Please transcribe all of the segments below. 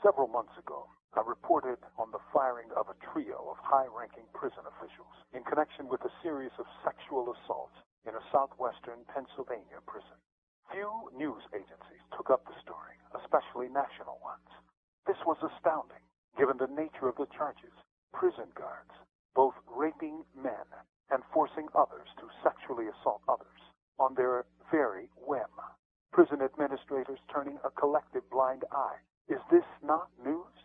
Several months ago, I reported on the firing of a trio of high-ranking prison officials in connection with a series of sexual assaults in a southwestern Pennsylvania prison. Few news agencies took up the story, especially national ones. This was astounding, given the nature of the charges. Prison guards, both raping men and forcing others to sexually assault others on their very whim. Prison administrators turning a collective blind eye. Is this not news?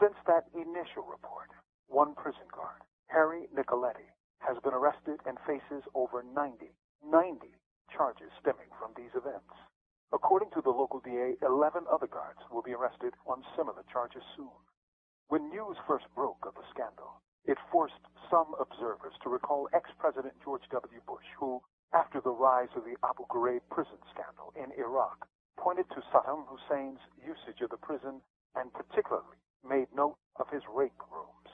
Since that initial report, one prison guard, Harry Nicoletti, has been arrested and faces over 90 charges stemming from these events. According to the local DA, 11 other guards will be arrested on similar charges soon. When news first broke of the scandal, it forced some observers to recall ex-President George W. Bush, who, after the rise of the Abu Ghraib prison scandal in Iraq, pointed to Saddam Hussein's usage of the prison and particularly made note of his rape rooms.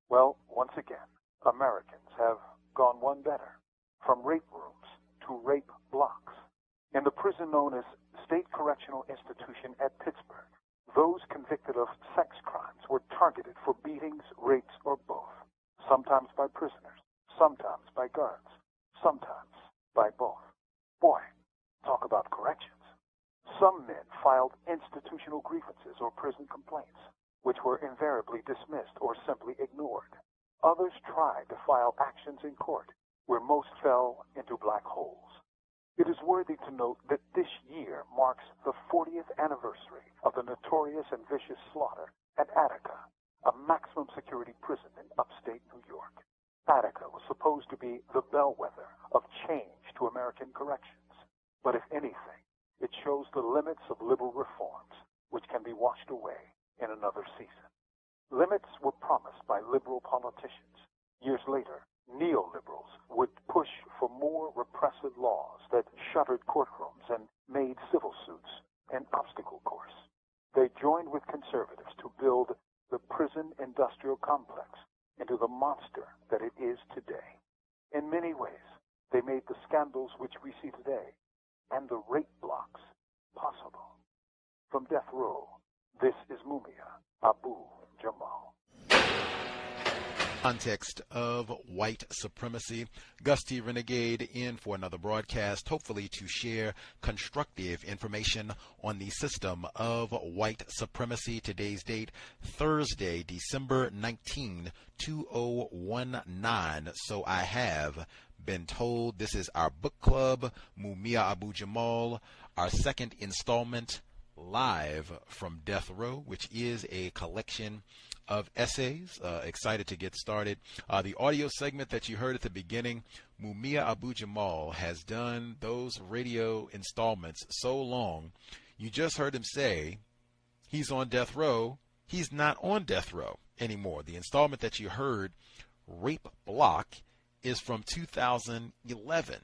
Well, once again, Americans have gone one better. From rape rooms to rape blocks. In the prison known as State Correctional Institution at Pittsburgh, those convicted of sex crimes were targeted for beatings, rapes, or both, sometimes by prisoners, sometimes by guards, sometimes by both. Boy, talk about corrections. Some men filed institutional grievances or prison complaints, which were invariably dismissed or simply ignored. Others tried to file actions in court, where most fell into black holes. It is worthy to note that this year marks the 40th anniversary of the notorious and vicious slaughter at Attica, a maximum security prison in upstate New York. Attica was supposed to be the bellwether of change to American corrections, but if anything, it shows the limits of liberal reforms, which can be washed away in another season. Limits were promised by liberal politicians. Years later, neoliberals would push for more repressive laws that shuttered courtrooms and made civil suits an obstacle course. They joined with conservatives to build the prison industrial complex into the monster that it is today. In many ways, they made the scandals which we see today and the rape blocks possible. From death row, this is Mumia Abu-Jamal. Context of White Supremacy. Gus T. Renegade in for another broadcast, hopefully to share constructive information on the system of white supremacy. Today's date, Thursday, December 19, 2019. So I have been told. This is our book club, Mumia Abu-Jamal, our second installment live from Death Row, which is a collection of essays. Excited to get started. The audio segment that you heard at the beginning, Mumia Abu-Jamal has done those radio installments so long, you just heard him say he's on death row. He's not on death row anymore. The installment that you heard, Rape Block, is from 2011.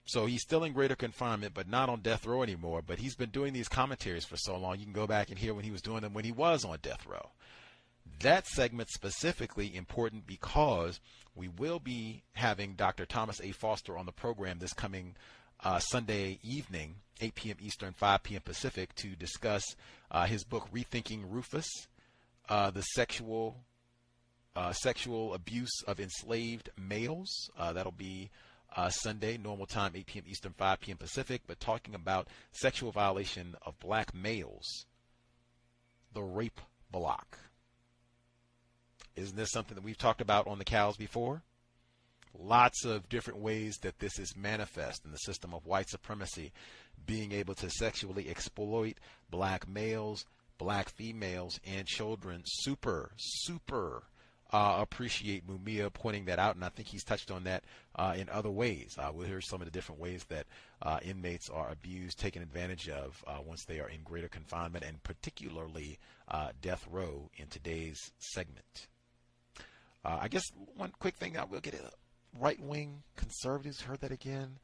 So he's still in greater confinement, but not on death row anymore. But he's been doing these commentaries for so long, you can go back and hear when he was doing them when he was on death row. That segment specifically important because we will be having Dr. Thomas A. Foster on the program this coming Sunday evening, 8 p.m. Eastern, 5 p.m. Pacific, to discuss his book, Rethinking Rufus, the sexual abuse of enslaved males. That'll be Sunday, normal time, 8 p.m. Eastern, 5 p.m. Pacific, but talking about sexual violation of black males, the rape block. Isn't this something that we've talked about on the cows before? Lots of different ways that this is manifest in the system of white supremacy, being able to sexually exploit black males, black females, and children. Super appreciate Mumia pointing that out, and I think he's touched on that in other ways. We'll hear some of the different ways that inmates are abused, taken advantage of once they are in greater confinement, and particularly death row in today's segment. I guess one quick thing I will get at, right-wing conservatives, heard that again,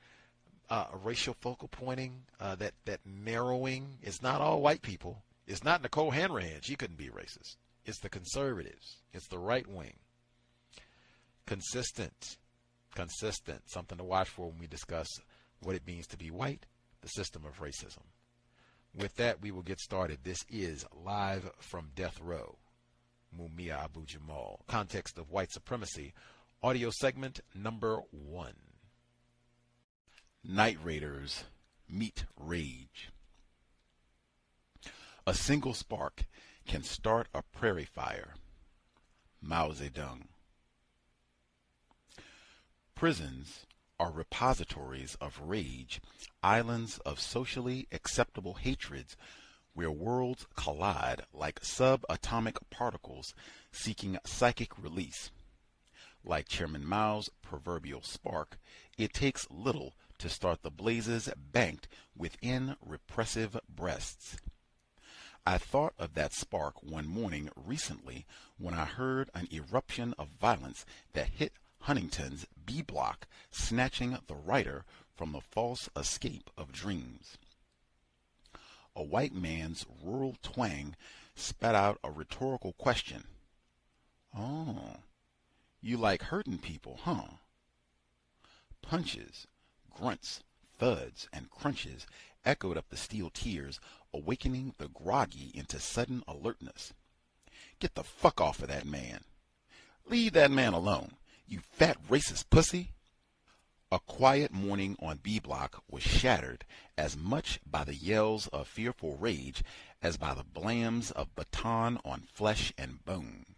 racial focal pointing, that narrowing. It's not all white people. It's not Nicole Hanrahan. She couldn't be racist. It's the conservatives. It's the right wing. Consistent. Something to watch for when we discuss what it means to be white, the system of racism. With that, we will get started. This is Live from Death Row. Mumia Abu-Jamal. Context of White Supremacy. Audio segment number 1. Night Raiders meet rage. A single spark can start a prairie fire. Mao Zedong. Prisons are repositories of rage, islands of socially acceptable hatreds where worlds collide like subatomic particles seeking psychic release. Like Chairman Mao's proverbial spark, it takes little to start the blazes banked within repressive breasts. I thought of that spark one morning recently when I heard an eruption of violence that hit Huntington's B Block, snatching the writer from the false escape of dreams. A white man's rural twang spat out a rhetorical question. "Oh, you like hurting people, huh?" Punches, grunts, thuds, and crunches echoed up the steel tiers, awakening the groggy into sudden alertness. "Get the fuck off of that man. Leave that man alone, you fat racist pussy." A quiet morning on B Block was shattered as much by the yells of fearful rage as by the blams of baton on flesh and bone.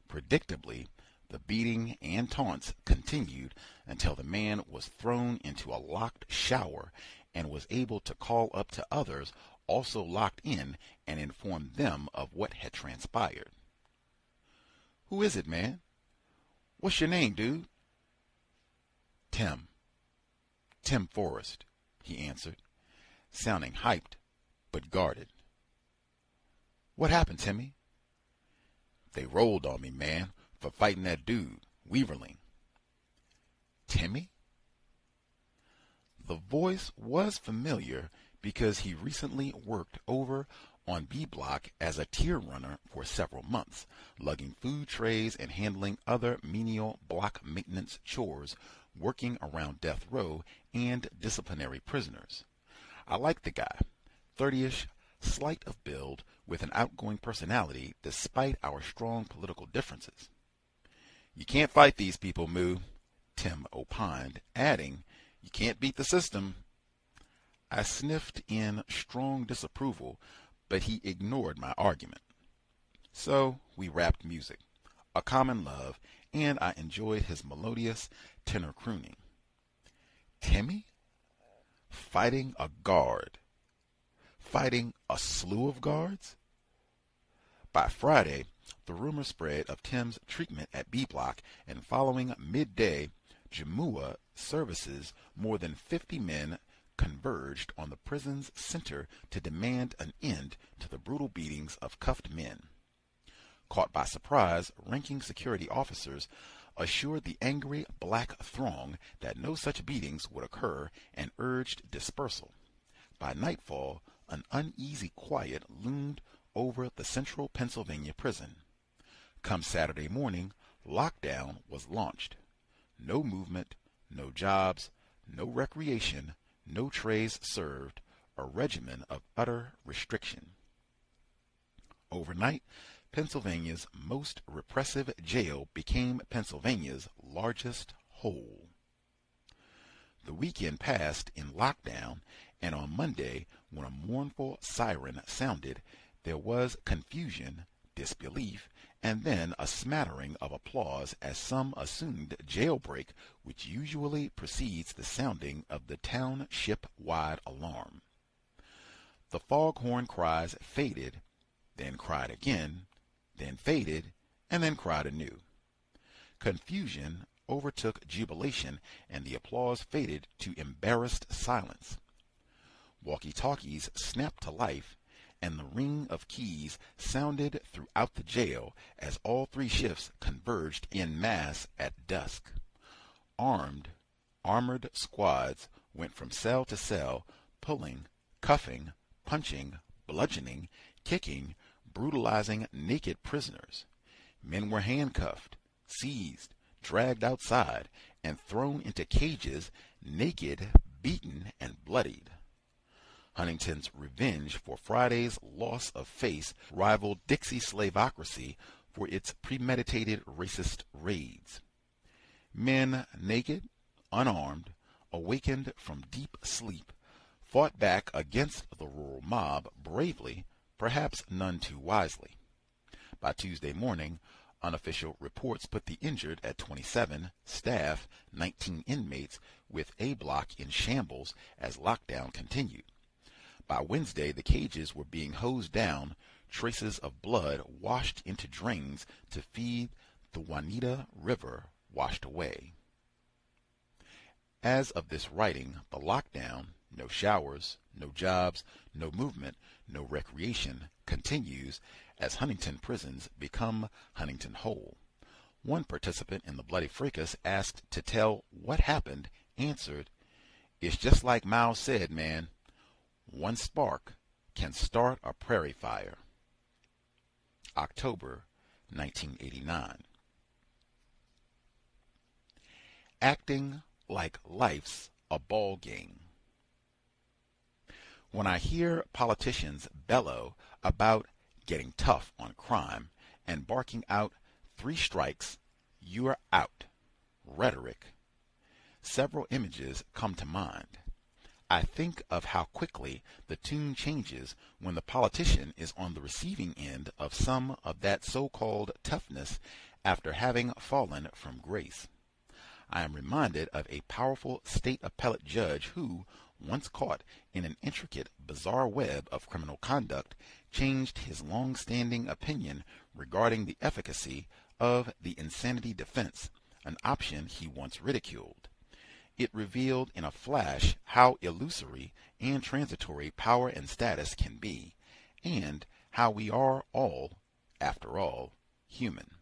Predictably, the beating and taunts continued until the man was thrown into a locked shower and was able to call up to others also locked in and inform them of what had transpired. "Who is it, man? What's your name, dude?" Tim Forrest," he answered, sounding hyped but guarded. "What happened, Timmy?" "They rolled on me, man, for fighting that dude, Weaverling." "Timmy?" The voice was familiar because he recently worked over on B Block as a tier runner for several months, lugging food trays and handling other menial block maintenance chores, working around death row and disciplinary prisoners. I liked the guy, 30-ish, slight of build, with an outgoing personality despite our strong political differences. "You can't fight these people, Moo," Tim opined, adding, "You can't beat the system." I sniffed in strong disapproval, but he ignored my argument. So we rapped music, a common love, and I enjoyed his melodious tenor crooning. Timmy? Fighting a guard? Fighting a slew of guards? By Friday, the rumor spread of Tim's treatment at B Block, and following midday Jamua services, more than 50 men converged on the prison's center to demand an end to the brutal beatings of cuffed men. Caught by surprise, ranking security officers assured the angry black throng that no such beatings would occur and urged dispersal. By nightfall, an uneasy quiet loomed over the central Pennsylvania prison. Come Saturday morning, lockdown was launched. No movement, no jobs, no recreation, no trays served, a regimen of utter restriction. Overnight, Pennsylvania's most repressive jail became Pennsylvania's largest hole. The weekend passed in lockdown, and on Monday, when a mournful siren sounded, there was confusion, disbelief, and then a smattering of applause as some assumed jailbreak, which usually precedes the sounding of the township-wide alarm. The foghorn cries faded, then cried again, then faded, and then cried anew. Confusion overtook jubilation, and the applause faded to embarrassed silence. Walkie-talkies snapped to life, and the ring of keys sounded throughout the jail as all three shifts converged en masse at dusk. Armored squads went from cell to cell, pulling, cuffing, punching, bludgeoning, kicking, brutalizing naked prisoners. Men were handcuffed, seized, dragged outside, and thrown into cages, naked, beaten, and bloodied. Huntington's revenge for Friday's loss of face rivaled Dixie slavocracy for its premeditated racist raids. Men naked, unarmed, awakened from deep sleep, fought back against the rural mob bravely, perhaps none too wisely. By Tuesday morning, unofficial reports put the injured at 27, staff 19 inmates, with A Block in shambles as lockdown continued. By Wednesday, the cages were being hosed down, traces of blood washed into drains to feed the Juanita River washed away. As of this writing, the lockdown, no showers, no jobs, no movement, no recreation, continues as Huntington prisons become Huntington whole. One participant in the bloody fracas, asked to tell what happened, answered, "It's just like Mao said, man. One spark can start a prairie fire." October 1989. Acting like life's a ball game. When I hear politicians bellow about getting tough on crime and barking out 3 strikes, you're out rhetoric, several images come to mind. I think of how quickly the tune changes when the politician is on the receiving end of some of that so-called toughness after having fallen from grace. I am reminded of a powerful state appellate judge who, once caught in an intricate, bizarre web of criminal conduct, changed his long-standing opinion regarding the efficacy of the insanity defense, an option he once ridiculed. It revealed in a flash how illusory and transitory power and status can be, and how we are all, after all, human.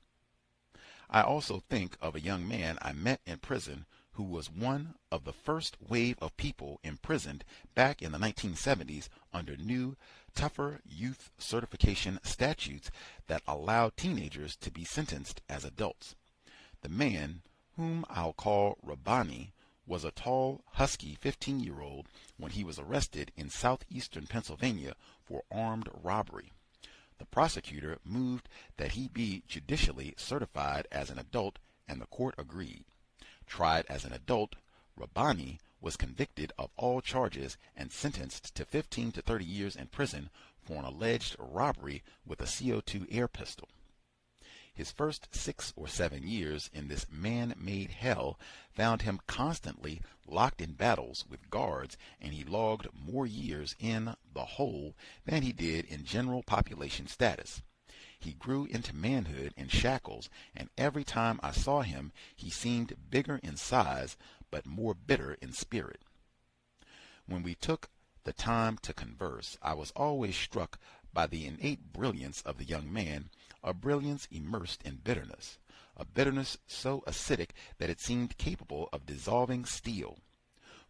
I also think of a young man I met in prison who was one of the first wave of people imprisoned back in the 1970s under new, tougher youth certification statutes that allowed teenagers to be sentenced as adults. The man, whom I'll call Rabbani, was a tall, husky 15-year-old when he was arrested in southeastern Pennsylvania for armed robbery. The prosecutor moved that he be judicially certified as an adult, and the court agreed. Tried as an adult, Rabbani was convicted of all charges and sentenced to 15 to 30 years in prison for an alleged robbery with a CO.2 air pistol. His first 6 or 7 years in this man-made hell found him constantly locked in battles with guards, and he logged more years in the hole than he did in general population status. He grew into manhood in shackles, and every time I saw him, he seemed bigger in size, but more bitter in spirit. When we took the time to converse, I was always struck by the innate brilliance of the young man, a brilliance immersed in bitterness, a bitterness so acidic that it seemed capable of dissolving steel.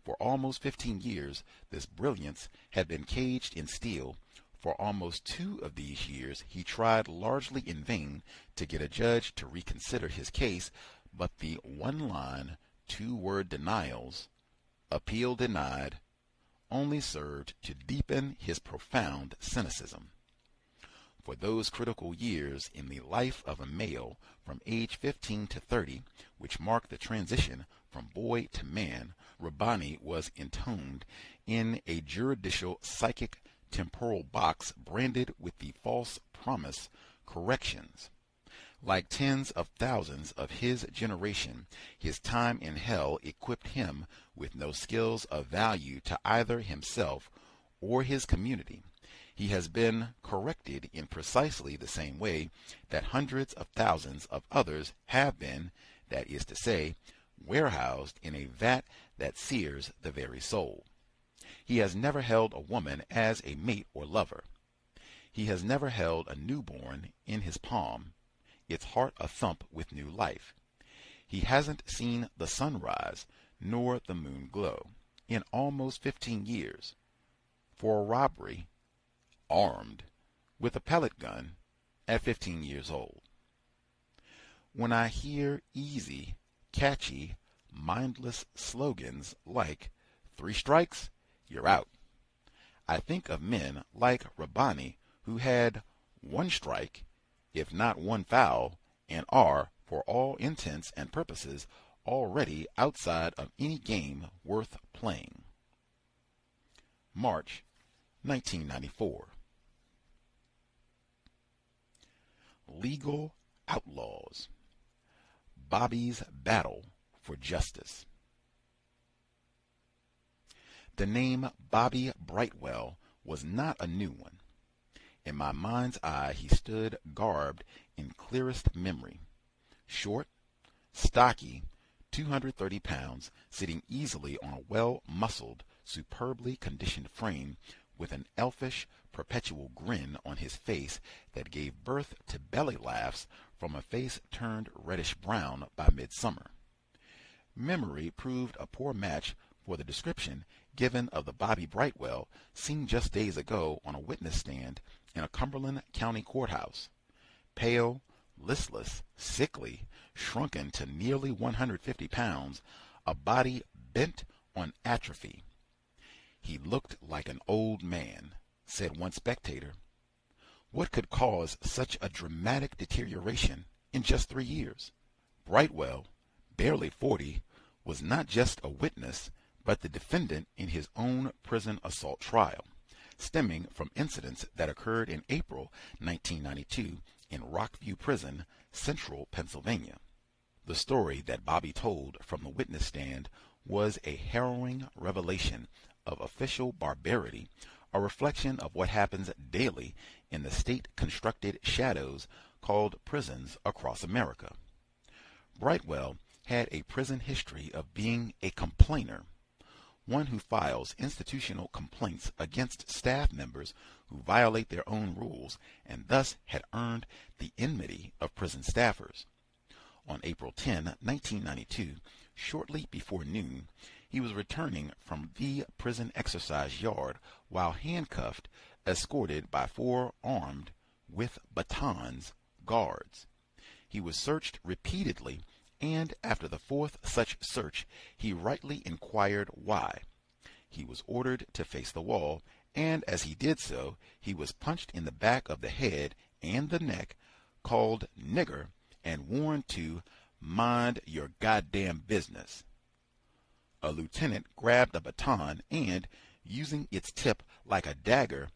For almost 15 years, this brilliance had been caged in steel. For almost 2 of these years, he tried largely in vain to get a judge to reconsider his case, but the one-line, 2-word denials, "appeal denied," only served to deepen his profound cynicism. For those critical years in the life of a male from age 15 to 30, which marked the transition from boy to man, Rabbani was entombed in a juridical psychic temporal box branded with the false promise, corrections. Like tens of thousands of his generation, his time in hell equipped him with no skills of value to either himself or his community. He has been corrected in precisely the same way that hundreds of thousands of others have been, that is to say, warehoused in a vat that sears the very soul. He has never held a woman as a mate or lover. He has never held a newborn in his palm, its heart a-thump with new life. He hasn't seen the sun rise, nor the moon glow, in almost 15 years. For a robbery, armed, with a pellet gun, at 15 years old. When I hear easy, catchy, mindless slogans like 3 strikes, you're out, I think of men like Rabbani who had one strike, if not one foul, and are, for all intents and purposes, already outside of any game worth playing. March 1994. Legal Outlaws. Bobby's Battle for Justice. The name Bobby Brightwell was not a new one. In my mind's eye, he stood garbed in clearest memory. Short, stocky, 230 pounds, sitting easily on a well-muscled, superbly conditioned frame, with an elfish, perpetual grin on his face that gave birth to belly laughs from a face turned reddish-brown by midsummer. Memory proved a poor match for the description given of the Bobby Brightwell seen just days ago on a witness stand in a Cumberland County courthouse. Pale, listless, sickly, shrunken to nearly 150 pounds, a body bent on atrophy. He looked like an old man, said one spectator. What could cause such a dramatic deterioration in just 3 years? Brightwell, barely 40, was not just a witness, but the defendant in his own prison assault trial, stemming from incidents that occurred in April 1992 in Rockview Prison, Central Pennsylvania. The story that Bobby told from the witness stand was a harrowing revelation of official barbarity, a reflection of what happens daily in the state-constructed shadows called prisons across America. Brightwell had a prison history of being a complainer, one who files institutional complaints against staff members who violate their own rules and thus had earned the enmity of prison staffers. On April 10, 1992, shortly before noon, he was returning from the prison exercise yard while handcuffed, escorted by 4 armed, with batons, guards. He was searched repeatedly, and after the 4th such search, he rightly inquired why. He was ordered to face the wall, and as he did so, he was punched in the back of the head and the neck, called nigger, and warned to mind your goddamn business. A lieutenant grabbed a baton and, using its tip like a dagger,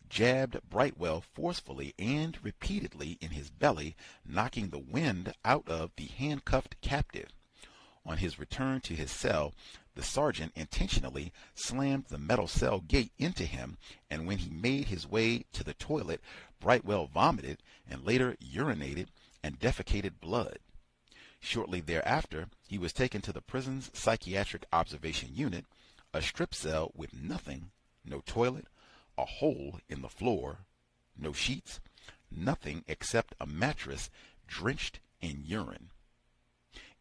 jabbed Brightwell forcefully and repeatedly in his belly, knocking the wind out of the handcuffed captive. On his return to his cell, the sergeant intentionally slammed the metal cell gate into him, and when he made his way to the toilet, Brightwell vomited and later urinated and defecated blood. Shortly thereafter, he was taken to the prison's psychiatric observation unit, a strip cell with nothing, no toilet, a hole in the floor, no sheets, nothing except a mattress drenched in urine.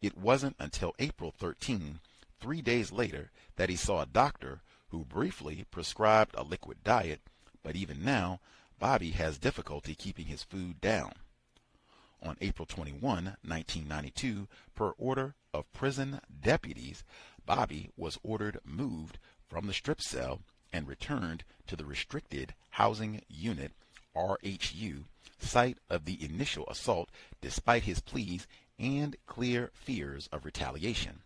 It wasn't until April 13, 3 days later, that he saw a doctor who briefly prescribed a liquid diet, but even now, Bobby has difficulty keeping his food down. On April 21, 1992, per order of prison deputies, Bobby was ordered moved from the strip cell and returned to the Restricted Housing Unit, RHU, site of the initial assault, despite his pleas and clear fears of retaliation.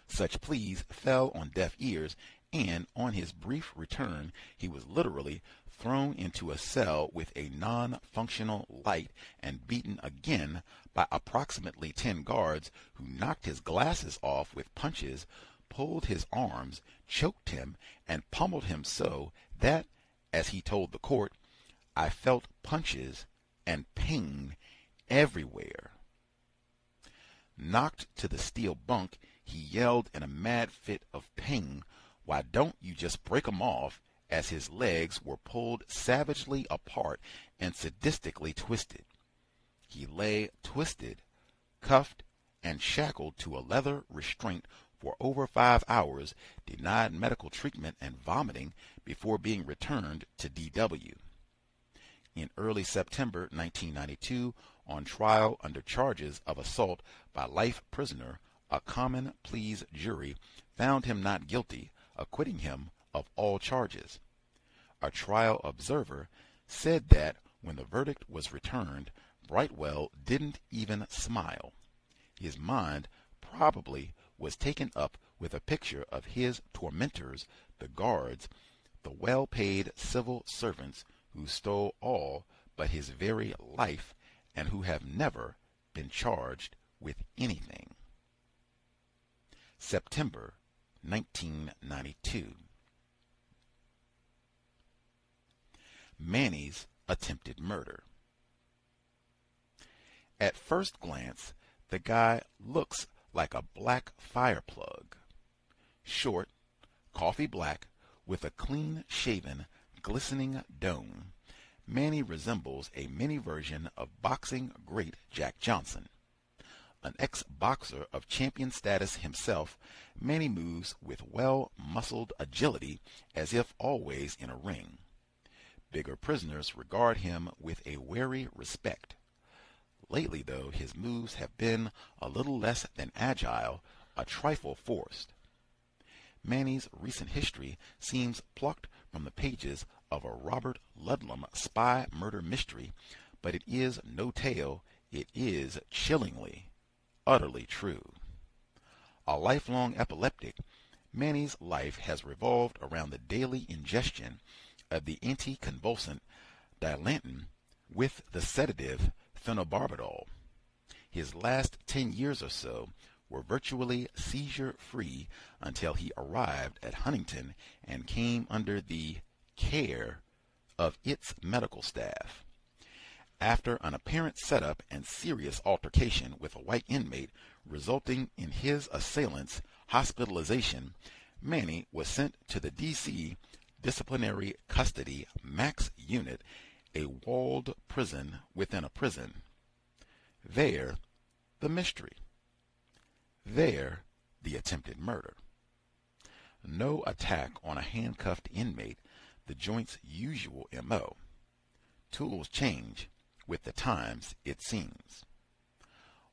Such pleas fell on deaf ears, and on his brief return, he was literally thrown into a cell with a non-functional light and beaten again by approximately 10 guards who knocked his glasses off with punches, pulled his arms, choked him, and pummeled him so that, as he told the court, I felt punches and pain everywhere. Knocked to the steel bunk, he yelled in a mad fit of pain, "Why don't you just break 'em off?" as his legs were pulled savagely apart and sadistically twisted. He lay twisted, cuffed, and shackled to a leather restraint for over 5 hours, denied medical treatment and vomiting before being returned to DW. In early September 1992, on trial under charges of assault by life prisoner, a common pleas jury found him not guilty, acquitting him of all charges. a trial observer, said that when the verdict was returned, Brightwell didn't even smile. His mind probably was taken up with a picture of his tormentors, the guards, the well-paid civil servants who stole all but his very life and who have never been charged with anything. September 1992. Manny's attempted murder. At first glance, the guy looks like a black fire plug. Short, coffee black, with a clean-shaven, glistening dome, Manny resembles a mini version of boxing great Jack Johnson. An ex-boxer of champion status himself, Manny moves with well-muscled agility as if always in a ring. Bigger prisoners regard him with a wary respect. Lately, though, his moves have been a little less than agile, a trifle forced. Manny's recent history seems plucked from the pages of a Robert Ludlum spy murder mystery, but it is no tale, it is chillingly, utterly true. A lifelong epileptic, Manny's life has revolved around the daily ingestion of the anticonvulsant Dilantin with the sedative phenobarbital. His last 10 years or so were virtually seizure-free until he arrived at Huntington and came under the care of its medical staff. After an apparent setup and serious altercation with a white inmate resulting in his assailant's hospitalization, Manny was sent to the D.C. Disciplinary Custody Max Unit, a walled prison within a prison. There, the mystery. There, the attempted murder. No attack on a handcuffed inmate, the joint's usual M.O. Tools change with the times, it seems.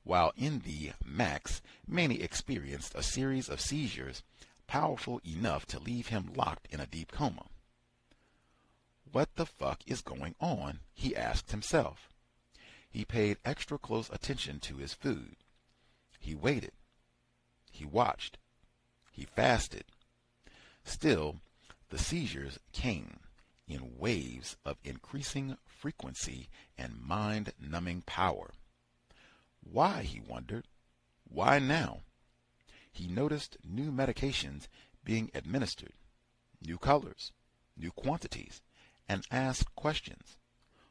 While in the Max, Manny experienced a series of seizures powerful enough to leave him locked in a deep coma. What the fuck is going on? He asked himself. He paid extra close attention to his food. He waited. He watched. He fasted. Still, the seizures came in waves of increasing frequency and mind-numbing power. Why, he wondered. Why now? He noticed new medications being administered, new colors, new quantities, and asked questions.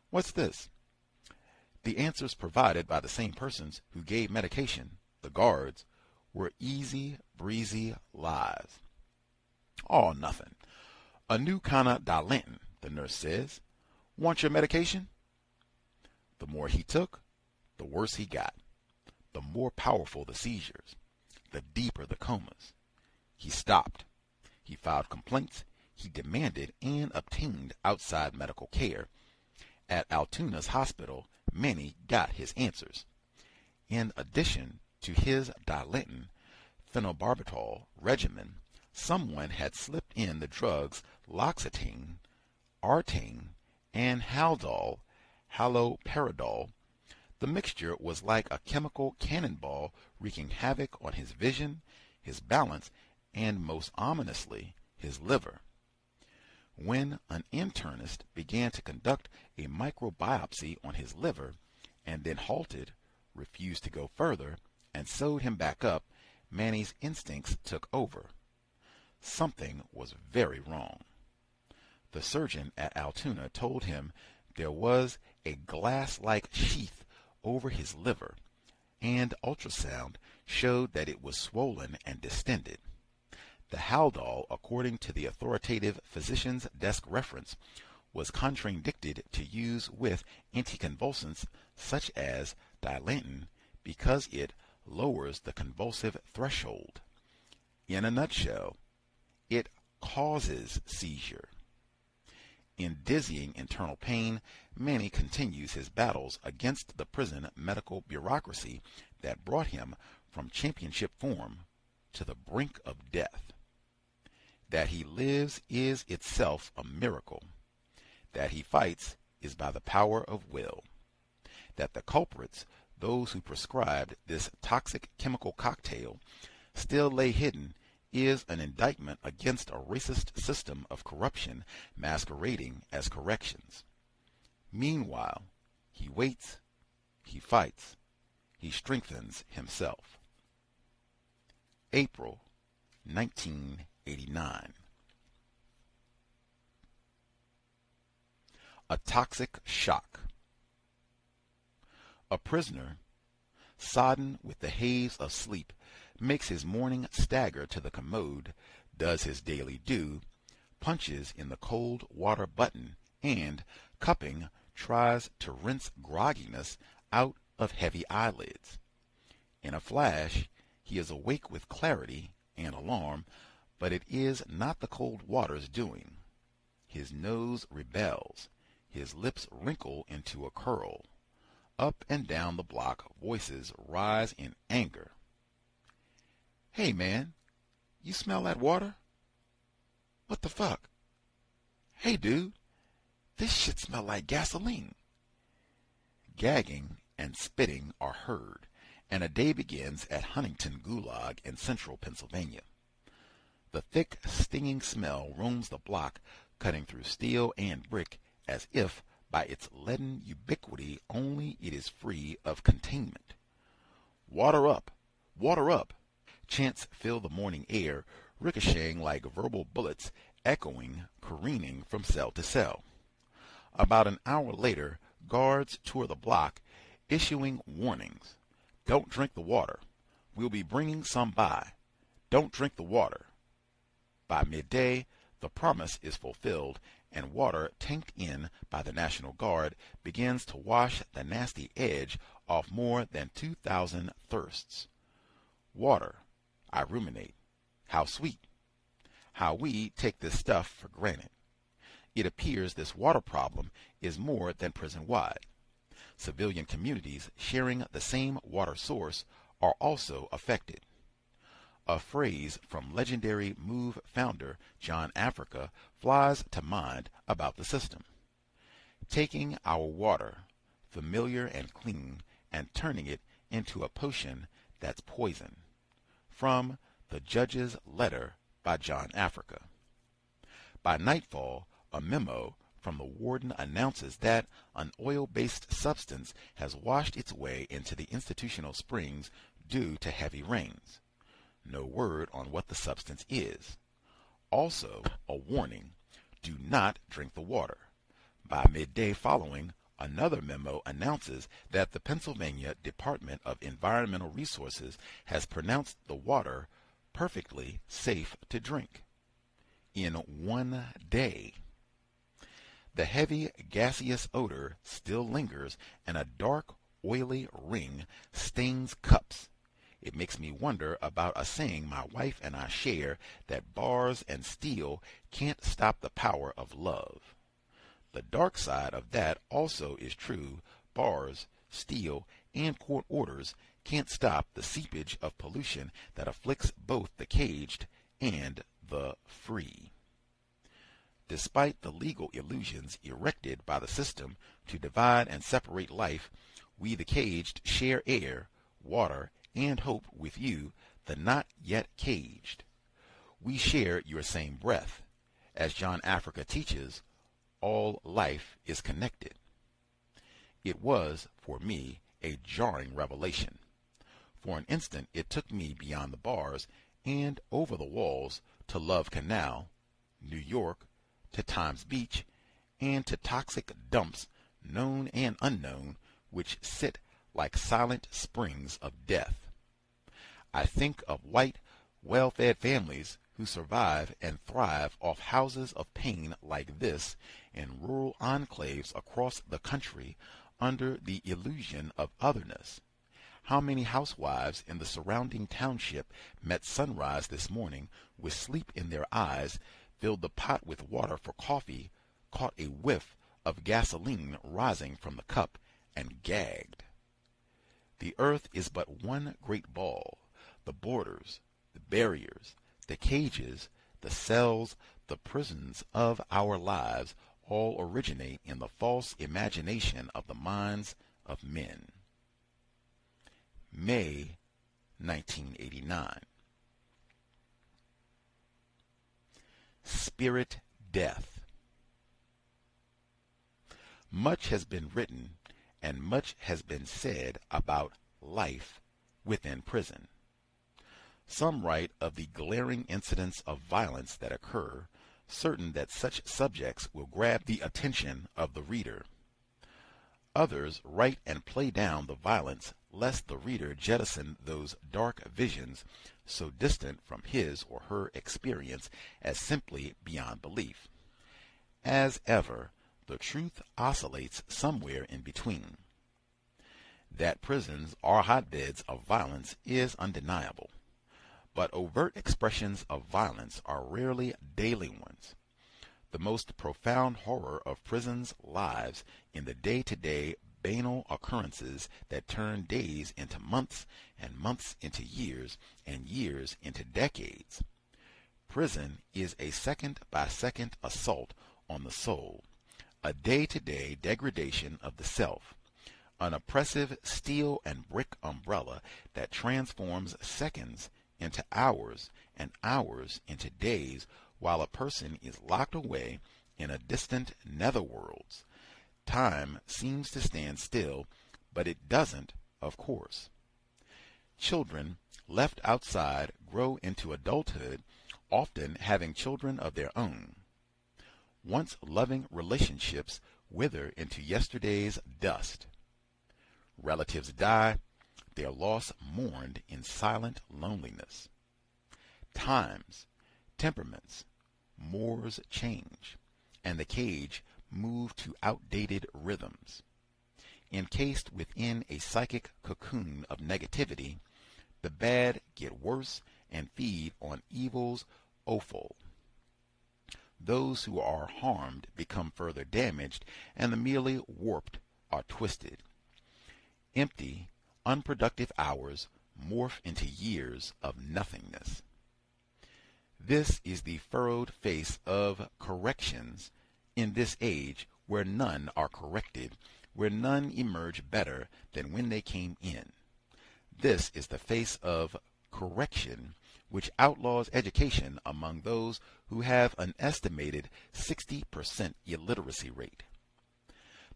What's this? The answers provided by the same persons who gave medication, the guards, were easy, breezy lies. Oh, nothing. A new kind of Dilantin, the nurse says. Want your medication? The more he took, the worse he got. The more powerful the seizures, the deeper the comas. He stopped. He filed complaints. He demanded and obtained outside medical care. At Altoona's hospital, Manny got his answers. In addition to his Dilantin phenobarbital regimen, someone had slipped in the drugs Loxetine, Artane, and Haldol, haloperidol. The mixture was like a chemical cannonball wreaking havoc on his vision, his balance, and most ominously, his liver. When an internist began to conduct a microbiopsy on his liver and then halted, refused to go further, and sewed him back up, Manny's instincts took over. Something was very wrong. The surgeon at Altoona told him there was a glass-like sheath over his liver, and ultrasound showed that it was swollen and distended. The Haldol, according to the authoritative physician's desk reference, was contraindicted to use with anticonvulsants such as Dilantin because it lowers the convulsive threshold. In a nutshell, it causes seizure. In dizzying internal pain, Manny continues his battles against the prison medical bureaucracy that brought him from championship form to the brink of death. That he lives is itself a miracle. That he fights is by the power of will. That the culprits, those who prescribed this toxic chemical cocktail, still lay hidden is an indictment against a racist system of corruption masquerading as corrections. Meanwhile, he waits, he fights, he strengthens himself. April 1989. A toxic shock. A prisoner, sodden with the haze of sleep, makes his morning stagger to the commode, does his daily due, punches in the cold water button, and, cupping, tries to rinse grogginess out of heavy eyelids. In a flash, he is awake with clarity and alarm, but it is not the cold water's doing. His nose rebels, his lips wrinkle into a curl. Up and down the block, voices rise in anger. "Hey, man, you smell that water? What the fuck? Hey, dude, this shit smell like gasoline." Gagging and spitting are heard, and a day begins at Huntington Gulag in central Pennsylvania. The thick, stinging smell roams the block, cutting through steel and brick as if, by its leaden ubiquity only, it is free of containment. "Water up! Water up!" Chants fill the morning air, ricocheting like verbal bullets, echoing, careening from cell to cell. About an hour later, guards tour the block, issuing warnings. "Don't drink the water. We'll be bringing some by. Don't drink the water." By midday, the promise is fulfilled, and water tanked in by the National Guard begins to wash the nasty edge off more than 2,000 thirsts. Water, I ruminate. How sweet. How we take this stuff for granted. It appears this water problem is more than prison-wide. Civilian communities sharing the same water source are also affected. A phrase from legendary MOVE founder John Africa flies to mind about the system. Taking our water, familiar and clean, and turning it into a potion that's poison. From The Judge's Letter by John Africa. By nightfall, a memo from the warden announces that an oil-based substance has washed its way into the institutional springs due to heavy rains. No word on what the substance is. Also, a warning, do not drink the water. By midday following, another memo announces that the Pennsylvania Department of Environmental Resources has pronounced the water perfectly safe to drink. In one day. The heavy gaseous odor still lingers, and a dark, oily ring stains cups. It makes me wonder about a saying my wife and I share, that bars and steel can't stop the power of love. The dark side of that also is true. Bars, steel, and court orders can't stop the seepage of pollution that afflicts both the caged and the free. Despite the legal illusions erected by the system to divide and separate life, we the caged share air, water, and hope with you, the not yet caged. We share your same breath. As John Africa teaches, all life is connected. It was, for me, a jarring revelation. For an instant it took me beyond the bars and over the walls to Love Canal, New York, to Times Beach, and to toxic dumps, known and unknown, which sit like silent springs of death. I think of white, well-fed families who survive and thrive off houses of pain like this in rural enclaves across the country under the illusion of otherness. How many housewives in the surrounding township met sunrise this morning with sleep in their eyes, filled the pot with water for coffee, caught a whiff of gasoline rising from the cup, and gagged. The earth is but one great ball. The borders, the barriers, the cages, the cells, the prisons of our lives all originate in the false imagination of the minds of men. May 1989. Spirit death. Much has been written and much has been said about life within prison. Some write of the glaring incidents of violence that occur, certain that such subjects will grab the attention of the reader. Others write and play down the violence lest the reader jettison those dark visions so distant from his or her experience as simply beyond belief. As ever, the truth oscillates somewhere in between. That prisons are hotbeds of violence is undeniable, but overt expressions of violence are rarely daily ones. The most profound horror of prisons lies in the day-to-day banal occurrences that turn days into months and months into years and years into decades. Prison is a second-by-second assault on the soul, a day-to-day degradation of the self, an oppressive steel and brick umbrella that transforms seconds into hours and hours into days while a person is locked away in a distant netherworlds. Time seems to stand still, but it doesn't, of course. Children left outside grow into adulthood, often having children of their own. Once loving relationships wither into yesterday's dust. Relatives die, their loss mourned in silent loneliness. Times, temperaments, mores change, and the cage move to outdated rhythms. Encased within a psychic cocoon of negativity, the bad get worse and feed on evil's offal. Those who are harmed become further damaged, and the merely warped are twisted. Empty, unproductive hours morph into years of nothingness. This is the furrowed face of corrections in this age where none are corrected, where none emerge better than when they came in. This is the face of correction which outlaws education among those who have an estimated 60% illiteracy rate.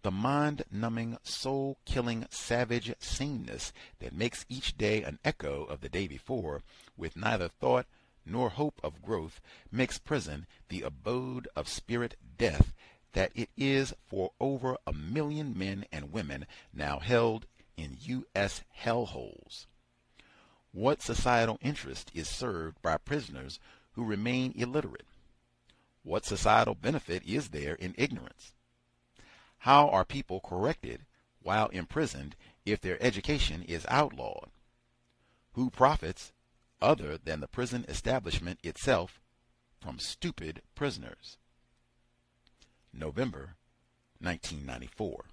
The mind-numbing, soul-killing, savage sameness that makes each day an echo of the day before, with neither thought nor hope of growth, makes prison the abode of spirit death that it is for over 1 million men and women now held in U.S. hellholes. What societal interest is served by prisoners who remain illiterate? What societal benefit is there in ignorance? How are people corrected while imprisoned if their education is outlawed? Who profits, other than the prison establishment itself, from stupid prisoners? November 1994.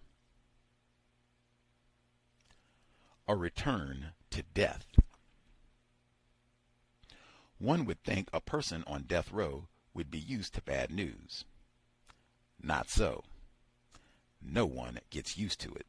A return to death. One would think a person on death row would be used to bad news. Not so. No one gets used to it.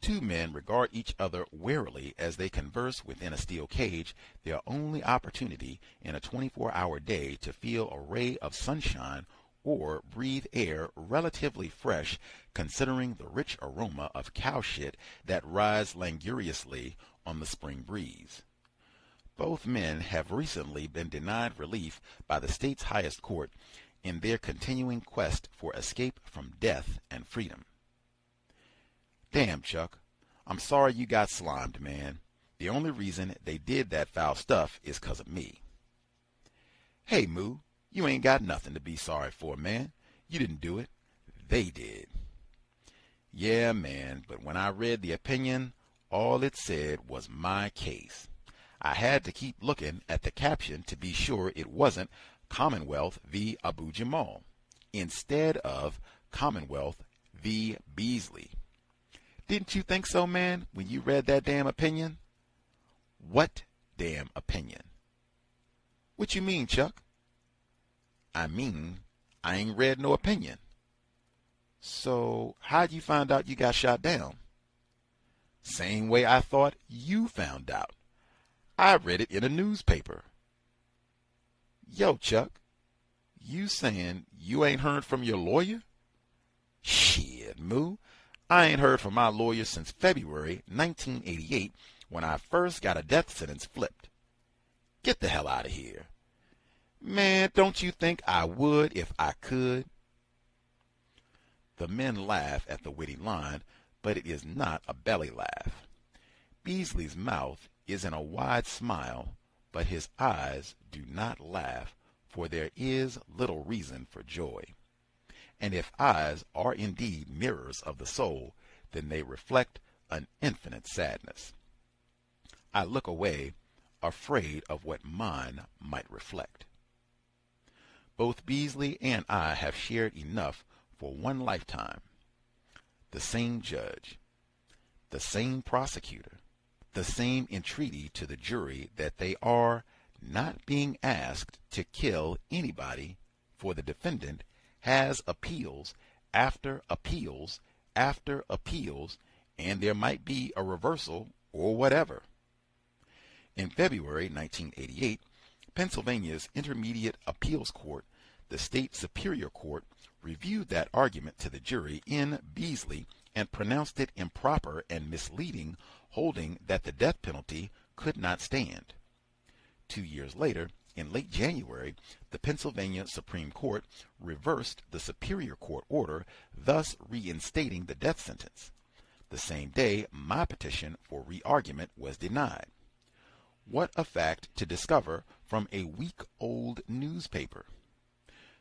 Two men regard each other warily as they converse within a steel cage, their only opportunity in a 24-hour day to feel a ray of sunshine or breathe air relatively fresh, considering the rich aroma of cow shit that rides languorously on the spring breeze. Both men have recently been denied relief by the state's highest court in their continuing quest for escape from death and freedom. Damn, Chuck, I'm sorry you got slimed, man. The only reason they did that foul stuff is 'cause of me. Hey, Moo, you ain't got nothing to be sorry for, man. You didn't do it. They did. Yeah, man, but when I read the opinion, all it said was my case. I had to keep looking at the caption to be sure it wasn't Commonwealth v. Abu-Jamal, instead of Commonwealth v. Beasley. Didn't you think so, man, when you read that damn opinion? What damn opinion? What you mean, Chuck? I mean, I ain't read no opinion. So how'd you find out you got shot down? Same way I thought you found out. I read it in a newspaper. Yo, Chuck, you saying you ain't heard from your lawyer? Shit, Moo. I ain't heard from my lawyer since February 1988 when I first got a death sentence flipped. Get the hell out of here. Man, don't you think I would if I could? The men laugh at the witty line, but it is not a belly laugh. Beasley's mouth is in a wide smile, but his eyes do not laugh, for there is little reason for joy. And if eyes are indeed mirrors of the soul, then they reflect an infinite sadness. I look away, afraid of what mine might reflect. Both Beasley and I have shared enough for one lifetime. The same judge, the same prosecutor, the same entreaty to the jury that they are not being asked to kill anybody, for the defendant has appeals after appeals after appeals, and there might be a reversal or whatever. In February 1988, Pennsylvania's Intermediate Appeals Court, the state superior court, reviewed that argument to the jury in Beasley and pronounced it improper and misleading, holding that the death penalty could not stand. 2 years later, in late January, the Pennsylvania Supreme Court reversed the Superior Court order, thus reinstating the death sentence. The same day, my petition for re-argument was denied. What a fact to discover from a week-old newspaper.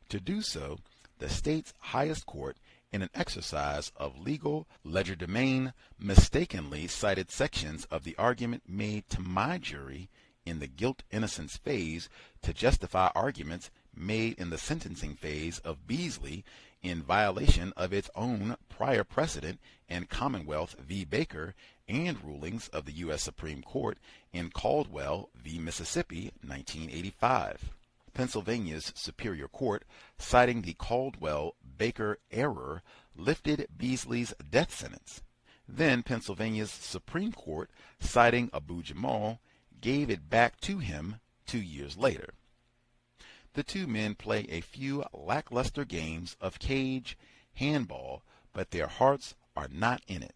To do so, the state's highest court, in an exercise of legal legerdemain, mistakenly cited sections of the argument made to my jury in the guilt-innocence phase to justify arguments made in the sentencing phase of Beasley, in violation of its own prior precedent in Commonwealth v. Baker and rulings of the U.S. Supreme Court in Caldwell v. Mississippi, 1985. Pennsylvania's Superior Court, citing the Caldwell-Baker error, lifted Beasley's death sentence. Then Pennsylvania's Supreme Court, citing Abu-Jamal, gave it back to him 2 years later. The two men play a few lackluster games of cage handball, but their hearts are not in it.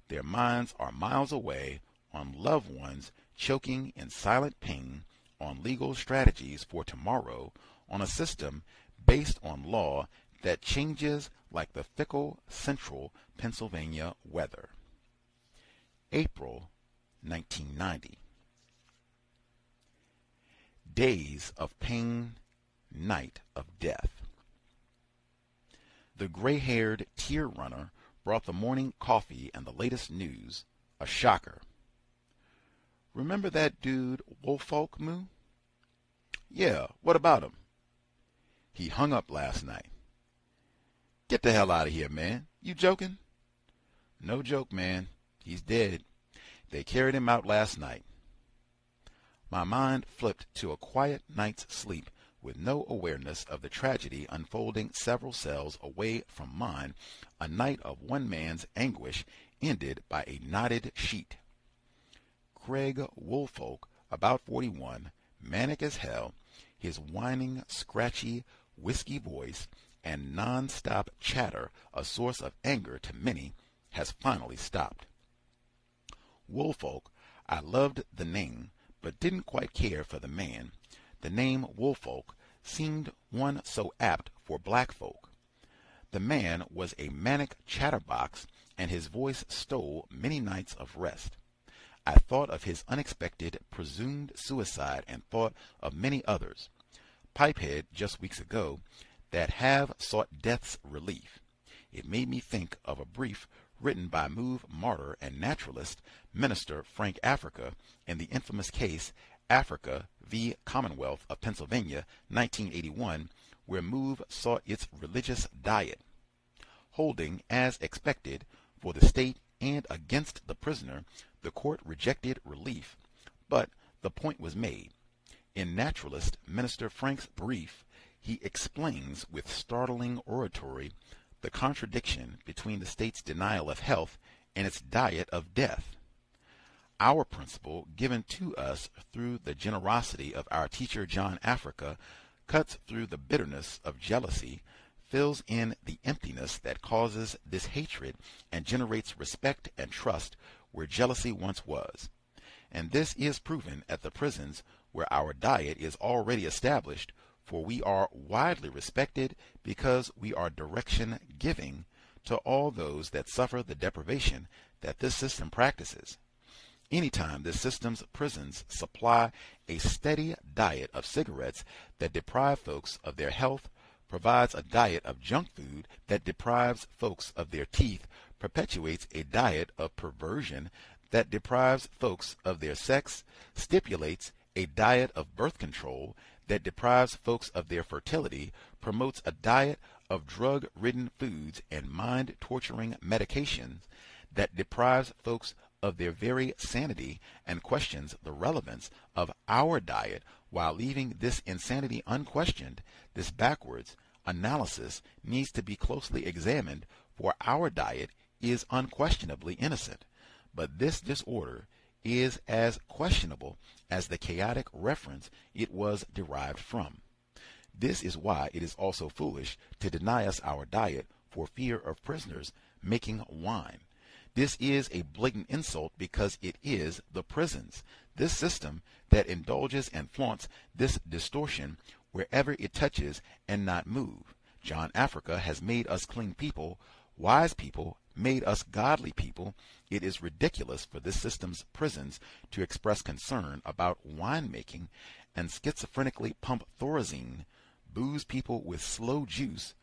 Their minds are miles away, on loved ones choking in silent pain, on legal strategies for tomorrow, on a system based on law that changes like the fickle central Pennsylvania weather. April 1990. Days of pain, night of death. The gray-haired tear runner brought the morning coffee and the latest news, a shocker. Remember that dude Woolfolk, Moo? Yeah, what about him? He hung up last night. Get the hell out of here, man. You joking? No joke, man. He's dead. They carried him out last night. My mind flipped to a quiet night's sleep with no awareness of the tragedy unfolding several cells away from mine, a night of one man's anguish ended by a knotted sheet. Craig Woolfolk, about 41, manic as hell, his whining, scratchy, whiskey voice and non-stop chatter a source of anger to many, has finally stopped. Woolfolk, I loved the name, but didn't quite care for the man. The name Woolfolk seemed one so apt for black folk. The man was a manic chatterbox, and his voice stole many nights of rest. I thought of his unexpected presumed suicide and thought of many others. Pipehead, just weeks ago, that have sought death's relief. It made me think of a brief written by Move martyr and naturalist Minister Frank Africa in the infamous case Africa v. Commonwealth of Pennsylvania, 1981, where Move sought its religious diet. Holding, as expected, for the state and against the prisoner, the court rejected relief, but the point was made. In naturalist Minister Frank's brief, he explains with startling oratory the contradiction between the state's denial of health and its diet of death. Our principle, given to us through the generosity of our teacher John Africa, cuts through the bitterness of jealousy, fills in the emptiness that causes this hatred, and generates respect and trust where jealousy once was. And this is proven at the prisons where our diet is already established, for we are widely respected because we are direction giving to all those that suffer the deprivation that this system practices. Anytime this system's prisons supply a steady diet of cigarettes that deprive folks of their health, provides a diet of junk food that deprives folks of their teeth, perpetuates a diet of perversion that deprives folks of their sex, stipulates a diet of birth control that deprives folks of their fertility, promotes a diet of drug-ridden foods and mind-torturing medications that deprives folks of their very sanity, and questions the relevance of our diet while leaving this insanity unquestioned, this backwards analysis needs to be closely examined, for our diet is unquestionably innocent. But this disorder is as questionable as the chaotic reference it was derived from. This is why it is also foolish to deny us our diet for fear of prisoners making wine. This is a blatant insult because it is the prisons, this system that indulges and flaunts this distortion wherever it touches and not move. John Africa has made us clean people, wise people, made us godly people. It is ridiculous for this system's prisons to express concern about winemaking and schizophrenically pump Thorazine, booze people with slow juice,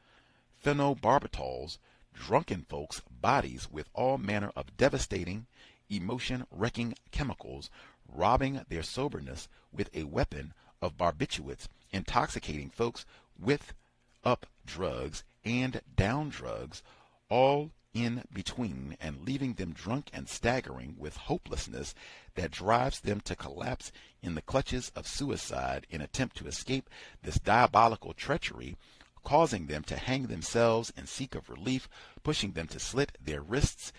phenobarbitals, drunken folks' bodies with all manner of devastating, emotion-wrecking chemicals, robbing their soberness with a weapon of barbiturates, intoxicating folks with up drugs and down drugs, all in between, and leaving them drunk and staggering with hopelessness that drives them to collapse in the clutches of suicide in attempt to escape this diabolical treachery, causing them to hang themselves and seek of relief, pushing them to slit their wrists,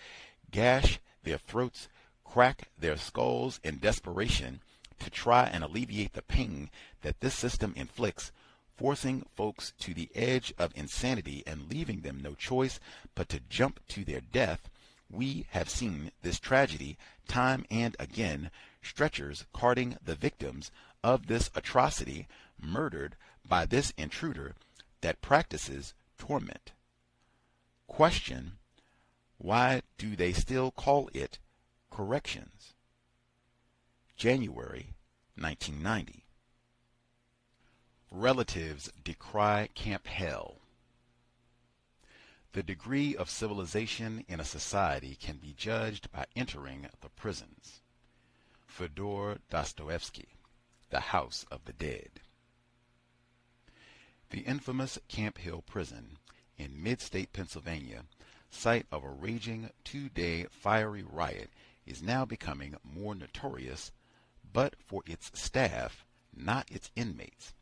gash their throats, crack their skulls in desperation to try and alleviate the pain that this system inflicts, forcing folks to the edge of insanity and leaving them no choice but to jump to their death. We have seen this tragedy time and again, stretchers carting the victims of this atrocity, murdered by this intruder that practices torment. Question: why do they still call it corrections? January 1990. Relatives decry Camp Hell. The degree of civilization in a society can be judged by entering the prisons. Fyodor Dostoevsky, The House of the Dead. The infamous Camp Hill prison in mid-state Pennsylvania, site of a raging two-day fiery riot, is now becoming more notorious, but for its staff, not its inmates.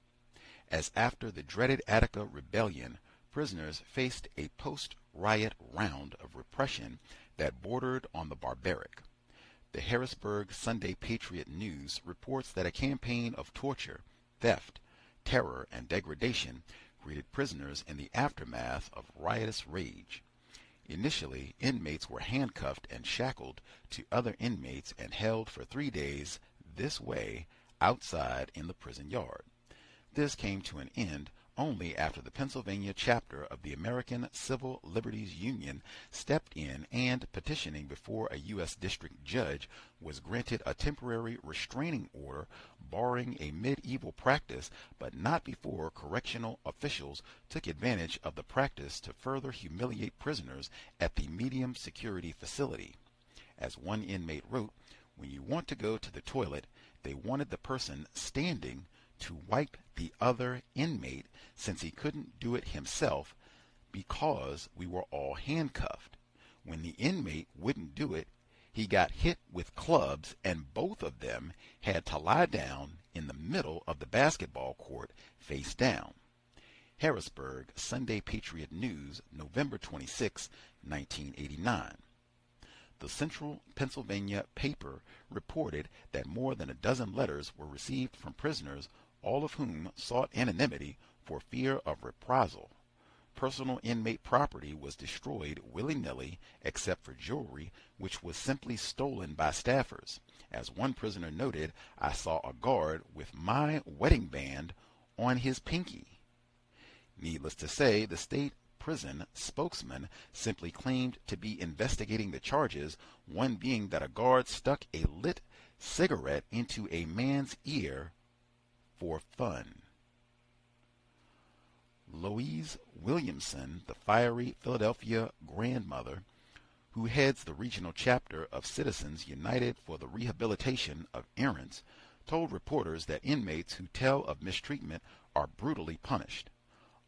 As after the dreaded Attica rebellion, prisoners faced a post-riot round of repression that bordered on the barbaric. The Harrisburg Sunday Patriot News reports that a campaign of torture, theft, terror, and degradation greeted prisoners in the aftermath of riotous rage. Initially, inmates were handcuffed and shackled to other inmates and held for 3 days this way outside in the prison yard. This came to an end only after the Pennsylvania chapter of the American Civil Liberties Union stepped in and, petitioning before a U.S. district judge, was granted a temporary restraining order barring a medieval practice, but not before correctional officials took advantage of the practice to further humiliate prisoners at the medium security facility. As one inmate wrote, "When you want to go to the toilet, they wanted the person standing to wipe the other inmate since he couldn't do it himself because we were all handcuffed. When the inmate wouldn't do it, he got hit with clubs and both of them had to lie down in the middle of the basketball court face down. Harrisburg Sunday Patriot News, November 26, 1989. The Central Pennsylvania paper reported that more than a dozen letters were received from prisoners, all of whom sought anonymity for fear of reprisal. Personal inmate property was destroyed willy-nilly except for jewelry, which was simply stolen by staffers. As one prisoner noted, I saw a guard with my wedding band on his pinky. Needless to say, the state prison spokesman simply claimed to be investigating the charges, one being that a guard stuck a lit cigarette into a man's ear for fun. Louise Williamson, the fiery Philadelphia grandmother, who heads the regional chapter of Citizens United for the Rehabilitation of Errants, told reporters that inmates who tell of mistreatment are brutally punished.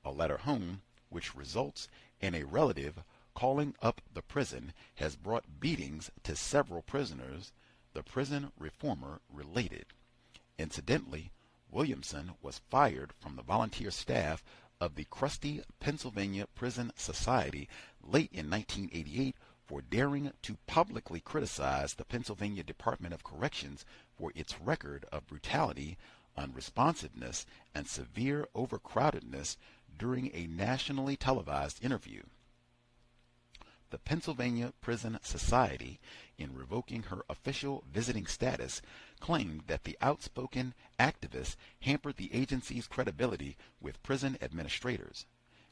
A letter home, which results in a relative calling up the prison, has brought beatings to several prisoners, the prison reformer related. Incidentally, Williamson was fired from the volunteer staff of the crusty Pennsylvania Prison Society late in 1988 for daring to publicly criticize the Pennsylvania Department of Corrections for its record of brutality, unresponsiveness, and severe overcrowdedness during a nationally televised interview. The Pennsylvania Prison Society, in revoking her official visiting status, claimed that the outspoken activist hampered the agency's credibility with prison administrators.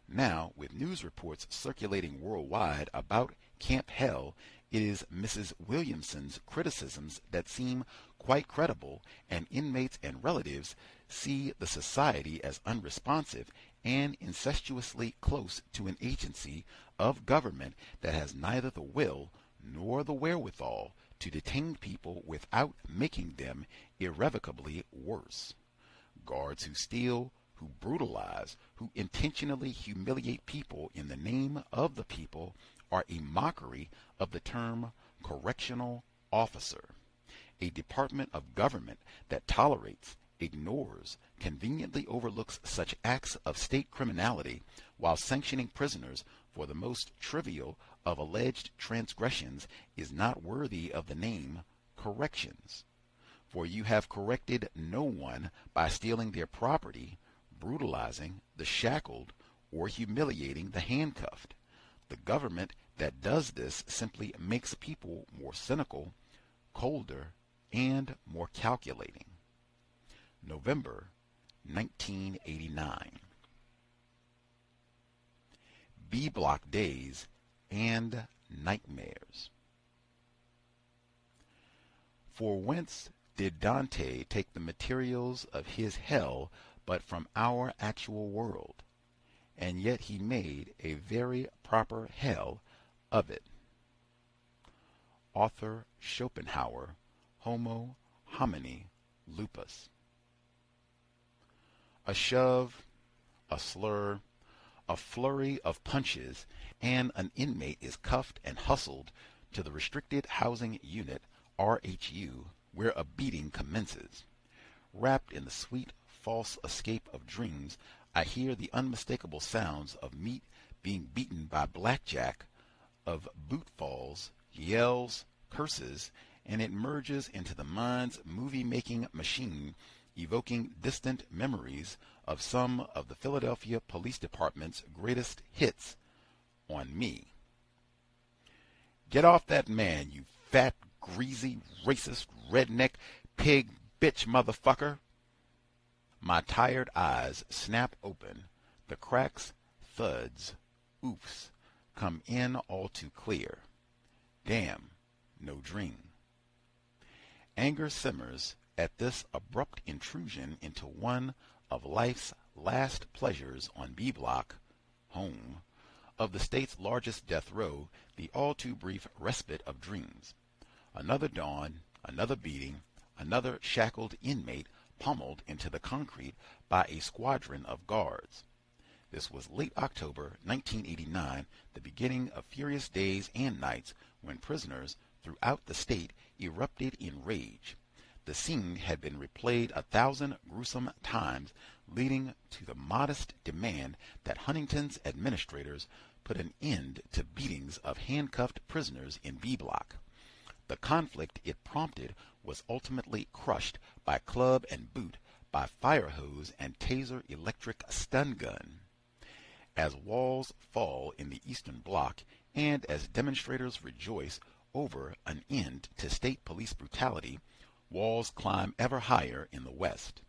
Now, with news reports circulating worldwide about Camp Hell, it is Mrs. Williamson's criticisms that seem quite credible, and inmates and relatives see the society as unresponsive and incestuously close to an agency of government that has neither the will nor the wherewithal to detain people without making them irrevocably worse. Guards who steal, who brutalize, who intentionally humiliate people in the name of the people are a mockery of the term correctional officer. A department of government that tolerates, ignores, conveniently overlooks such acts of state criminality while sanctioning prisoners for the most trivial of alleged transgressions is not worthy of the name corrections. For you have corrected no one by stealing their property, brutalizing the shackled, or humiliating the handcuffed. The government that does this simply makes people more cynical, colder, and more calculating. November 1989. B-Block Days and Nightmares. For whence did Dante take the materials of his hell but from our actual world? And yet he made a very proper hell of it. Author Schopenhauer, Homo homini lupus. A shove, a slur, a flurry of punches, and an inmate is cuffed and hustled to the Restricted Housing Unit, RHU, where a beating commences. Wrapped in the sweet, false escape of dreams, I hear the unmistakable sounds of meat being beaten by blackjack, of boot falls, yells, curses, and it merges into the mind's movie-making machine, evoking distant memories of some of the Philadelphia Police Department's greatest hits on me. Get off that man, you fat, greasy, racist, redneck, pig, bitch motherfucker. My tired eyes snap open. The cracks, thuds, oofs come in all too clear. Damn, no dream. Anger simmers at this abrupt intrusion into one of life's last pleasures on B Block, home, of the state's largest death row, the all too brief respite of dreams. Another dawn, another beating, another shackled inmate pummeled into the concrete by a squadron of guards. This was late October 1989, the beginning of furious days and nights when prisoners throughout the state erupted in rage. The scene had been replayed 1,000 gruesome times, leading to the modest demand that Huntington's administrators put an end to beatings of handcuffed prisoners in B Block. The conflict it prompted was ultimately crushed by club and boot, by fire hose and taser electric stun gun. As walls fall in the Eastern Bloc, and as demonstrators rejoice over an end to state police brutality, walls climb ever higher in the West.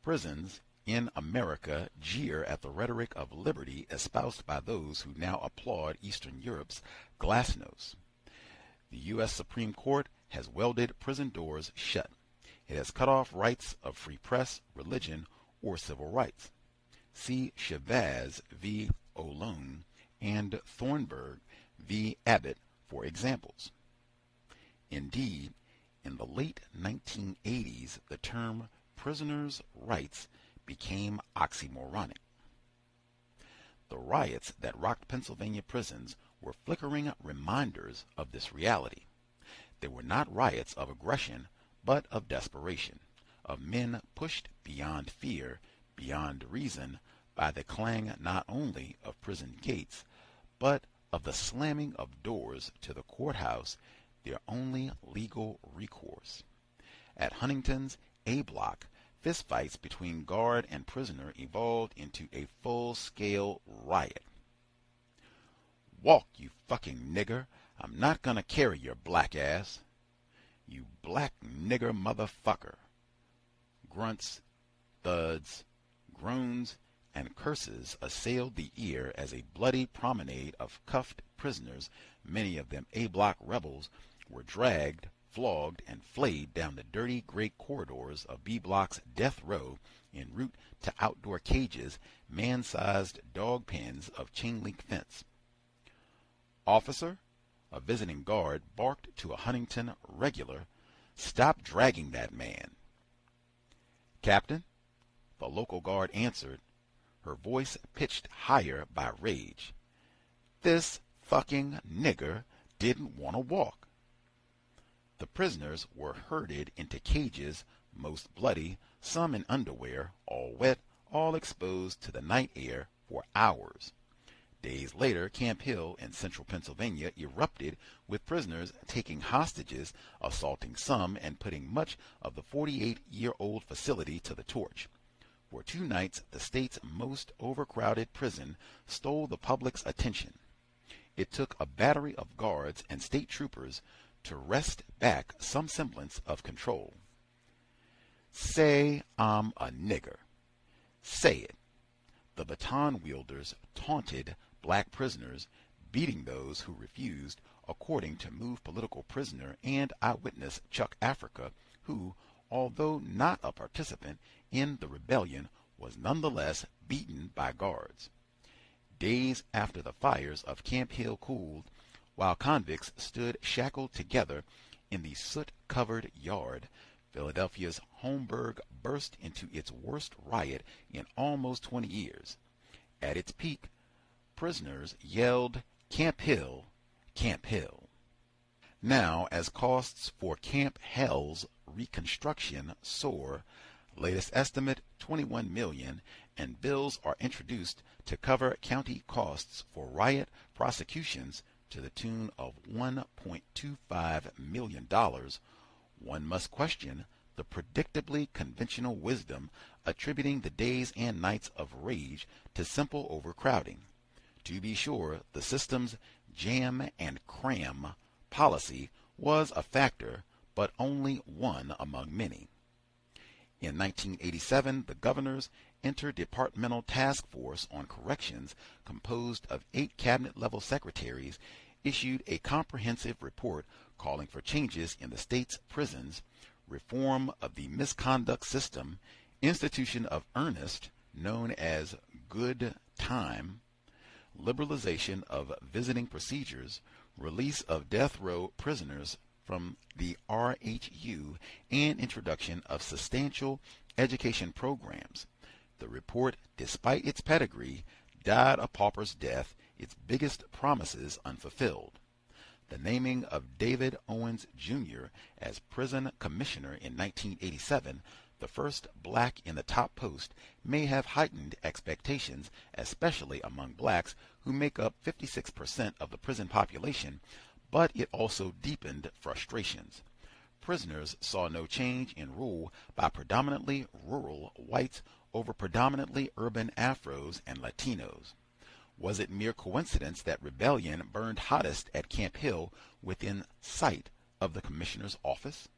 Prisons in America jeer at the rhetoric of liberty espoused by those who now applaud Eastern Europe's glasnost. The U.S. Supreme Court has welded prison doors shut. It has cut off rights of free press, religion, or civil rights. See C.O.W.S. v. Olone and Thornburg v. Abbott for examples. Indeed, in the late 1980s, the term prisoners' rights became oxymoronic. The riots that rocked Pennsylvania prisons were flickering reminders of this reality. They were not riots of aggression, but of desperation, of men pushed beyond fear, beyond reason, by the clang not only of prison gates, but of the slamming of doors to the courthouse, their only legal recourse. At Huntington's A Block, fistfights between guard and prisoner evolved into a full-scale riot. "Walk, you fucking nigger. I'm not gonna carry your black ass. You black nigger motherfucker." Grunts, thuds, groans, and curses assailed the ear as a bloody promenade of cuffed prisoners, many of them A-Block rebels, were dragged, flogged, and flayed down the dirty gray corridors of B-Block's death row en route to outdoor cages, man-sized dog pens of chain-link fence. "Officer," a visiting guard barked to a Huntington regular, "stop dragging that man." "Captain," the local guard answered, her voice pitched higher by rage, "this fucking nigger didn't want to walk." The prisoners were herded into cages, most bloody, some in underwear, all wet, all exposed to the night air for hours. Days later, Camp Hill in central Pennsylvania erupted with prisoners taking hostages, assaulting some, and putting much of the 48-year-old facility to the torch. For 2 nights, the state's most overcrowded prison stole the public's attention. It took a battery of guards and state troopers to wrest back some semblance of control. "Say I'm a nigger. Say it." The baton wielders taunted black prisoners, beating those who refused, according to MOVE political prisoner and eyewitness Chuck Africa, who, although not a participant in the rebellion, was nonetheless beaten by guards. Days after the fires of Camp Hill cooled, while convicts stood shackled together in the soot-covered yard, Philadelphia's Holmberg burst into its worst riot in almost 20 years. At its peak, prisoners yelled, "Camp Hill, Camp Hill." Now, as costs for Camp Hill's reconstruction soar, latest estimate $21 million, and bills are introduced to cover county costs for riot prosecutions to the tune of $1.25 million, one must question the predictably conventional wisdom attributing the days and nights of rage to simple overcrowding. To be sure, the system's jam and cram policy was a factor, but only one among many. In 1987, the governor's Interdepartmental Task Force on Corrections, composed of 8 cabinet-level secretaries, issued a comprehensive report calling for changes in the state's prisons, reform of the misconduct system, institution of earnest, known as good time, liberalization of visiting procedures, release of death row prisoners from the RHU, and introduction of substantial education programs. The report, despite its pedigree, died a pauper's death, its biggest promises unfulfilled. The naming of David Owens, Jr. as prison commissioner in 1987 The first black in the top post may have heightened expectations, especially among blacks who make up 56% of the prison population, but it also deepened frustrations. Prisoners saw no change in rule by predominantly rural whites over predominantly urban Afros and Latinos. Was it mere coincidence that rebellion burned hottest at Camp Hill within sight of the commissioner's office?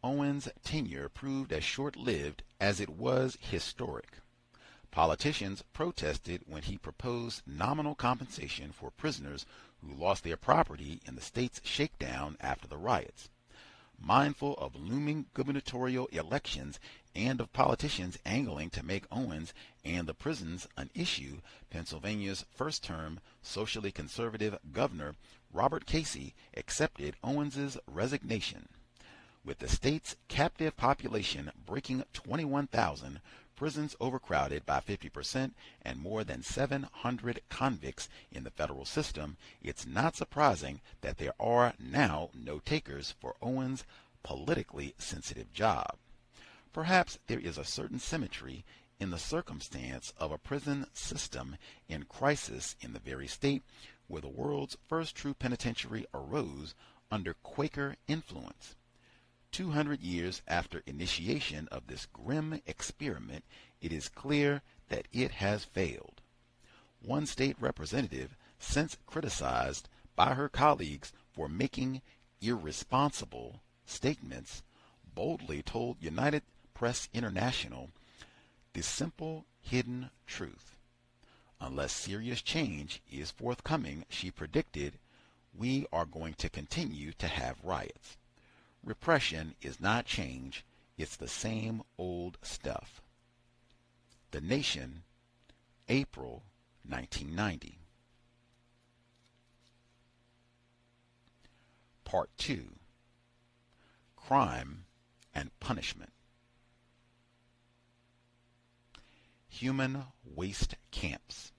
Owens' tenure proved as short-lived as it was historic. Politicians protested when he proposed nominal compensation for prisoners who lost their property in the state's shakedown after the riots. Mindful of looming gubernatorial elections and of politicians angling to make Owens and the prisons an issue, Pennsylvania's first-term socially conservative governor, Robert Casey, accepted Owens's resignation. With the state's captive population breaking 21,000, prisons overcrowded by 50%, and more than 700 convicts in the federal system, it's not surprising that there are now no takers for Owens' politically sensitive job. Perhaps there is a certain symmetry in the circumstance of a prison system in crisis in the very state where the world's first true penitentiary arose under Quaker influence. 200 years after initiation of this grim experiment, it is clear that it has failed. One state representative, since criticized by her colleagues for making irresponsible statements, boldly told United Press International the simple hidden truth. Unless serious change is forthcoming, she predicted, we are going to continue to have riots. Repression is not change, it's the same old stuff. The Nation, April 1990. Part 2. Crime and Punishment. Human waste camps.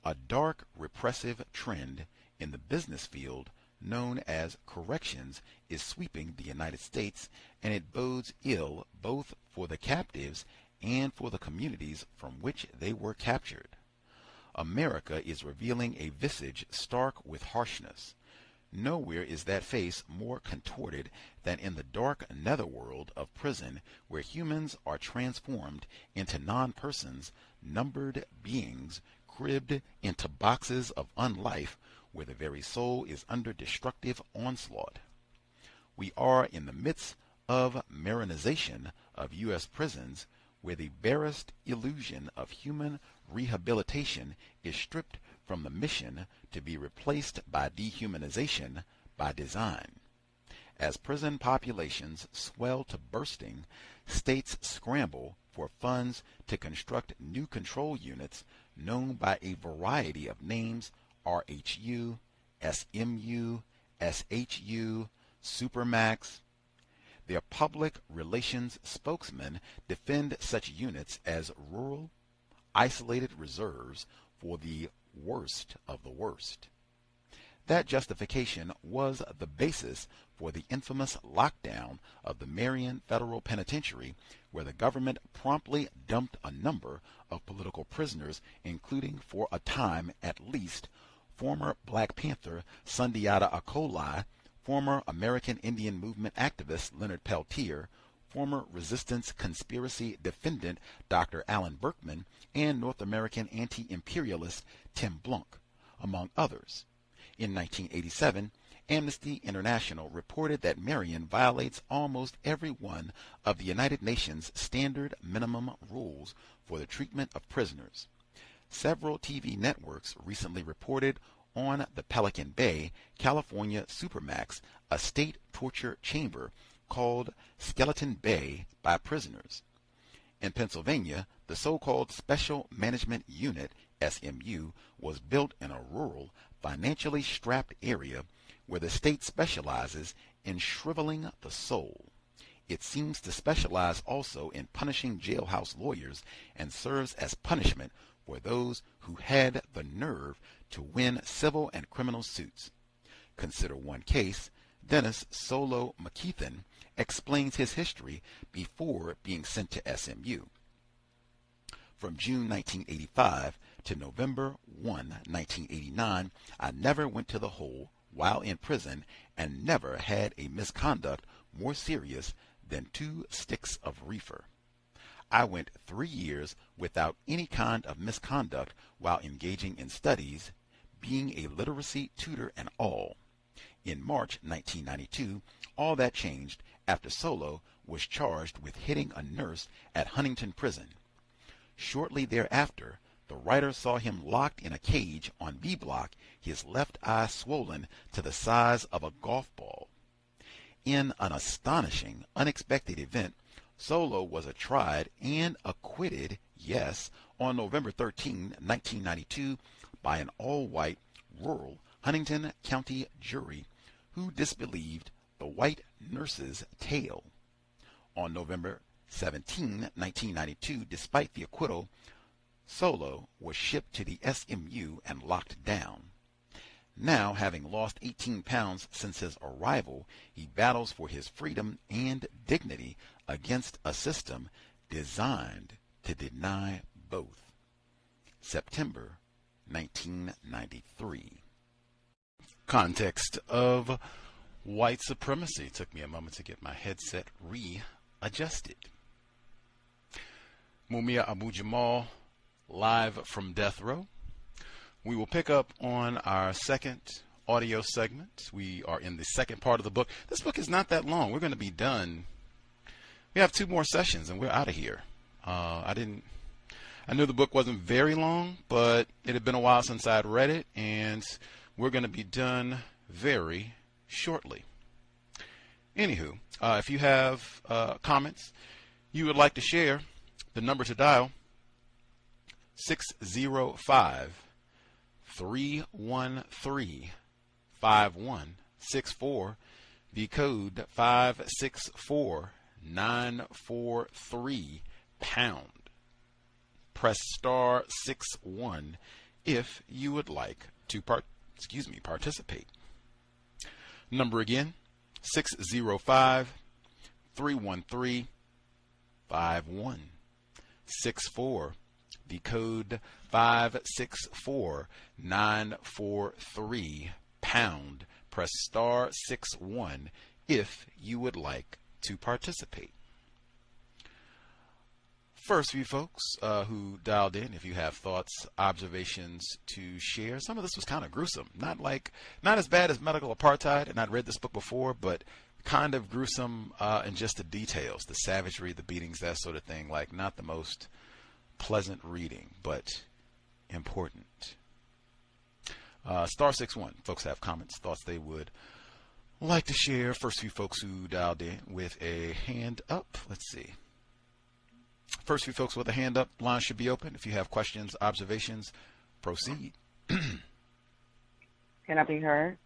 A dark, repressive trend in the business field known as corrections is sweeping the United States, and it bodes ill both for the captives and for the communities from which they were captured. America is revealing a visage stark with harshness. Nowhere is that face more contorted than in the dark netherworld of prison, where humans are transformed into non-persons, numbered beings, cribbed into boxes of unlife, where the very soul is under destructive onslaught. We are in the midst of Marinization of U.S. prisons, where the barest illusion of human rehabilitation is stripped from the mission to be replaced by dehumanization by design. As prison populations swell to bursting, states scramble for funds to construct new control units known by a variety of names: RHU, SMU, SHU, Supermax. Their public relations spokesmen defend such units as rural, isolated reserves for the worst of the worst. That justification was the basis for the infamous lockdown of the Marion Federal Penitentiary, where the government promptly dumped a number of political prisoners, including, for a time at least, former Black Panther Sundiata Acoli, former American Indian Movement activist Leonard Peltier, former resistance conspiracy defendant Dr. Alan Berkman, and North American anti-imperialist Tim Blanc, among others. In 1987, Amnesty International reported that Marion violates almost every one of the United Nations standard minimum rules for the treatment of prisoners. Several TV networks recently reported on the Pelican Bay, California Supermax, a state torture chamber called Skeleton Bay by prisoners. In Pennsylvania, the so-called Special Management Unit, SMU, was built in a rural, financially strapped area where the state specializes in shriveling the soul. It seems to specialize also in punishing jailhouse lawyers and serves as punishment for those who had the nerve to win civil and criminal suits. Consider one case: Dennis Solo McKeithen explains his history before being sent to SMU. From June 1985 to November 1, 1989, I never went to the hole while in prison and never had a misconduct more serious than 2 sticks of reefer. I went 3 years without any kind of misconduct while engaging in studies, being a literacy tutor and all. In March 1992, all that changed after Solo was charged with hitting a nurse at Huntington Prison. Shortly thereafter, the writer saw him locked in a cage on B Block, his left eye swollen to the size of a golf ball. In an astonishing, unexpected event, Solo was tried and acquitted, yes, on November 13, 1992, by an all-white, rural Huntington County jury who disbelieved the white nurse's tale. On November 17, 1992, despite the acquittal, Solo was shipped to the SMU and locked down. Now, having lost 18 pounds since his arrival, he battles for his freedom and dignity against a system designed to deny both. September 1993. Context of White Supremacy. It took me a moment to get my headset readjusted. Mumia Abu-Jamal, live from death row. We will pick up on our second audio segment. We are in the second part of the book. This book is not that long. We're going to be done. We have 2 more sessions and we're out of here. I knew the book wasn't very long, but it had been a while since I had read it, and we're going to be done very shortly. Anywho, if you have comments you would like to share, the number to dial, 605-313-5164, the code 564943 pound. Press star 61 if you would like to participate. Number again, 605-313-5164. The code 564943 pound. Press star 61 if you would like to participate. First few folks who dialed in, if you have thoughts, observations to share. Some of this was kind of gruesome. Not as bad as medical apartheid, and I'd read this book before, but kind of gruesome in just the details, the savagery, the beatings, that sort of thing. Like, not the most pleasant reading, but important. Star 61. Folks have comments, thoughts they would like to share. First few folks who dialed in with a hand up. Let's see. First few folks with a hand up, line should be open. If you have questions, observations, proceed. Can I be heard?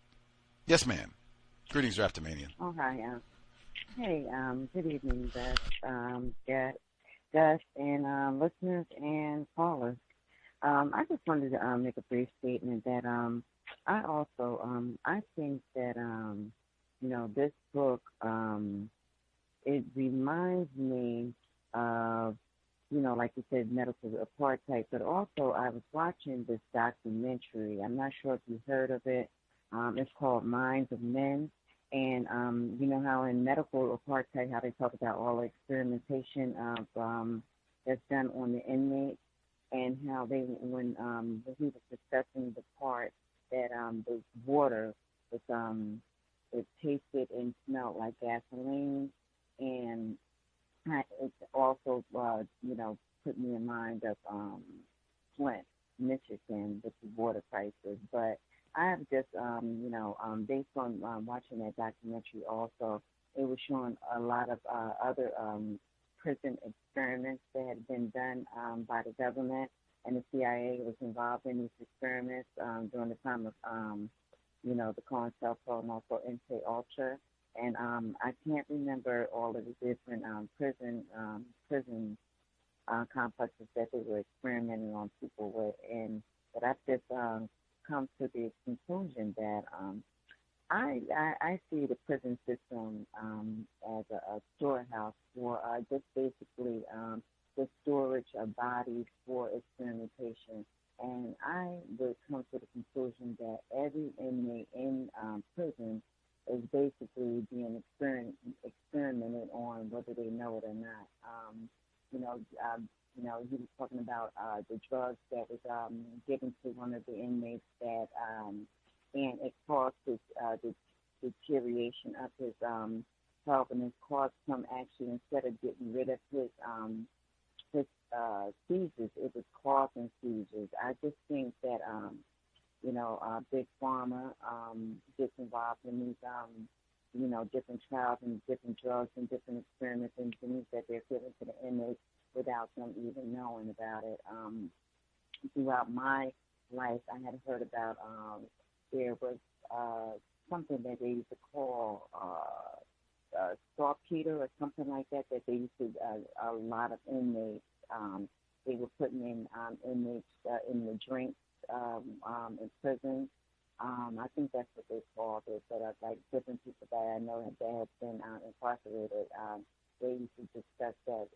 Yes, ma'am. Greetings, Draftomanian. Oh, hi. Hey, good evening, Gus, and listeners and callers. I just wanted to make a brief statement that I also I think that this book it reminds me of, like you said, medical apartheid, but also I was watching this documentary. I'm not sure if you heard of it. It's called Minds of Men. And you know how in medical apartheid, how they talk about all the experimentation of that's done on the inmate, and how when he was discussing the part that the water was it tasted and smelled like gasoline, and it also put me in mind of Flint, Michigan, with the water prices. But I have just based on watching that documentary also, it was showing a lot of other prison experiments that had been done by the government, and the CIA was involved in these experiments during the time of the COINTELPRO and also MK-Ultra. And I can't remember all of the different prison complexes that they were experimenting on people with. But I've just come to the conclusion that I see the prison system as a storehouse for just basically the storage of bodies for experimentation. And I would come to the conclusion that every inmate in prison is basically being experimented on, whether they know it or not. You know, he was talking about the drugs that was given to one of the inmates that, and it caused his the deterioration of his health, and it caused him actually, instead of getting rid of his seizures, it was causing seizures. I just think that Big Pharma gets involved in these different trials and different drugs and different experiments and things that they're giving to the inmates without them even knowing about it. Throughout my life, I had heard about there was something that they used to call saltpeter or something like that they used to, a lot of inmates, they were putting in inmates in the drinks in prison. I think that's what they called it, but like different people that I know that have been incarcerated, they used to discuss that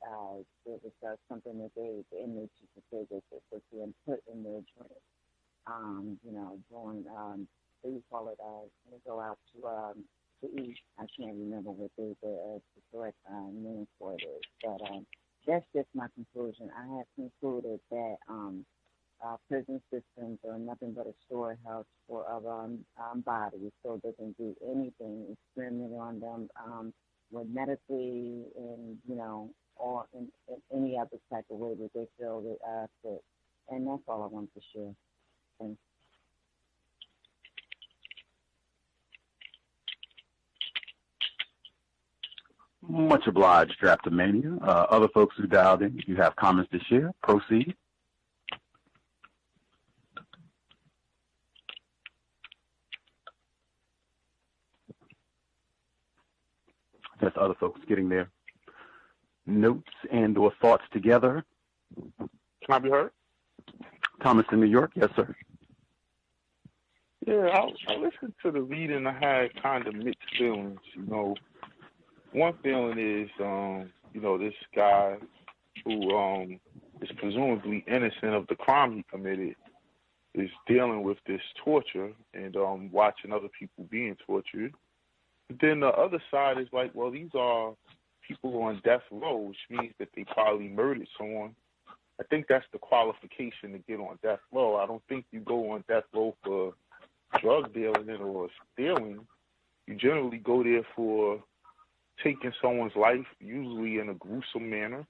there was something that the inmates used to say that was being put in their drink. During they call it they go out to eat. I can't remember what the correct name for it is, but that's just my conclusion. I have concluded that prison systems are nothing but a storehouse for other bodies, so they can do anything, experiment on them with medically and or in any other type of way that they feel that fit. And that's all I wanted to share. Thanks. Much obliged, Draftomania. Other folks who dialed in, if you have comments to share, proceed. Just other folks getting their notes and or thoughts together. Can I be heard? Thomas in New York, yes, sir. Yeah, I listened to the reading. I had kind of mixed feelings. One feeling is, this guy who is presumably innocent of the crime he committed is dealing with this torture and watching other people being tortured. But then the other side is like, well, these are people on death row, which means that they probably murdered someone. I think that's the qualification to get on death row. I don't think you go on death row for drug dealing or stealing. You generally go there for taking someone's life, usually in a gruesome manner.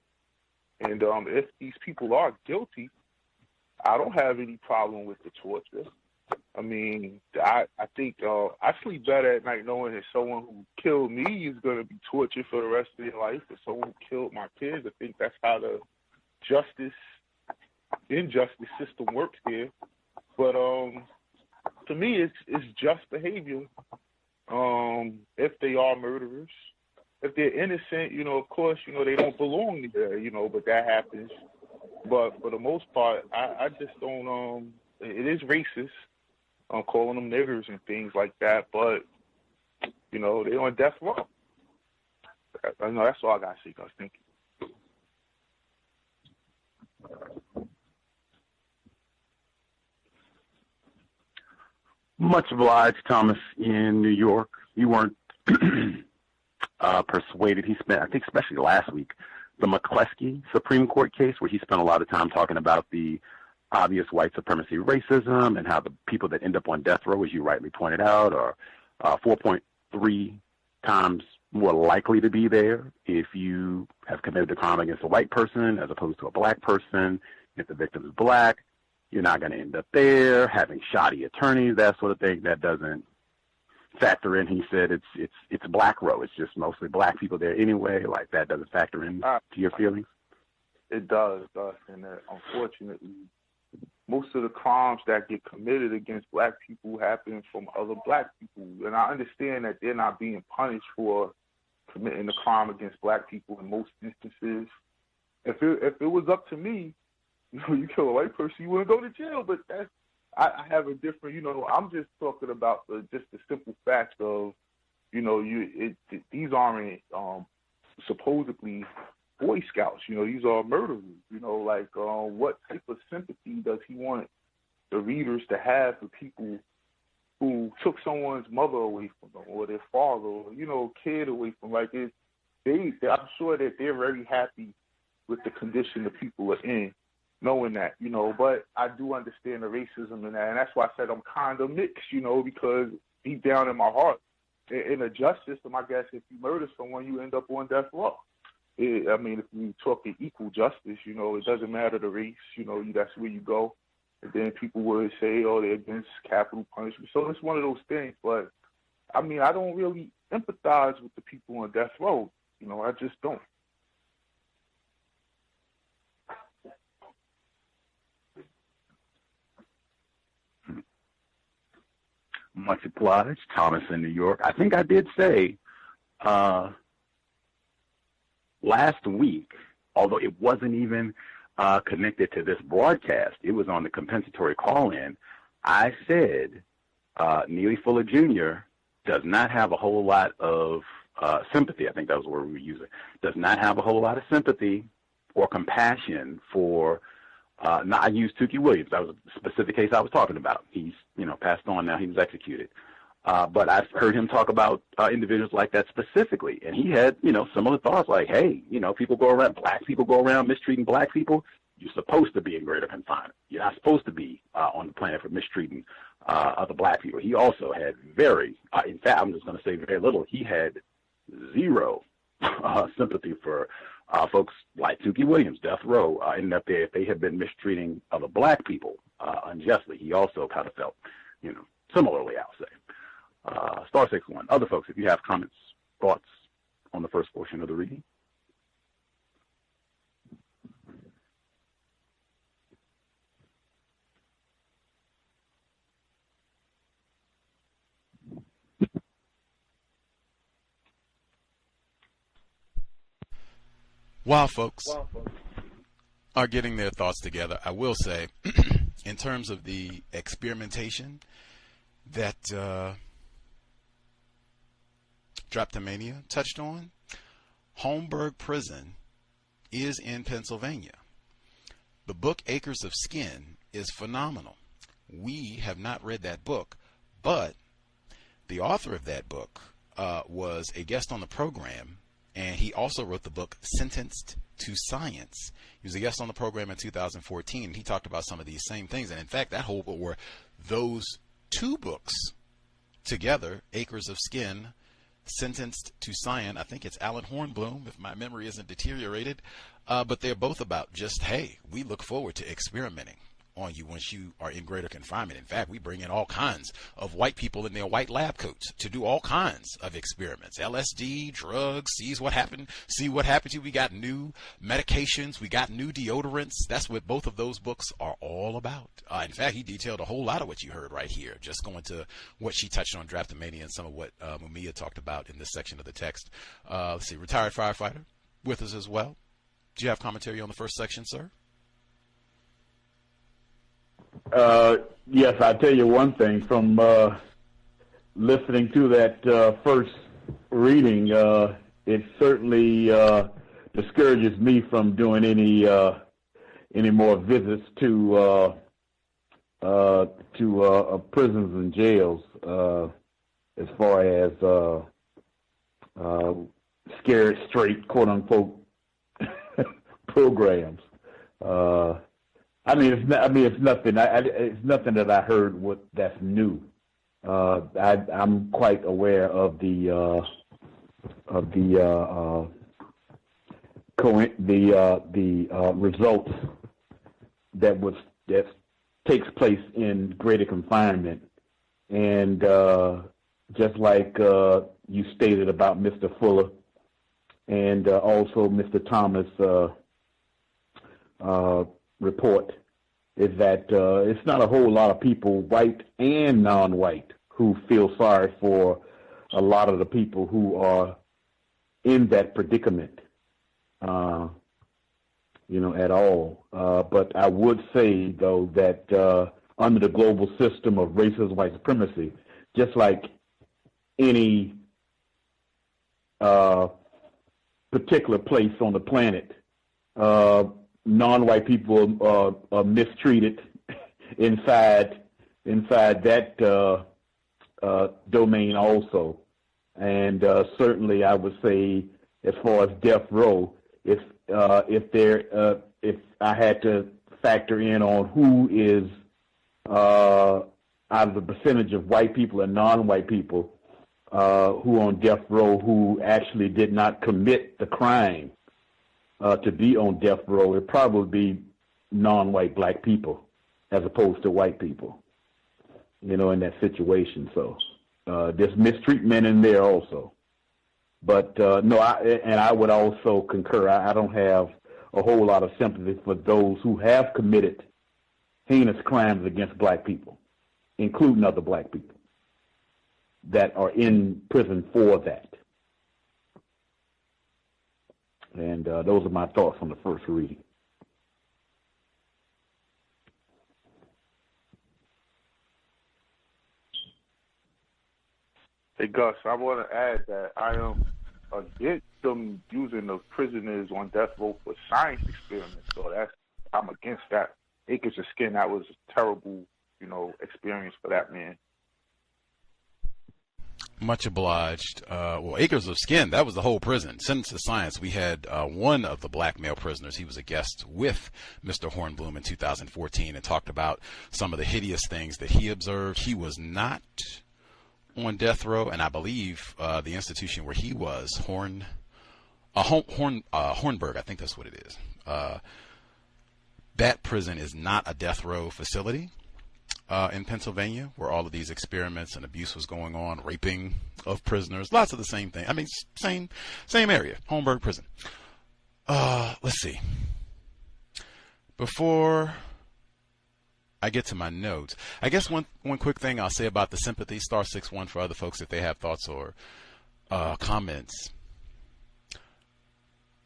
And if these people are guilty, I don't have any problem with the torture. I mean, I think I sleep better at night knowing that someone who killed me is going to be tortured for the rest of their life. If someone who killed my kids, I think that's how the injustice system works here. But to me, it's just behavior. If they are murderers, if they're innocent, of course, they don't belong there, but that happens. But for the most part, I just don't, it is racist. I'm calling them niggers and things like that, but, they're on death row. I know that's all I got to say, guys. Thank you. Much obliged, Thomas in New York. You weren't persuaded. He spent, I think especially last week, the McCleskey Supreme Court case where he spent a lot of time talking about the obvious white supremacy racism and how the people that end up on death row, as you rightly pointed out, are 4.3 times more likely to be there if you have committed a crime against a white person as opposed to a black person. If the victim is black, you're not going to end up there, having shoddy attorneys, that sort of thing. That doesn't factor in. He said it's black row. It's just mostly black people there anyway. Like, that doesn't factor in to your feelings? It does. And unfortunately, most of the crimes that get committed against black people happen from other black people. And I understand that they're not being punished for committing a crime against black people in most instances. If it was up to me, you kill a white person, you wouldn't go to jail. But I have a different, I'm just talking about just the simple fact of, these aren't supposedly Boy Scouts. These are murderers. What type of sympathy does he want the readers to have for people who took someone's mother away from them, or their father, or kid away from them? I'm sure that they're very happy with the condition the people are in, knowing that, but I do understand the racism in that, and that's why I said I'm kind of mixed, because deep down in my heart, in a justice system, I guess if you murder someone, you end up on death row. If we talk equal justice, it doesn't matter the race, that's where you go. And then people would say, oh, they're against capital punishment. So it's one of those things, but I don't really empathize with the people on death row. I just don't. Much obliged. Thomas in New York. I think I did say last week, although it wasn't even connected to this broadcast, it was on the compensatory call-in, I said Neely Fuller Jr. does not have a whole lot of sympathy. I think that was the word we were using. Does not have a whole lot of sympathy or compassion for I used Tukey Williams. That was a specific case I was talking about. He's, passed on now. He was executed. But I've heard him talk about individuals like that specifically. And he had, similar thoughts like, hey, black people go around mistreating black people. You're supposed to be in greater confinement. You're not supposed to be on the planet for mistreating other black people. He also had in fact, I'm just going to say very little. He had zero sympathy for folks like Tukey Williams, death row, ended up there if they had been mistreating other black people unjustly. He also kind of felt, similarly, I'll say. Star 61. Other folks, if you have comments, thoughts on the first portion of the reading. While folks are getting their thoughts together, I will say, in terms of the experimentation that Drapetomania touched on, Holmberg Prison is in Pennsylvania. The book Acres of Skin is phenomenal. We have not read that book, but the author of that book was a guest on the program, and he also wrote the book Sentenced to Science. He was a guest on the program in 2014, and he talked about some of these same things. And in fact, that whole book, were those two books together, Acres of Skin, Sentenced to Science. I think it's Alan Hornblum, if my memory isn't deteriorated. But they're both about just, hey, we look forward to experimenting on you once you are in greater confinement. In fact, we bring in all kinds of white people in their white lab coats to do all kinds of experiments. LSD, drugs, see what happened to you. We got new medications. We got new deodorants. That's what both of those books are all about. In fact, he detailed a whole lot of what you heard right here, just going to what she touched on Drapetomania and some of what Mumia talked about in this section of the text. Let's see, retired firefighter with us as well. Do you have commentary on the first section, sir? Yes, I'll tell you one thing. From listening to that first reading, it certainly discourages me from doing any more visits to prisons and jails as far as scared straight, quote unquote, programs. It's nothing. It's nothing that I heard that's new. I'm quite aware of the results that takes place in greater confinement, and just like you stated about Mr. Fuller and also Mr. Thomas' report, is that it's not a whole lot of people, white and non-white, who feel sorry for a lot of the people who are in that predicament, at all. But I would say, though, that under the global system of racist white supremacy, just like any particular place on the planet. Non-white people are mistreated inside that domain also. And certainly I would say, as far as death row, if I had to factor in on who is out of the percentage of white people and non-white people who on death row who actually did not commit the crime to be on death row, it'd probably be non-white black people as opposed to white people, in that situation. So there's mistreatment in there also. But no, I would also concur. I don't have a whole lot of sympathy for those who have committed heinous crimes against black people, including other black people that are in prison for that. And those are my thoughts on the first reading. Hey, Gus, I want to add that I am against them using the prisoners on death row for science experiments. So I'm against that. Acres of Skin, that was a terrible, experience for that man. Much obliged. Well, Acres of Skin, that was the whole prison. Sentence to Science, we had one of the black male prisoners. He was a guest with Mr. Hornbloom in 2014 and talked about some of the hideous things that he observed. He was not on death row, and I believe the institution where he was, Hornburg, I think that's what it is. That prison is not a death row facility in Pennsylvania, where all of these experiments and abuse was going on, raping of prisoners, lots of the same thing. I mean, same area, Hornburg Prison. Let's see. Before I get to my notes, I guess one quick thing I'll say about the sympathy, *61 for other folks if they have thoughts or comments.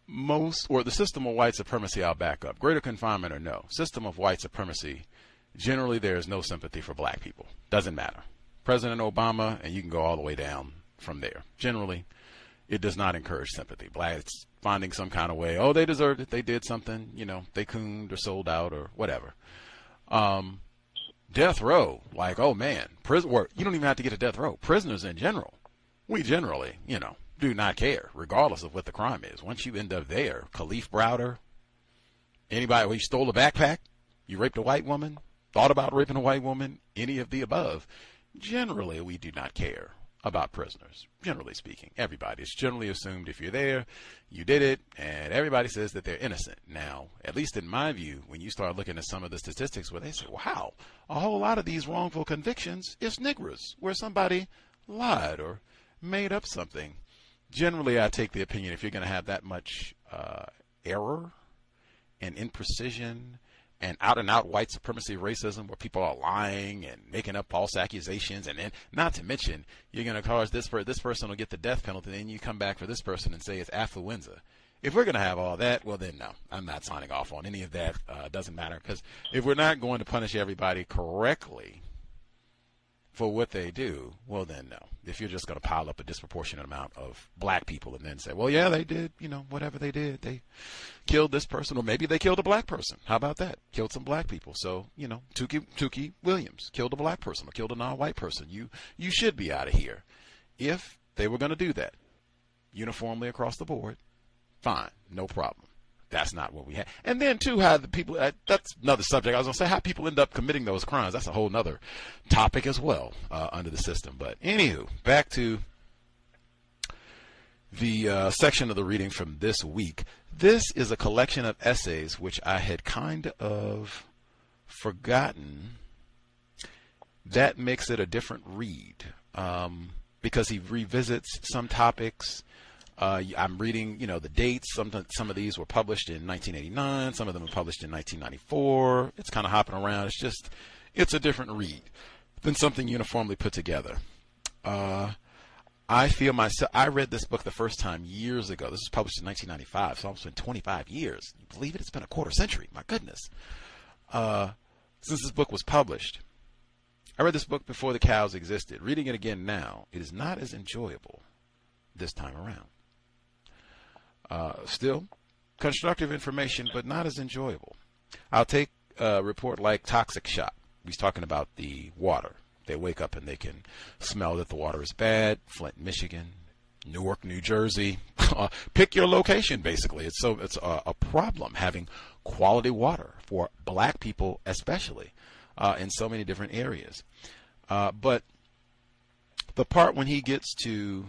The system of white supremacy, I'll back up. Greater confinement or no, system of white supremacy, generally there is no sympathy for black people. Doesn't matter. President Obama, and you can go all the way down from there. Generally, it does not encourage sympathy. Blacks finding some kind of way, they deserved it, they did something, they cooned or sold out or whatever. Death row, like, oh man, prison work. You don't even have to get to death row. Prisoners in general, we generally, do not care, regardless of what the crime is. Once you end up there, Khalif Browder, anybody who stole a backpack, you raped a white woman, thought about raping a white woman, any of the above, generally we do not care about prisoners. Generally speaking, everybody. It's generally assumed if you're there, you did it, and everybody says that they're innocent. Now, at least in my view, when you start looking at some of the statistics where they say, wow, a whole lot of these wrongful convictions is niggers, where somebody lied or made up something. Generally, I take the opinion if you're going to have that much error and imprecision and out-and-out white supremacy racism where people are lying and making up false accusations, and then not to mention you're going to cause this person will get the death penalty, then you come back for this person and say it's affluenza. If we're going to have all that, well then no, I'm not signing off on any of that. Doesn't matter, because if we're not going to punish everybody correctly for what they do, well then no. If you're just going to pile up a disproportionate amount of black people and then say, well yeah, they did, whatever they did, they killed this person, or maybe they killed a black person. How about that? Killed some black people. So, Tukey Williams killed a black person or killed a non-white person. You should be out of here. If they were going to do that uniformly across the board, fine, no problem. That's not what we had. And then, too, how the people, that's another subject. I was going to say how people end up committing those crimes. That's a whole nother topic as well under the system. But anywho, back to the section of the reading from this week. This is a collection of essays which I had kind of forgotten. That makes it a different read because he revisits some topics. I'm reading, the dates. Some of these were published in 1989. Some of them were published in 1994. It's kind of hopping around. It's a different read than something uniformly put together. I feel myself, I read this book the first time years ago. This was published in 1995, so almost been 25 years. You believe it? It's been a quarter century. My goodness. Since this book was published. I read this book before the cows existed. Reading it again now, it is not as enjoyable this time around. Still, constructive information, but not as enjoyable. I'll take a report like Toxic Shock. He's talking about the water. They wake up and they can smell that the water is bad. Flint, Michigan, Newark, New Jersey. Pick your location, basically. It's a problem having quality water for black people, especially in so many different areas. But the part when he gets to,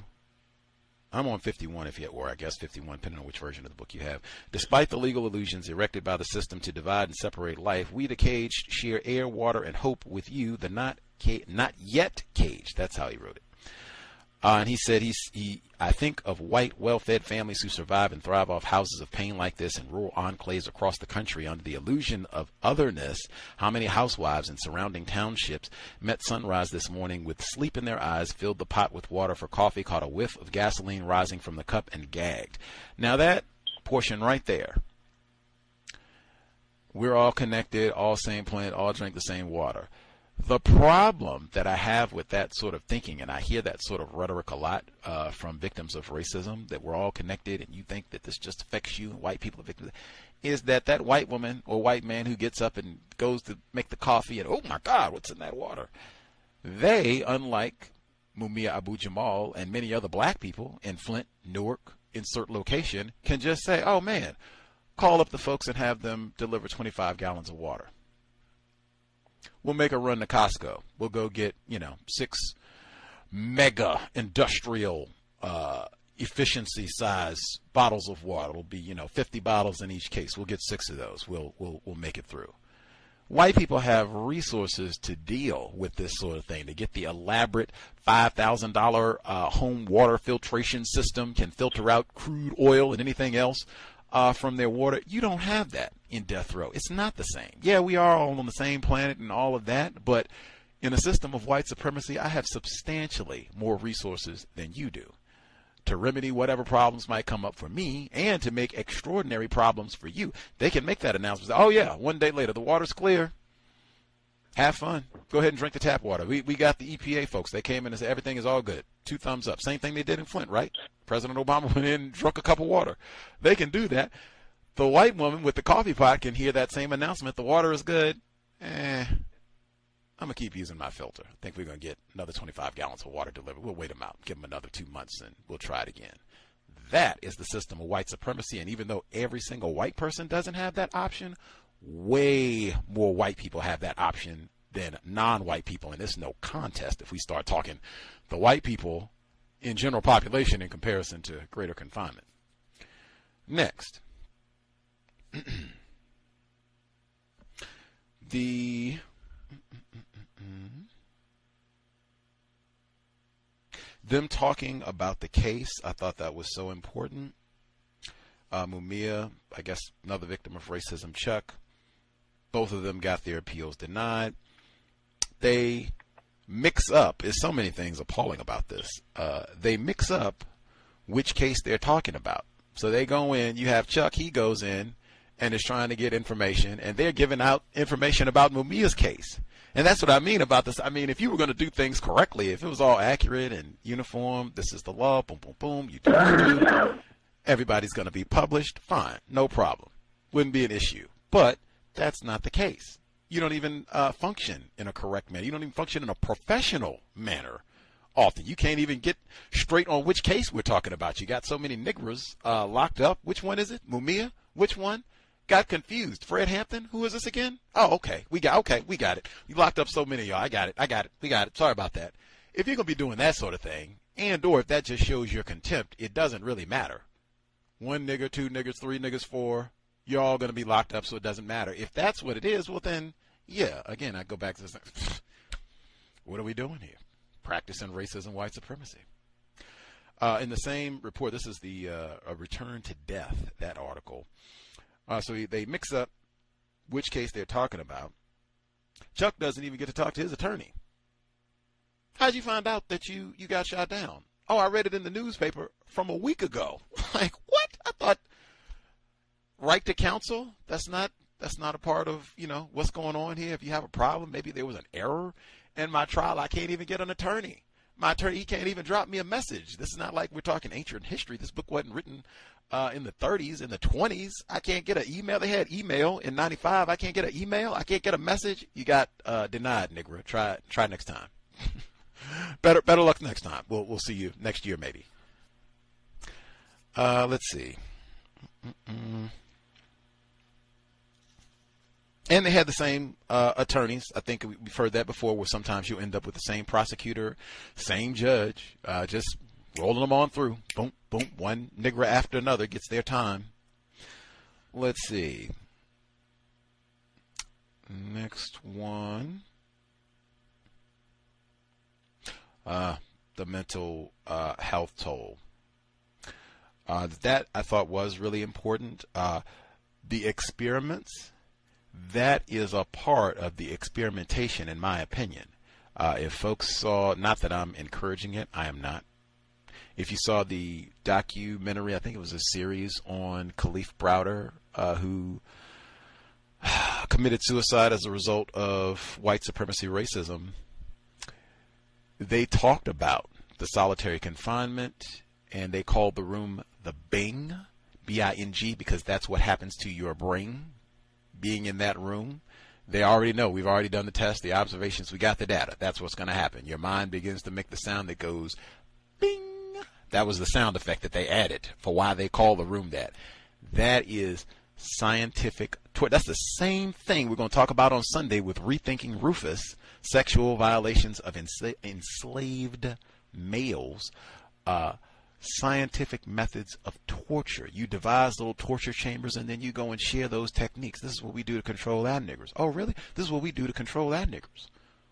I'm on 51 or I guess 51, depending on which version of the book you have. Despite the legal illusions erected by the system to divide and separate life, we the caged share air, water, and hope with you, the not yet caged. That's how he wrote it. And he said, I think of white, well-fed families who survive and thrive off houses of pain like this in rural enclaves across the country under the illusion of otherness. How many housewives in surrounding townships met sunrise this morning with sleep in their eyes, filled the pot with water for coffee, caught a whiff of gasoline rising from the cup, and gagged. Now that portion right there, we're all connected, all same planet, all drink the same water. The problem that I have with that sort of thinking, and I hear that sort of rhetoric a lot from victims of racism, that we're all connected and you think that this just affects you and white people are victims, is that white woman or white man who gets up and goes to make the coffee and, oh my God, what's in that water? They, unlike Mumia Abu-Jamal and many other black people in Flint, Newark, insert location, can just say, oh man, call up the folks and have them deliver 25 gallons of water. We'll make a run to Costco. We'll go get, 6 mega industrial efficiency size bottles of water. It'll be, 50 bottles in each case. We'll get 6 of those. We'll make it through. White people have resources to deal with this sort of thing, to get the elaborate $5,000 home water filtration system, can filter out crude oil and anything else from their water. You don't have that in death row. It's not the same. Yeah, we are all on the same planet and all of that, but in a system of white supremacy, I have substantially more resources than you do to remedy whatever problems might come up for me and to make extraordinary problems for you. They can make that announcement. Oh yeah, one day later, the water's clear. Have fun. Go ahead and drink the tap water. We got the EPA folks. They came in and said everything is all good. 2 thumbs up. Same thing they did in Flint, right? President Obama went in and drunk a cup of water. They can do that. The white woman with the coffee pot can hear that same announcement. The water is good. I'm going to keep using my filter. I think we're going to get another 25 gallons of water delivered. We'll wait them out. Give them another 2 months and we'll try it again. That is the system of white supremacy. And even though every single white person doesn't have that option, way more white people have that option than non-white people. And there's no contest if we start talking the white people in general population in comparison to greater confinement. Next. Them talking about the case, I thought that was so important. Mumia, I guess another victim of racism, Chuck, both of them got their appeals denied. They mix up, there's so many things appalling about this. They mix up which case they're talking about. So they go in, you have Chuck, he goes in and is trying to get information, and they're giving out information about Mumia's case. And that's what I mean about this. I mean, if you were going to do things correctly, if it was all accurate and uniform, this is the law, boom, boom, boom, you do it, everybody's going to be published, fine, no problem. Wouldn't be an issue. But that's not the case. You don't even function in a correct manner. You don't even function in a professional manner often. You can't even get straight on which case we're talking about. You got so many niggers locked up. Which one is it? Mumia? Which one? Got confused. Fred Hampton? Who is this again? Oh, okay. We got it. You locked up so many of y'all. I got it. We got it. Sorry about that. If you're going to be doing that sort of thing, and or if that just shows your contempt, it doesn't really matter. 1 nigger, 2 niggers, 3 niggers, 4, you're all going to be locked up, so it doesn't matter. If that's what it is, well then, yeah, again, I go back to this. What are we doing here? Practicing racism, white supremacy. In the same report, this is the A Return to Death, that article. So they mix up which case they're talking about. Chuck doesn't even get to talk to his attorney. How'd you find out that you got shot down? Oh, I read it in the newspaper from a week ago. Like, what? I thought right to counsel, that's not a part of, what's going on here. If you have a problem, maybe there was an error In my trial, I can't even get an attorney. My attorney, he can't even drop me a message. This is not like we're talking ancient history. This book wasn't written in the 30s, in the 20s. I can't get an email. They had email in 95. I can't get an email. I can't get a message. You got denied, Negro. Try next time. Better luck next time. We'll see you next year, maybe. Let's see. And they had the same attorneys. I think we've heard that before, where sometimes you end up with the same prosecutor, same judge, just rolling them on through. Boom, boom. One nigger after another gets their time. Let's see. Next one. The mental health toll. That I thought was really important. The experiments, that is a part of the experimentation, in my opinion. If folks saw, not that I'm encouraging it, I am not. If you saw the documentary, I think it was a series on Khalif Browder, who committed suicide as a result of white supremacy racism, they talked about the solitary confinement, and they called the room the Bing, B-I-N-G, because that's what happens to your brain being in that room. They already know. We've already done the test, the observations. We got the data. That's what's going to happen. Your mind begins to make the sound that goes bing. That was the sound effect that they added for why they call the room that. That is scientific. That's the same thing we're going to talk about on Sunday with Rethinking Rufus, sexual violations of enslaved males. Scientific methods of torture. You devise little torture chambers, and then you go and share those techniques. This is what we do to control our niggers. Oh, really? This is what we do to control our niggers.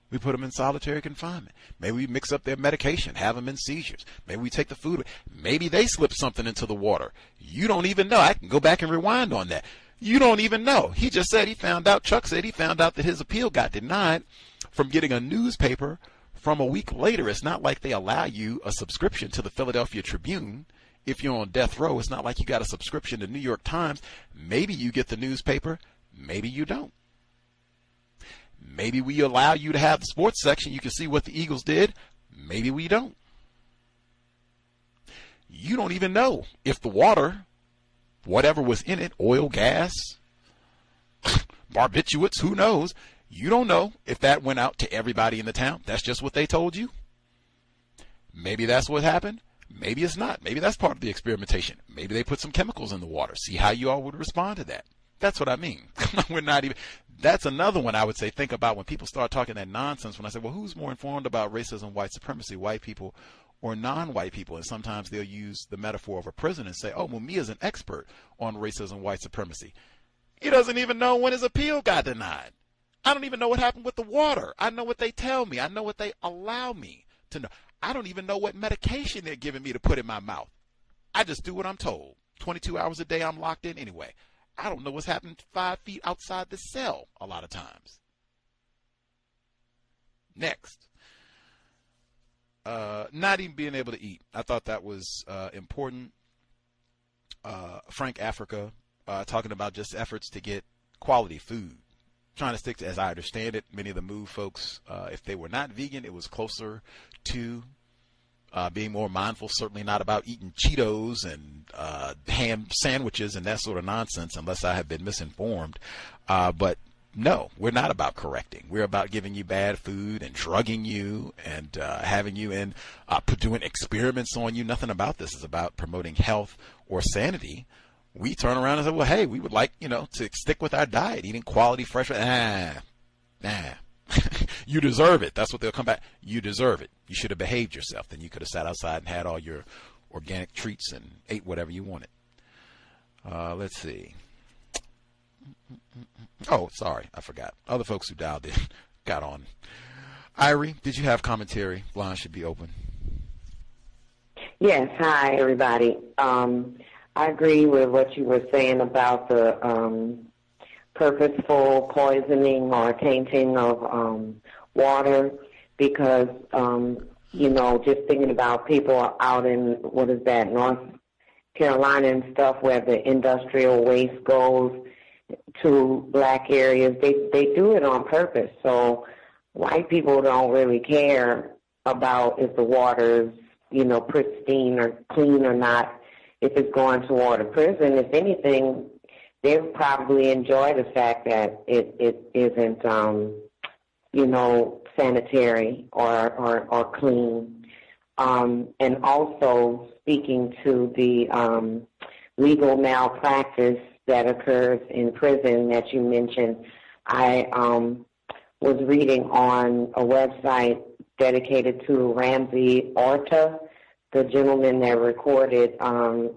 We put them in solitary confinement. Maybe we mix up their medication, have them in seizures. Maybe we take the food away. Maybe they slip something into the water. You don't even know. I can go back and rewind on that. You don't even know. He just said he found out, Chuck said he found out that his appeal got denied from getting a newspaper from a week later. It's not like they allow you a subscription to the Philadelphia Tribune. If you're on death row, it's not like you got a subscription to New York Times. Maybe you get the newspaper. Maybe you don't. Maybe we allow you to have the sports section. You can see what the Eagles did. Maybe we don't. You don't even know if the water, whatever was in it, oil, gas, barbiturates, who knows? You don't know if that went out to everybody in the town. That's just what they told you. Maybe that's what happened. Maybe it's not. Maybe that's part of the experimentation. Maybe they put some chemicals in the water. See how you all would respond to that. That's what I mean. We're not even. That's another one I would say. Think about when people start talking that nonsense. When I say, well, who's more informed about racism, white supremacy, white people or non-white people? And sometimes they'll use the metaphor of a prison and say, oh, Mumia is an expert on racism, white supremacy. He doesn't even know when his appeal got denied. I don't even know what happened with the water. I know what they tell me. I know what they allow me to know. I don't even know what medication they're giving me to put in my mouth. I just do what I'm told. 22 hours a day I'm locked in anyway. I don't know what's happening 5 feet outside the cell a lot of times. Next. Not even being able to eat. I thought that was important. Frank Africa talking about just efforts to get quality food. Trying to stick to, as I understand it, many of the MOVE folks, if they were not vegan, it was closer to being more mindful, certainly not about eating Cheetos and ham sandwiches and that sort of nonsense, unless I have been misinformed. But no, we're not about correcting. We're about giving you bad food and drugging you and having you in, doing experiments on you. Nothing about this is about promoting health or sanity. We turn around and say, well, hey, we would like, to stick with our diet, eating quality, fresh. You deserve it. That's what they'll come back. You deserve it. You should have behaved yourself. Then you could have sat outside and had all your organic treats and ate whatever you wanted. Let's see. Oh, sorry. I forgot. Other folks who dialed in got on. Irie, did you have commentary? Line should be open. Yes. Hi, everybody. I agree with what you were saying about the purposeful poisoning or tainting of water because, just thinking about people out in, North Carolina and stuff where the industrial waste goes to black areas, they do it on purpose. So white people don't really care about if the water is, you know, pristine or clean or not, if it's going toward a prison. If anything, they probably enjoy the fact that it isn't, you know, sanitary or clean. And also speaking to the legal malpractice that occurs in prison that you mentioned, I was reading on a website dedicated to Ramsey Orta, the gentleman that recorded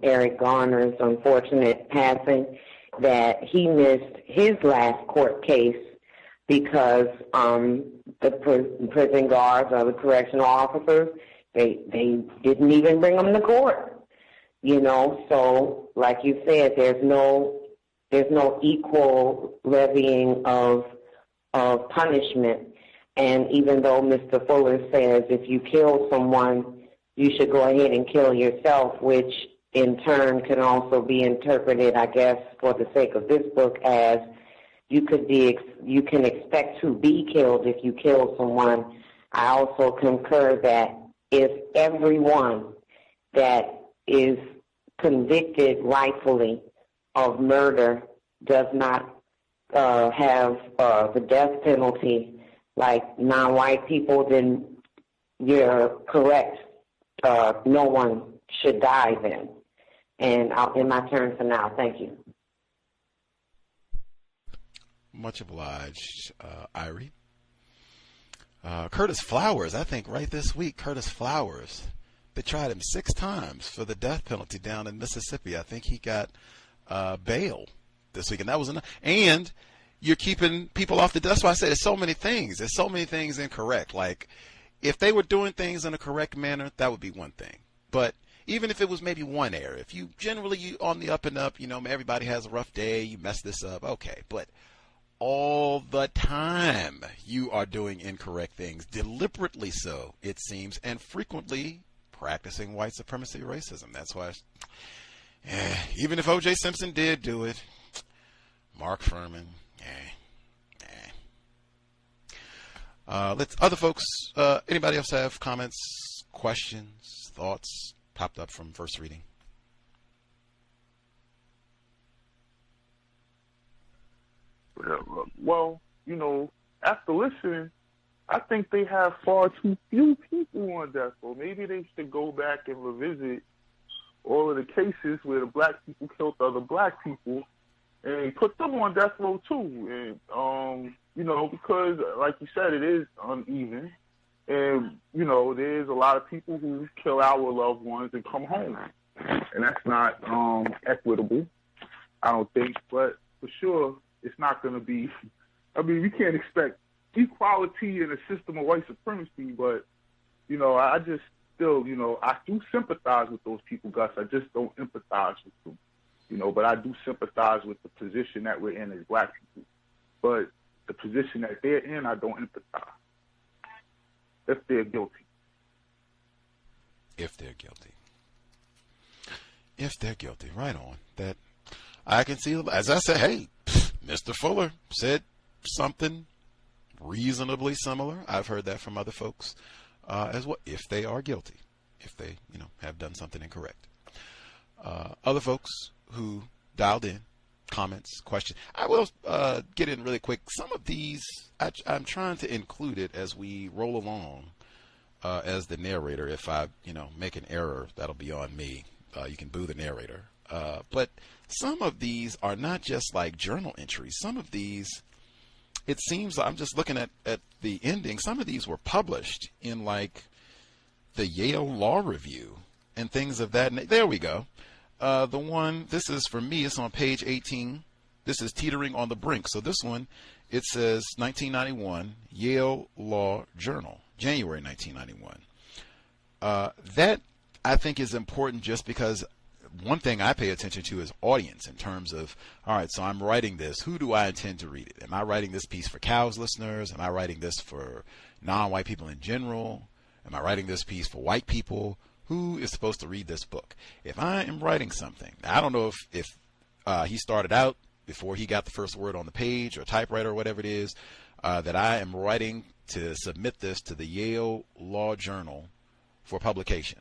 Eric Garner's unfortunate passing, that he missed his last court case because the prison guards or the correctional officers, they didn't even bring him to court. You know, so like you said, there's no equal levying of punishment. And even though Mr. Fuller says if you kill someone, you should go ahead and kill yourself, which in turn can also be interpreted, I guess, for the sake of this book, as you can expect to be killed if you kill someone. I also concur that if everyone that is convicted rightfully of murder does not have the death penalty like non-white people, then you're correct. No one should die then. And I'll end my turn for now. Thank you. Much obliged, Irie. Curtis Flowers, I think right this week, Curtis Flowers, they tried him 6 times for the death penalty down in Mississippi. I think he got bail this week, and that was enough. And you're keeping people off the death. That's why I say there's so many things. There's so many things incorrect. Like, if they were doing things in a correct manner, that would be one thing. But even if it was maybe one error, if you generally on the up and up, you know, everybody has a rough day, you mess this up, okay. But all the time you are doing incorrect things, deliberately so, it seems, and frequently practicing white supremacy racism. That's why, even if O.J. Simpson did do it, Mark Furman, let's other folks. Anybody else have comments, questions, thoughts popped up from first reading? Well, you know, after listening, I think they have far too few people on death row. Maybe they should go back and revisit all of the cases where the black people killed other black people and put them on death row too. And, you know, because like you said, it is uneven. And, you know, there's a lot of people who kill our loved ones and come home. And that's not equitable, I don't think. But for sure, it's not going to be, I mean, we can't expect equality in a system of white supremacy, but, you know, I just still, you know, I do sympathize with those people, Gus. I just don't empathize with them, you know, but I do sympathize with the position that we're in as black people. But the position that they're in, I don't empathize. If they're guilty. If they're guilty. If they're guilty. Right on. That I can see, as I said, hey, Mr. Fuller said something reasonably similar. I've heard that from other folks as well. If they are guilty, if they, you know, have done something incorrect. Other folks who dialed in, comments, questions. I will get in really quick. Some of these, I'm trying to include it as we roll along as the narrator. If I, you know, make an error, that'll be on me. You can boo the narrator. But some of these are not just like journal entries. Some of these, it seems, I'm just looking at the ending, some of these were published in like the Yale Law Review and things of that. There we go. The one, this is for me, it's on page 18. This is Teetering on the Brink. So this one, it says 1991, Yale Law Journal, January 1991. That I think is important just because one thing I pay attention to is audience in terms of, all right, so I'm writing this. Who do I intend to read it? Am I writing this piece for COWS listeners? Am I writing this for non-white people in general? Am I writing this piece for white people? Who is supposed to read this book? If I am writing something, I don't know if he started out before he got the first word on the page or typewriter or whatever it is, that I am writing to submit this to the Yale Law Journal for publication.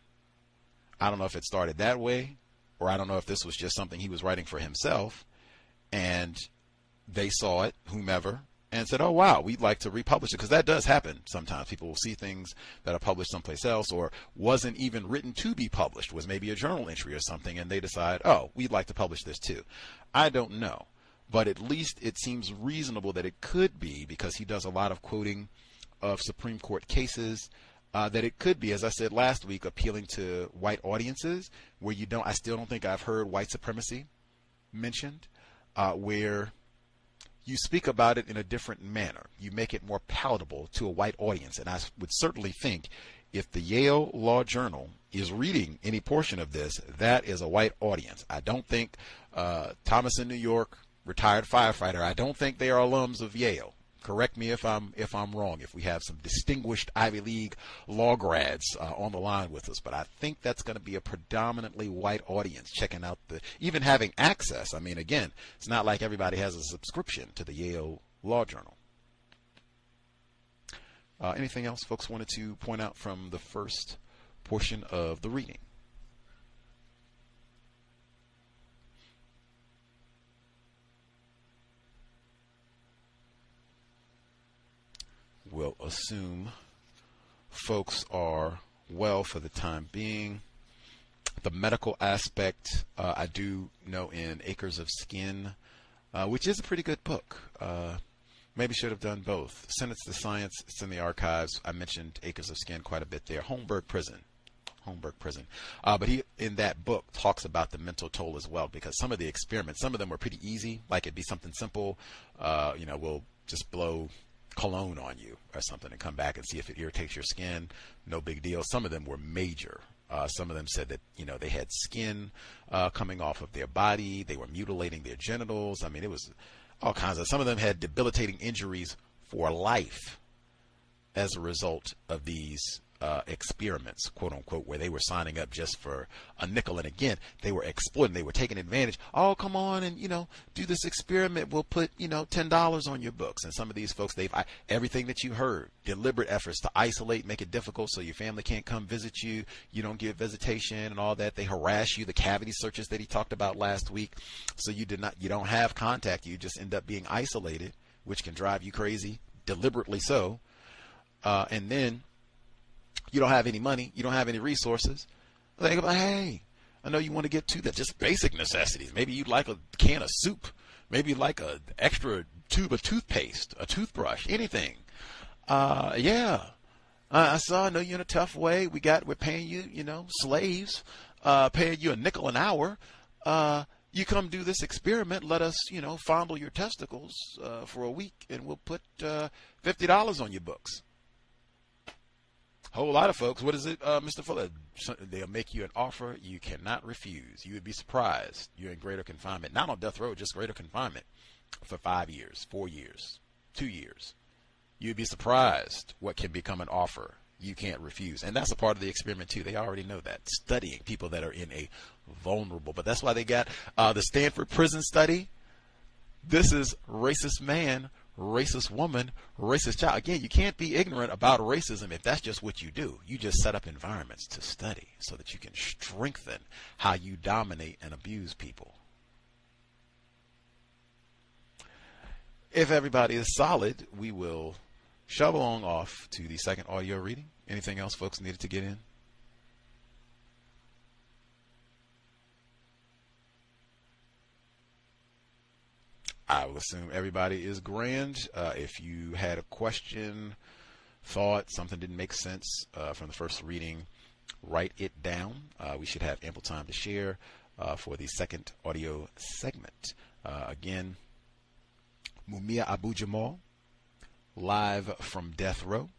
I don't know if it started that way, or I don't know if this was just something he was writing for himself, and they saw it, whomever, and said, oh, wow, we'd like to republish it. Because that does happen sometimes. People will see things that are published someplace else or wasn't even written to be published, was maybe a journal entry or something, and they decide, oh, we'd like to publish this too. I don't know. But at least it seems reasonable that it could be, because he does a lot of quoting of Supreme Court cases, that it could be, as I said last week, appealing to white audiences where I still don't think I've heard white supremacy mentioned, where you speak about it in a different manner. You make it more palatable to a white audience. And I would certainly think if the Yale Law Journal is reading any portion of this, that is a white audience. I don't think Thomas in New York, retired firefighter, I don't think they are alums of Yale. Correct me if I'm wrong, if we have some distinguished Ivy League law grads on the line with us. But I think that's going to be a predominantly white audience checking out even having access. I mean, again, it's not like everybody has a subscription to the Yale Law Journal. Anything else folks wanted to point out from the first portion of the reading? We'll assume folks are well for the time being. The medical aspect, I do know in Acres of Skin, which is a pretty good book. Maybe should have done both. Sentence to Science, it's in the archives. I mentioned Acres of Skin quite a bit there. Holmberg Prison. But he, in that book, talks about the mental toll as well, because some of the experiments, some of them were pretty easy. Like it'd be something simple, we'll just blow cologne on you or something and come back and see if it irritates your skin. No big deal. Some of them were major. Some of them said that, they had skin coming off of their body. They were mutilating their genitals. I mean, it was all kinds of, some of them had debilitating injuries for life as a result of these experiments, quote unquote, where they were signing up just for a nickel. And again, they were exploiting, they were taking advantage. Oh, come on and, do this experiment. We'll put, $10 on your books. And some of these folks, everything that you heard, deliberate efforts to isolate, make it difficult so your family can't come visit you. You don't get visitation and all that. They harass you, the cavity searches that he talked about last week. So you don't have contact. You just end up being isolated, which can drive you crazy, deliberately so. And then you don't have any money, you don't have any resources. Think about, hey, I know you want to get to that, just basic necessities. Maybe you'd like a can of soup. Maybe you'd like an extra tube of toothpaste, a toothbrush, anything. I saw, I know you're in a tough way. We're paying you, slaves, paying you a nickel an hour. You come do this experiment, let us, fondle your testicles for a week, and we'll put $50 on your books. Whole lot of folks, what is it, Mr. Fuller? They'll make you an offer you cannot refuse. You would be surprised. You're in greater confinement, not on death row, just greater confinement for 5 years, 4 years, 2 years. You'd be surprised what can become an offer you can't refuse. And that's a part of the experiment too. They already know that, studying people that are in a vulnerable. But that's why they got the Stanford prison study. This is racist man, racist woman, racist child. Again, you can't be ignorant about racism if that's just what you do. You just set up environments to study so that you can strengthen how you dominate and abuse people. If everybody is solid, we will shove along off to the second audio reading. Anything else folks needed to get in? I will assume everybody is grand. If you had a question, thought, something didn't make sense from the first reading, write it down. We should have ample time to share for the second audio segment. Again, Mumia Abu-Jamal, live from death row.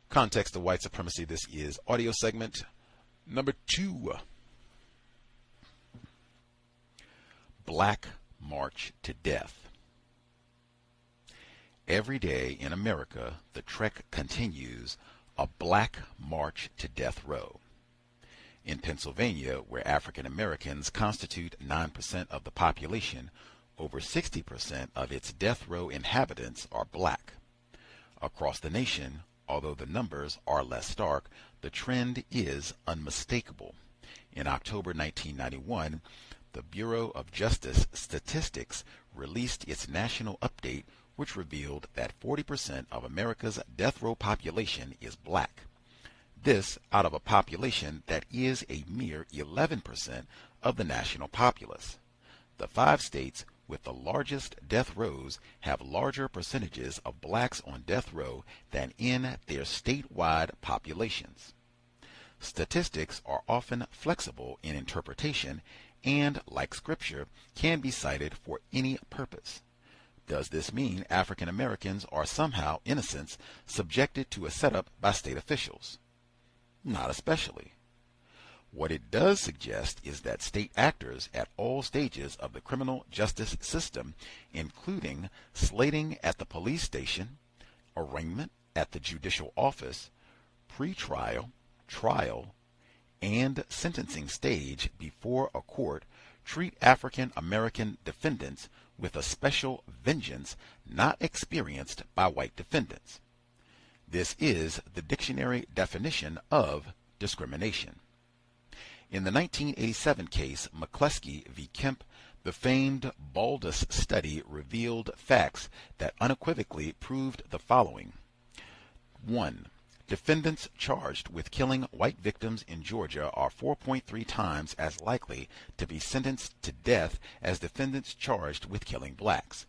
Context of White Supremacy. This is audio segment number 2. Black March to Death. Every day in America, the trek continues, a black march to death row. In Pennsylvania, where African Americans constitute 9% of the population, over 60% of its death row inhabitants are black. Across the nation, although the numbers are less stark, the trend is unmistakable. In October 1991, the Bureau of Justice Statistics released its national update, which revealed that 40% of America's death row population is black. This out of a population that is a mere 11% of the national populace. The 5 states with the largest death rows have larger percentages of blacks on death row than in their statewide populations. Statistics are often flexible in interpretation and, like Scripture, can be cited for any purpose. Does this mean African Americans are somehow innocents subjected to a setup by state officials? Not especially. What it does suggest is that state actors at all stages of the criminal justice system, including slating at the police station, arraignment at the judicial office, pre-trial, trial, and sentencing stage before a court, treat African American defendants with a special vengeance not experienced by white defendants. This is the dictionary definition of discrimination. In the 1987 case, McCleskey v. Kemp, the famed Baldus study revealed facts that unequivocally proved the following. 1. Defendants charged with killing white victims in Georgia are 4.3 times as likely to be sentenced to death as defendants charged with killing blacks.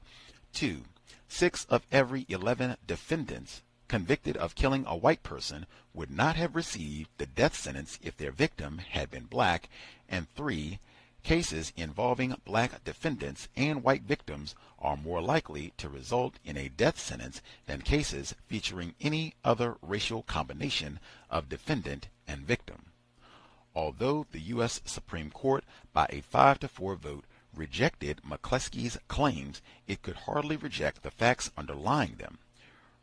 2. 6 of every 11 defendants convicted of killing a white person would not have received the death sentence if their victim had been black. And 3. Cases involving black defendants and white victims are more likely to result in a death sentence than cases featuring any other racial combination of defendant and victim. Although the U.S. Supreme Court, by a 5-4 vote, rejected McCleskey's claims, it could hardly reject the facts underlying them.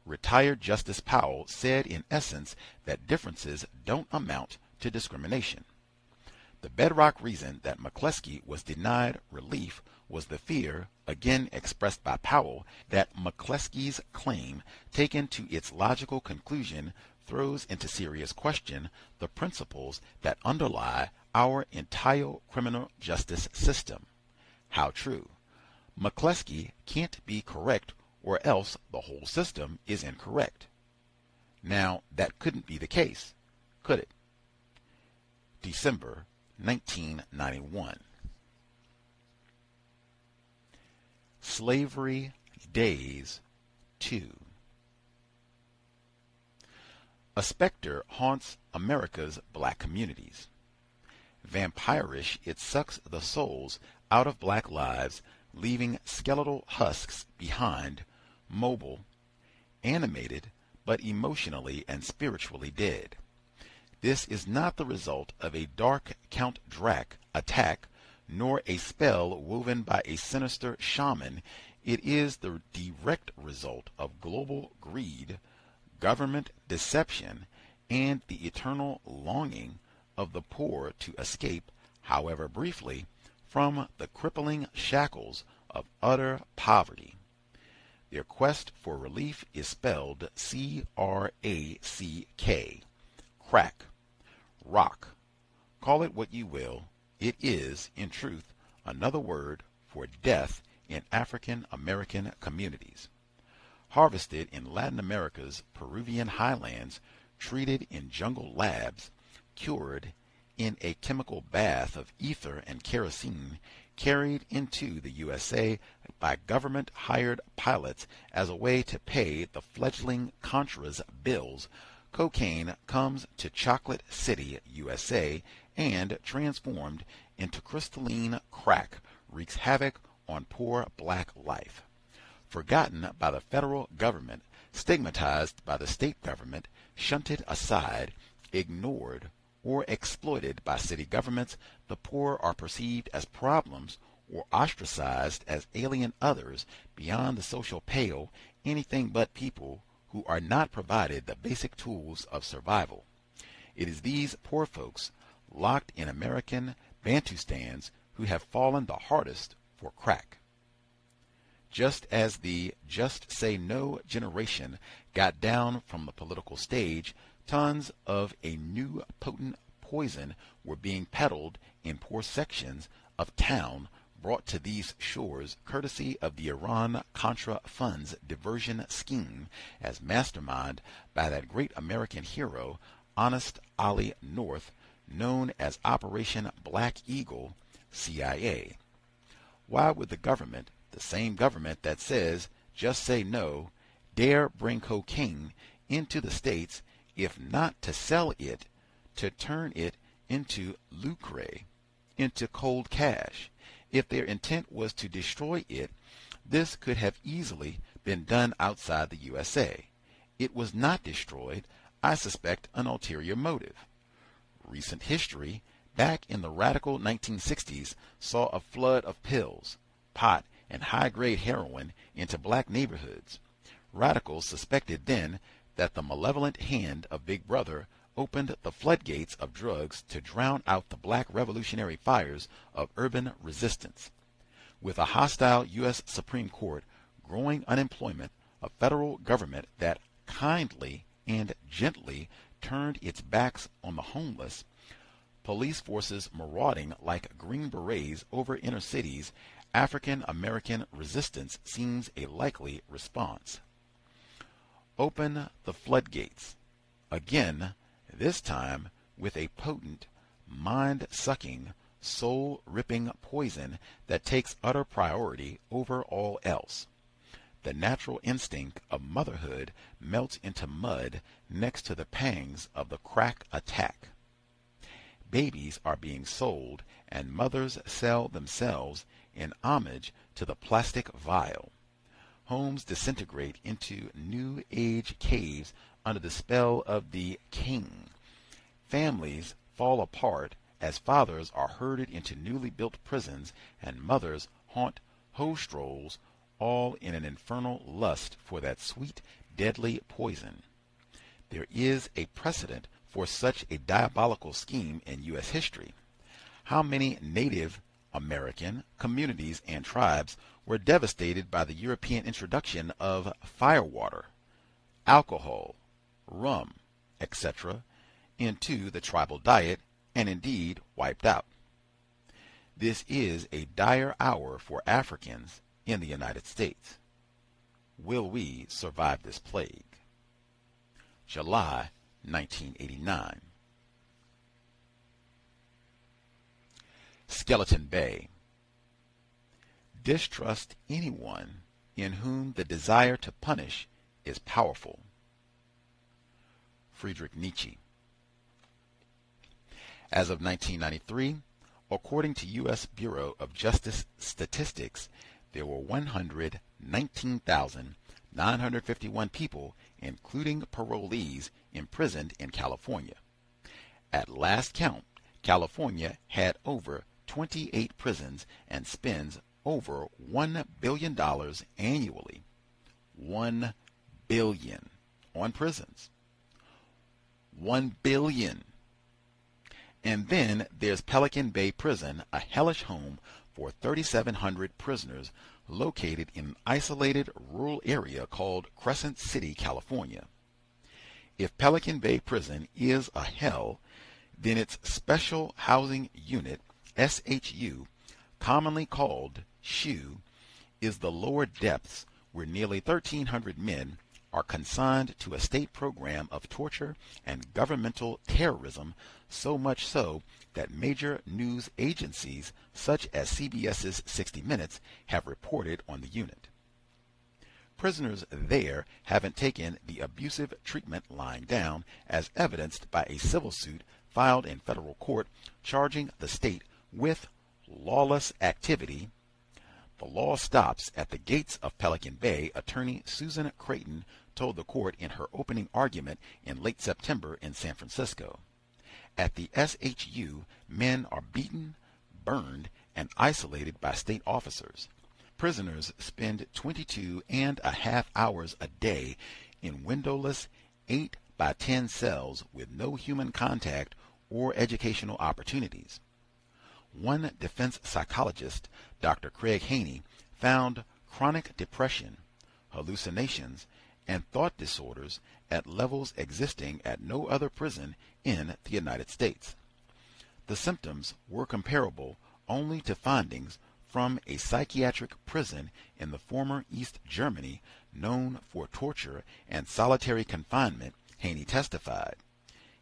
Retired Justice Powell said in essence that differences don't amount to discrimination. The bedrock reason that McCleskey was denied relief was the fear, again expressed by Powell, that McCleskey's claim, taken to its logical conclusion, throws into serious question the principles that underlie our entire criminal justice system. How true? McCleskey can't be correct, or else the whole system is incorrect. Now, that couldn't be the case, could it? December 1991. Slavery Days 2. A specter haunts America's black communities. Vampirish, it sucks the souls out of black lives, leaving skeletal husks behind, mobile, animated, but emotionally and spiritually dead. This is not the result of a dark Count Drac attack, nor a spell woven by a sinister shaman. It is the direct result of global greed, government deception, and the eternal longing of the poor to escape, however briefly, from the crippling shackles of utter poverty. Their quest for relief is spelled C-R-A-C-K, crack, rock. Call it what you will, it is, in truth, another word for death in African American communities. Harvested in Latin America's Peruvian highlands, treated in jungle labs, cured in a chemical bath of ether and kerosene, carried into the USA by government-hired pilots as a way to pay the fledgling Contra's bills, cocaine comes to Chocolate City, USA, and, transformed into crystalline crack, wreaks havoc on poor black life. Forgotten by the federal government, stigmatized by the state government, shunted aside, ignored, or exploited by city governments, the poor are perceived as problems or ostracized as alien others beyond the social pale, anything but people who are not provided the basic tools of survival. It is these poor folks, locked in American Bantustans, who have fallen the hardest for crack. Just as the Just Say No generation got down from the political stage, tons of a new potent poison were being peddled in poor sections of town, brought to these shores courtesy of the Iran-Contra funds diversion scheme as masterminded by that great American hero, Honest Ali North, known as Operation Black Eagle, CIA. Why would the government, the same government that says, just say no, dare bring cocaine into the states, if not to sell it, to turn it into lucre, into cold cash? If their intent was to destroy it, this could have easily been done outside the USA. It was not destroyed. I suspect an ulterior motive. Recent history, back in the radical 1960s, saw a flood of pills, pot, and high-grade heroin into black neighborhoods. Radicals suspected then that the malevolent hand of Big Brother opened the floodgates of drugs to drown out the black revolutionary fires of urban resistance. With a hostile U.S. Supreme Court, growing unemployment, a federal government that kindly and gently turned its backs on the homeless, police forces marauding like Green Berets over inner cities, African American resistance seems a likely response. Open the floodgates. Again, this time with a potent, mind-sucking, soul-ripping poison that takes utter priority over all else. The natural instinct of motherhood melts into mud next to the pangs of the crack attack. Babies are being sold, and mothers sell themselves in homage to the plastic vial. Homes disintegrate into new age caves under the spell of the king. Families fall apart as fathers are herded into newly built prisons, and mothers haunt hoe-strolls, all in an infernal lust for that sweet, deadly poison. There is a precedent for such a diabolical scheme in U.S. history. How many Native American communities and tribes were devastated by the European introduction of firewater, alcohol, rum, etc., into the tribal diet, and indeed wiped out? This is a dire hour for Africans in the United States. Will we survive this plague? July 1989. Skeleton Bay. Distrust anyone in whom the desire to punish is powerful. Friedrich Nietzsche. As of 1993, according to U.S. Bureau of Justice Statistics, there were 119,951 people, including parolees, imprisoned in California. At last count, California had over 28 prisons and spends over $1 billion annually. $1 billion on prisons. $1 billion. And then there's Pelican Bay Prison, a hellish home for 3,700 prisoners located in an isolated rural area called Crescent City, California. If Pelican Bay Prison is a hell, then its Special Housing Unit, SHU, commonly called SHU, is the lower depths where nearly 1,300 men are consigned to a state program of torture and governmental terrorism, so much so that major news agencies such as CBS's 60 Minutes have reported on the unit. Prisoners there haven't taken the abusive treatment lying down, as evidenced by a civil suit filed in federal court charging the state with lawless activity. The law stops at the gates of Pelican Bay, attorney Susan Creighton told the court in her opening argument in late September in San Francisco. At the SHU, men are beaten, burned, and isolated by state officers. Prisoners spend 22.5 hours a day in windowless 8 by 10 cells with no human contact or educational opportunities. One defense psychologist, Dr. Craig Haney, found chronic depression, hallucinations, and thought disorders at levels existing at no other prison in the United States. The symptoms were comparable only to findings from a psychiatric prison in the former East Germany known for torture and solitary confinement, Haney testified.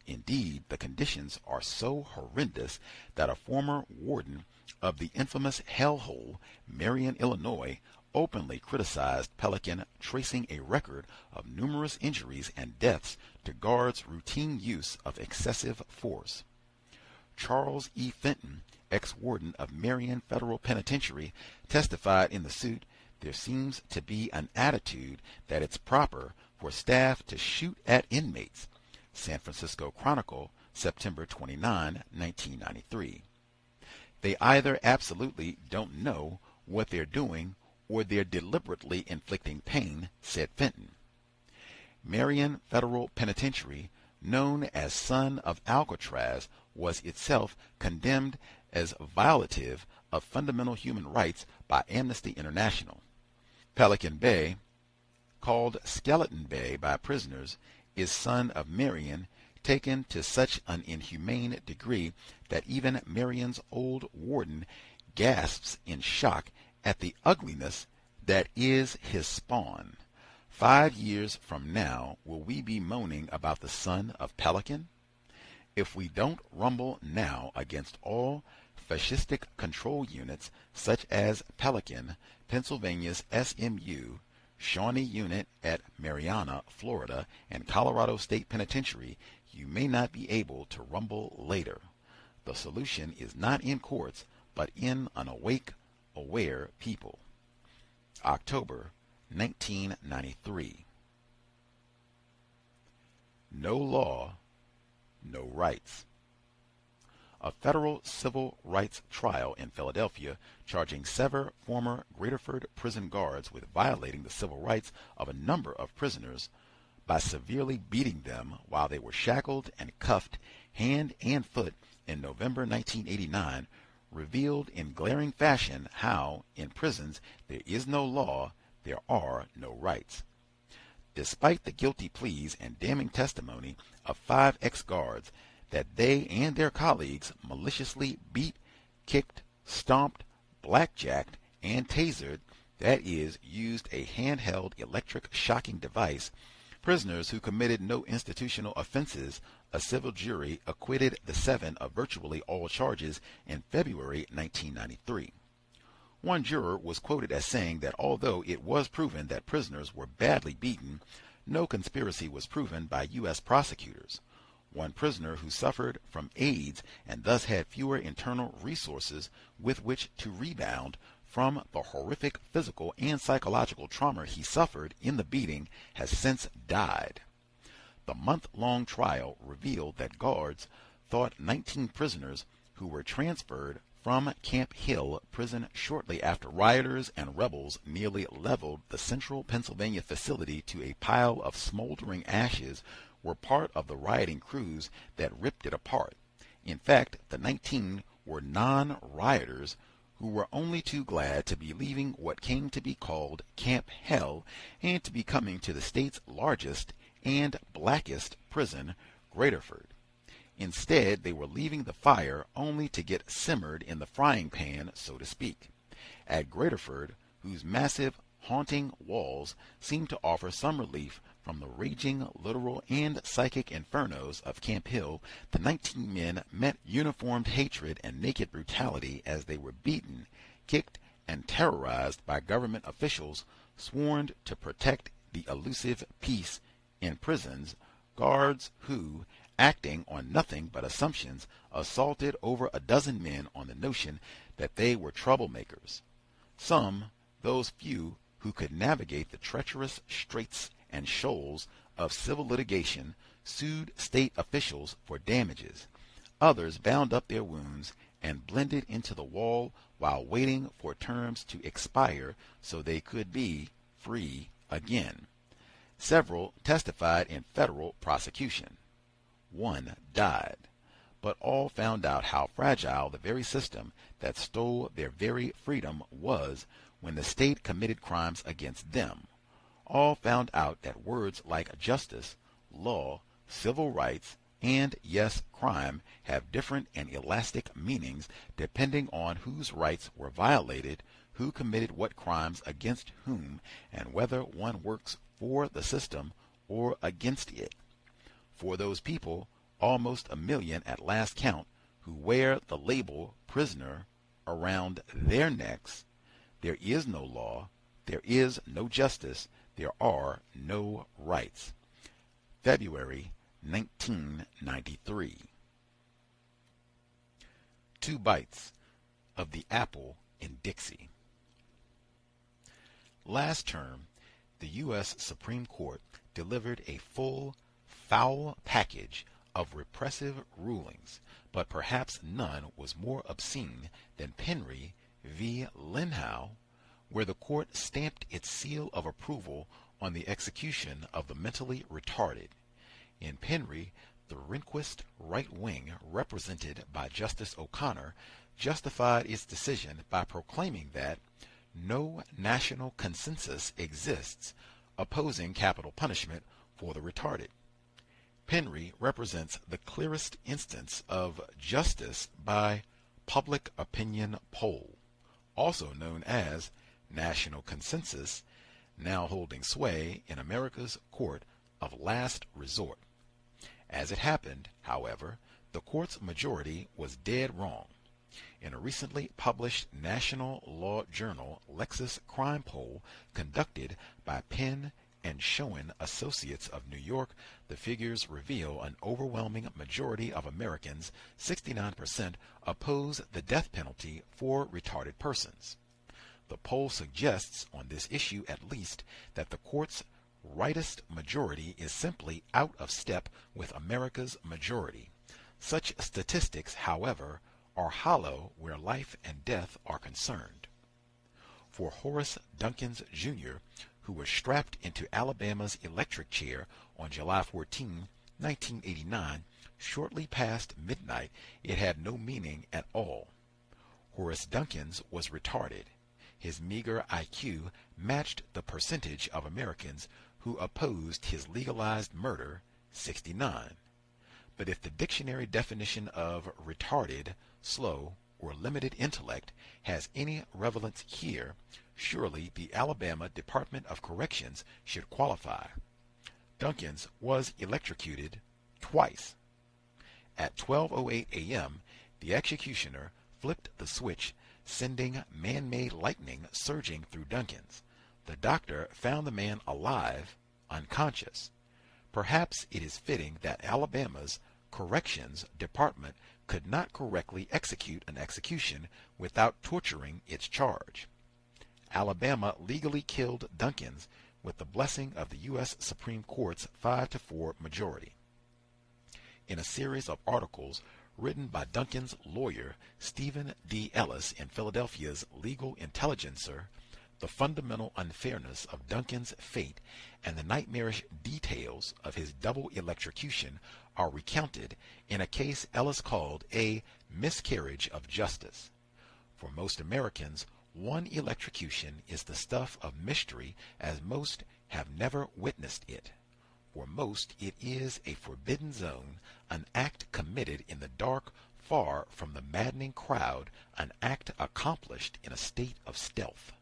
Indeed, the conditions are so horrendous that a former warden of the infamous hellhole, Marion, Illinois, openly criticized Pelican, tracing a record of numerous injuries and deaths to guards' routine use of excessive force. Charles E. Fenton, ex-warden of Marion Federal Penitentiary, testified in the suit, "There seems to be an attitude that it's proper for staff to shoot at inmates." San Francisco Chronicle, September 29, 1993. "They either absolutely don't know what they're doing or they're deliberately inflicting pain," said Fenton. Marion Federal Penitentiary, known as Son of Alcatraz, was itself condemned as violative of fundamental human rights by Amnesty International. Pelican Bay, called Skeleton Bay by prisoners, is Son of Marion, taken to such an inhumane degree that even Marion's old warden gasps in shock at the ugliness that is his spawn. 5 years from now, will we be moaning about the son of Pelican? If we don't rumble now against all fascistic control units such as Pelican, Pennsylvania's SMU, Shawnee Unit at Marianna, Florida, and Colorado State Penitentiary, you may not be able to rumble later. The solution is not in courts, but in an awake, aware people. October 1993. No law, no rights. A federal civil rights trial in Philadelphia charging 7 former Graterford prison guards with violating the civil rights of a number of prisoners by severely beating them while they were shackled and cuffed hand and foot in November 1989 revealed in glaring fashion how, in prisons, there is no law, there are no rights. Despite the guilty pleas and damning testimony of 5 ex-guards that they and their colleagues maliciously beat, kicked, stomped, blackjacked, and tasered, that is, used a handheld electric shocking device, prisoners who committed no institutional offenses, a civil jury acquitted the 7 of virtually all charges in February 1993. One juror was quoted as saying that although it was proven that prisoners were badly beaten, no conspiracy was proven by U.S. prosecutors. One prisoner who suffered from AIDS and thus had fewer internal resources with which to rebound from the horrific physical and psychological trauma he suffered in the beating has since died. The month-long trial revealed that guards thought 19 prisoners who were transferred from Camp Hill prison shortly after rioters and rebels nearly leveled the central Pennsylvania facility to a pile of smoldering ashes were part of the rioting crews that ripped it apart. In fact, the 19 were non-rioters who were only too glad to be leaving what came to be called Camp Hell and to be coming to the state's largest and blackest prison, Graterford. Instead, they were leaving the fire only to get simmered in the frying pan, so to speak. At Graterford, whose massive, haunting walls seemed to offer some relief from the raging literal and psychic infernos of Camp Hill, the 19 men met uniformed hatred and naked brutality as they were beaten, kicked, and terrorized by government officials sworn to protect the elusive peace in prisons, guards who, acting on nothing but assumptions, assaulted over a dozen men on the notion that they were troublemakers. Some, those few who could navigate the treacherous straits and shoals of civil litigation, sued state officials for damages. Others bound up their wounds and blended into the wall while waiting for terms to expire so they could be free again. Several testified in federal prosecution. One died, but all found out how fragile the very system that stole their very freedom was when the state committed crimes against them. all found out that words like justice, law, civil rights, and, yes, crime have different and elastic meanings depending on whose rights were violated, who committed what crimes against whom, and whether one works for the system or against it. For those people, almost 1 million at last count, who wear the label prisoner around their necks, there is no law, there is no justice, there are no rights. February 1993. 2 bites of the apple in Dixie. Last term, the U.S. Supreme Court delivered a full, foul package of repressive rulings, but perhaps none was more obscene than Penry v. Linhow, where the court stamped its seal of approval on the execution of the mentally retarded. In Penry, the Rehnquist right wing, represented by Justice O'Connor, justified its decision by proclaiming that no national consensus exists opposing capital punishment for the retarded. Penry represents the clearest instance of justice by public opinion poll, also known as national consensus, now holding sway in America's court of last resort. As it happened, however, the court's majority was dead wrong. In a recently published National Law Journal Lexis crime poll conducted by Penn and Schoen Associates of New York, the figures reveal an overwhelming majority of Americans, 69%, oppose the death penalty for retarded persons. The poll suggests, on this issue at least, that the court's rightist majority is simply out of step with America's majority. Such statistics, however, are hollow where life and death are concerned. For Horace Dunkins, Jr., who was strapped into Alabama's electric chair on July 14, 1989, shortly past midnight, it had no meaning at all. Horace Dunkins was retarded. His meager IQ matched the percentage of Americans who opposed his legalized murder, 69. But if the dictionary definition of retarded, slow, or limited intellect has any relevance here, surely the Alabama Department of Corrections should qualify. Dunkins was electrocuted twice. At 12:08 a.m., the executioner flipped the switch, sending man-made lightning surging through Dunkins. The doctor found the man alive, unconscious. Perhaps it is fitting that Alabama's Corrections Department could not correctly execute an execution without torturing its charge. Alabama legally killed Dunkins with the blessing of the U.S. Supreme Court's 5-4 majority. In a series of articles written by Duncan's lawyer, Stephen D. Ellis, in Philadelphia's Legal Intelligencer, the fundamental unfairness of Duncan's fate and the nightmarish details of his double electrocution are recounted in a case Ellis called a miscarriage of justice. For most Americans, one electrocution is the stuff of mystery, as most have never witnessed it. For most, it is a forbidden zone, an act committed in the dark, far from the maddening crowd, an act accomplished in a state of stealth.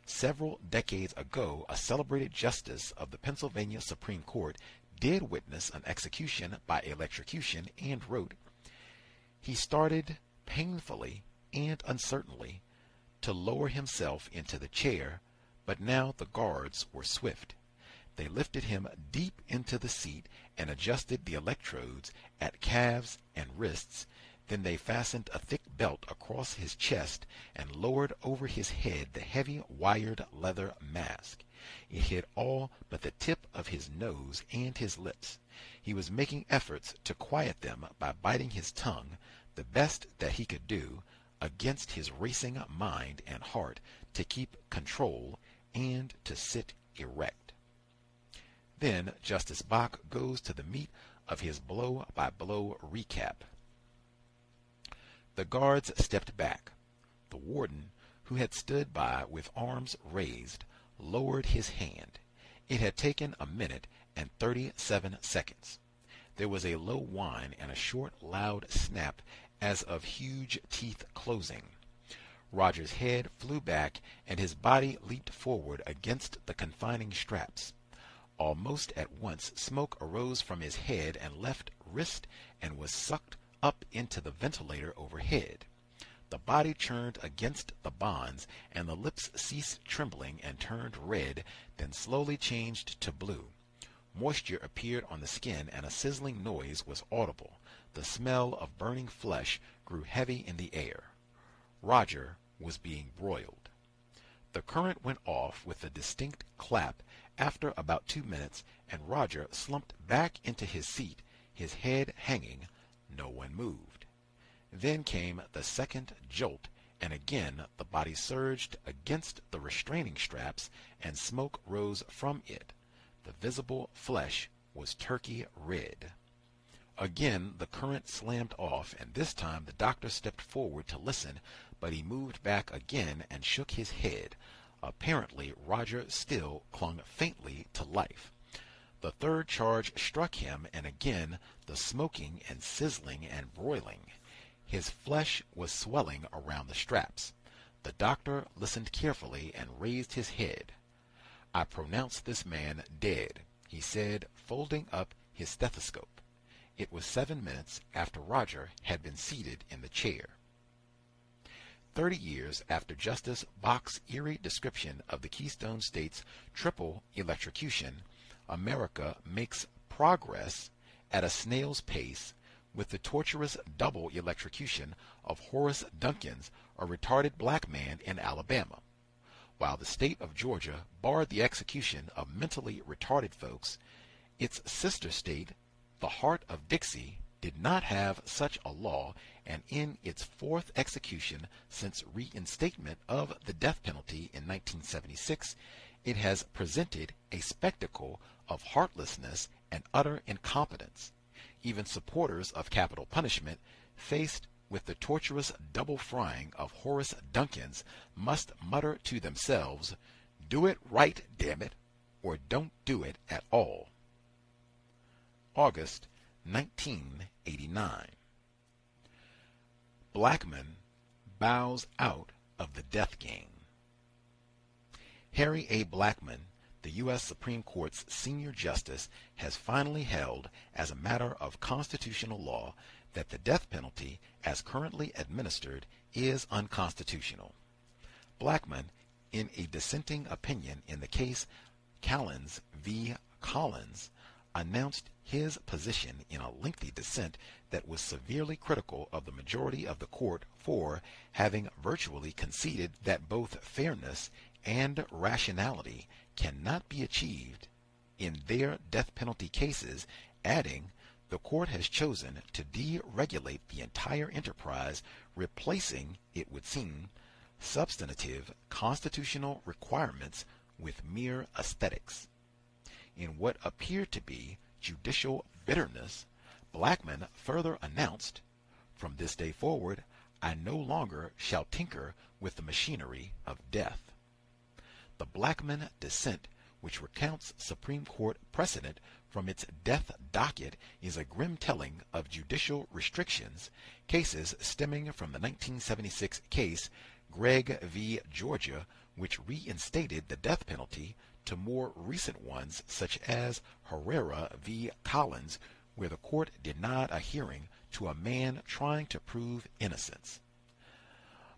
Several decades ago, a celebrated justice of the Pennsylvania Supreme Court did witness an execution by electrocution and wrote, "He started painfully and uncertainly to lower himself into the chair, but now the guards were swift. They lifted him deep into the seat and adjusted the electrodes at calves and wrists. Then they fastened a thick belt across his chest and lowered over his head the heavy wired leather mask. It hid all but the tip of his nose and his lips. He was making efforts to quiet them by biting his tongue, the best that he could do, against his racing mind and heart, to keep control and to sit erect." Then Justice Bach goes to the meat of his blow-by-blow recap. The guards stepped back. The warden, who had stood by with arms raised, lowered his hand. It had taken a minute and 37 seconds. There was a low whine and a short, loud snap as of huge teeth closing. Roger's head flew back and his body leaped forward against the confining straps. Almost at once, smoke arose from his head and left wrist and was sucked up into the ventilator overhead. The body churned against the bonds, and the lips ceased trembling and turned red, then slowly changed to blue. Moisture appeared on the skin, and a sizzling noise was audible. The smell of burning flesh grew heavy in the air. Roger was being broiled. The current went off with a distinct clap after about 2 minutes, and Roger slumped back into his seat, his head hanging. No one moved. Then came the second jolt, and again the body surged against the restraining straps, and smoke rose from it. The visible flesh was turkey red. Again the current slammed off, and this time the doctor stepped forward to listen, but he moved back again and shook his head. Apparently Roger still clung faintly to life. The third charge struck him, and again the smoking and sizzling and broiling. His flesh was swelling around the straps. The doctor listened carefully and raised his head. "I pronounce this man dead," he said, folding up his stethoscope. It was 7 minutes after Roger had been seated in the chair. 30 years after Justice Bach's eerie description of the Keystone State's triple electrocution, America makes progress at a snail's pace with the torturous double electrocution of Horace Duncan's, a retarded black man in Alabama. While the state of Georgia barred the execution of mentally retarded folks, its sister state, the Heart of Dixie, did not have such a law, and in its fourth execution since reinstatement of the death penalty in 1976, it has presented a spectacle of heartlessness and utter incompetence. Even supporters of capital punishment, faced with the torturous double frying of Horace Duncan's, must mutter to themselves, "Do it right, damn it," or don't do it at all. August 1989. Blackman bows out of the death game. Harry A. Blackman, the U.S. Supreme Court's senior justice, has finally held as a matter of constitutional law that the death penalty, as currently administered, is unconstitutional. Blackman, in a dissenting opinion in the case Callins v. Collins, announced his position in a lengthy dissent that was severely critical of the majority of the court for having virtually conceded that both fairness and rationality cannot be achieved in their death penalty cases, adding, "The court has chosen to deregulate the entire enterprise, replacing, it would seem, substantive constitutional requirements with mere aesthetics." In what appeared to be judicial bitterness, Blackman further announced, "From this day forward, I no longer shall tinker with the machinery of death." The Blackman dissent, which recounts Supreme Court precedent from its death docket, is a grim telling of judicial restrictions, cases stemming from the 1976 case Gregg v. Georgia, which reinstated the death penalty, to more recent ones such as Herrera v. Collins, where the court denied a hearing to a man trying to prove innocence.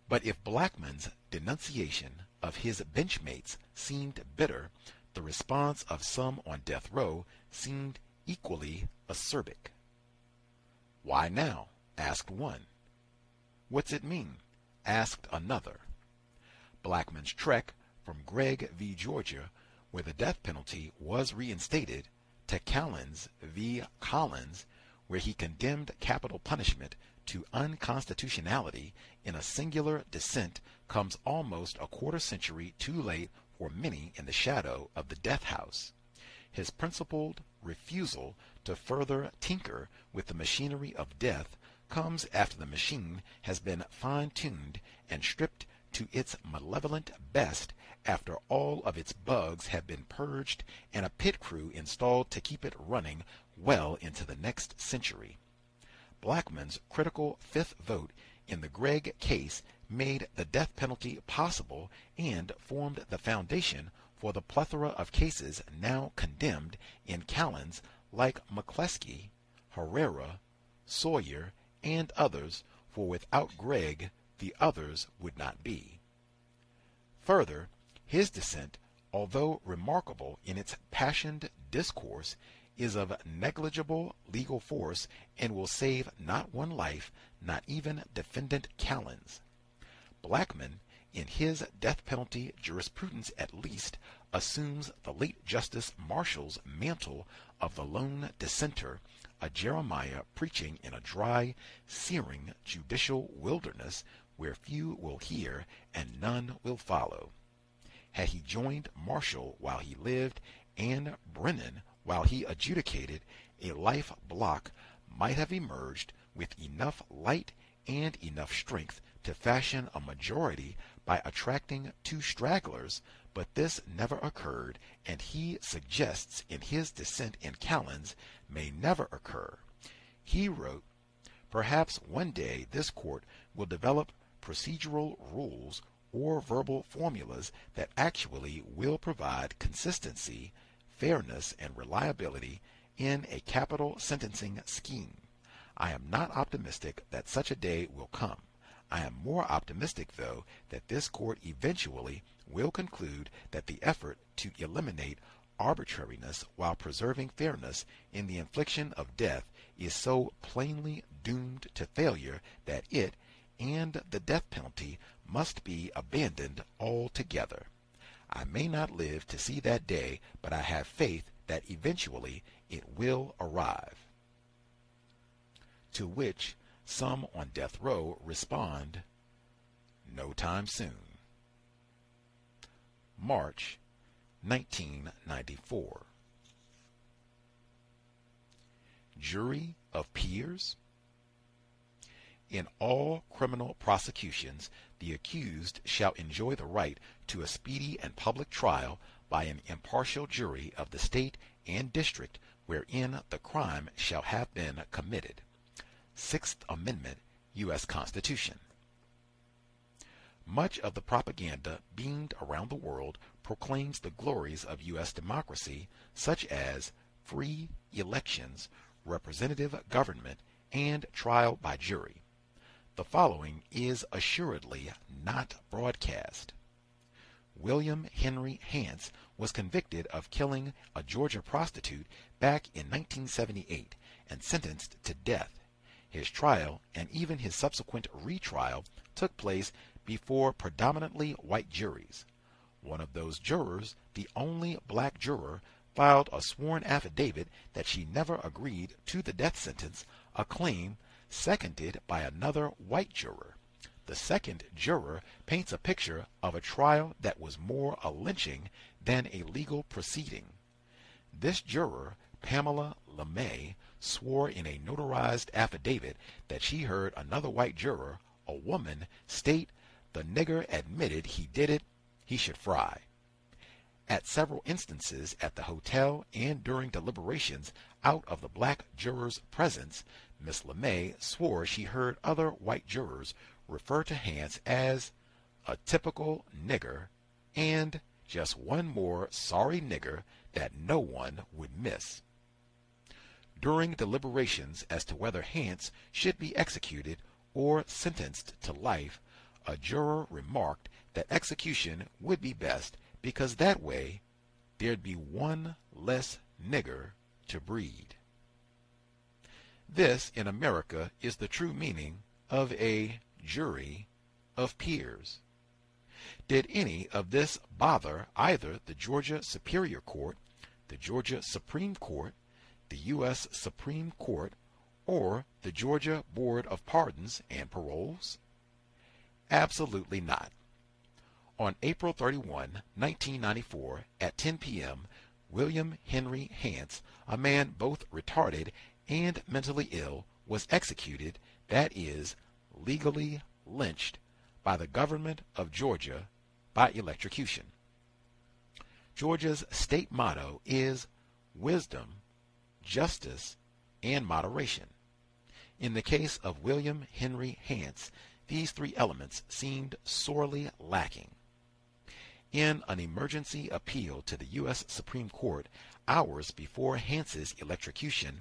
But if Blackman's denunciation of his benchmates seemed bitter, the response of some on death row seemed equally acerbic. "Why now?" asked one. "What's it mean?" asked another. Blackman's trek from Gregg v. Georgia, where the death penalty was reinstated, to Callins v. Collins, where he condemned capital punishment to unconstitutionality in a singular dissent, comes almost a quarter century too late for many in the shadow of the death house. His principled refusal to further tinker with the machinery of death comes after the machine has been fine-tuned and stripped to its malevolent best after all of its bugs have been purged and a pit crew installed to keep it running well into the next century. Blackmun's critical fifth vote in the Gregg case made the death penalty possible and formed the foundation for the plethora of cases now condemned in calends like McCleskey, Herrera, Sawyer, and others, for without Gregg the others would not be. Further, his dissent, although remarkable in its passioned discourse, is of negligible legal force and will save not one life, not even defendant Callan's. Blackmun, in his death penalty jurisprudence at least, assumes the late Justice Marshall's mantle of the lone dissenter, a Jeremiah preaching in a dry, searing judicial wilderness where few will hear and none will follow. Had he joined Marshall while he lived and Brennan while he adjudicated, a life block might have emerged with enough light and enough strength to fashion a majority by attracting two stragglers, but this never occurred, and he suggests in his dissent in Callan's may never occur. He wrote, "Perhaps one day this court will develop procedural rules or verbal formulas that actually will provide consistency, fairness, and reliability in a capital sentencing scheme. I am not optimistic that such a day will come. I am more optimistic, though, that this court eventually will conclude that the effort to eliminate arbitrariness while preserving fairness in the infliction of death is so plainly doomed to failure that it and the death penalty must be abandoned altogether. I may not live to see that day, but I have faith that eventually it will arrive." To which some on death row respond, "No time soon." March 1994. Jury of peers? In all criminal prosecutions, the accused shall enjoy the right to a speedy and public trial by an impartial jury of the state and district wherein the crime shall have been committed. Sixth Amendment, U.S. Constitution. Much of the propaganda beamed around the world proclaims the glories of U.S. democracy, such as free elections, representative government, and trial by jury. The following is assuredly not broadcast. William Henry Hance was convicted of killing a Georgia prostitute back in 1978 and sentenced to death. His trial and even his subsequent retrial took place before predominantly white juries. One of those jurors, the only black juror, filed a sworn affidavit that she never agreed to the death sentence, a claim seconded by another white juror. The second juror paints a picture of a trial that was more a lynching than a legal proceeding. This juror, Pamela LeMay, swore in a notarized affidavit that she heard another white juror, a woman, state, "The nigger admitted he did it, he should fry." At several instances at the hotel and during deliberations out of the black juror's presence, Miss LeMay swore she heard other white jurors refer to Hance as a typical nigger and just one more sorry nigger that no one would miss. During deliberations as to whether Hance should be executed or sentenced to life, a juror remarked that execution would be best because that way there'd be one less nigger to breed. This, in America, is the true meaning of a jury of peers. Did any of this bother either the Georgia Superior Court, the Georgia Supreme Court, the U.S. Supreme Court, or the Georgia Board of Pardons and Paroles? Absolutely not. On April 31, 1994, at 10 p.m., William Henry Hance, a man both retarded and mentally ill, was executed, that is, legally lynched, by the government of Georgia by electrocution. Georgia's state motto is wisdom, justice, and moderation. In the case of William Henry Hance, these three elements seemed sorely lacking. In an emergency appeal to the U.S. Supreme Court hours before Hance's electrocution,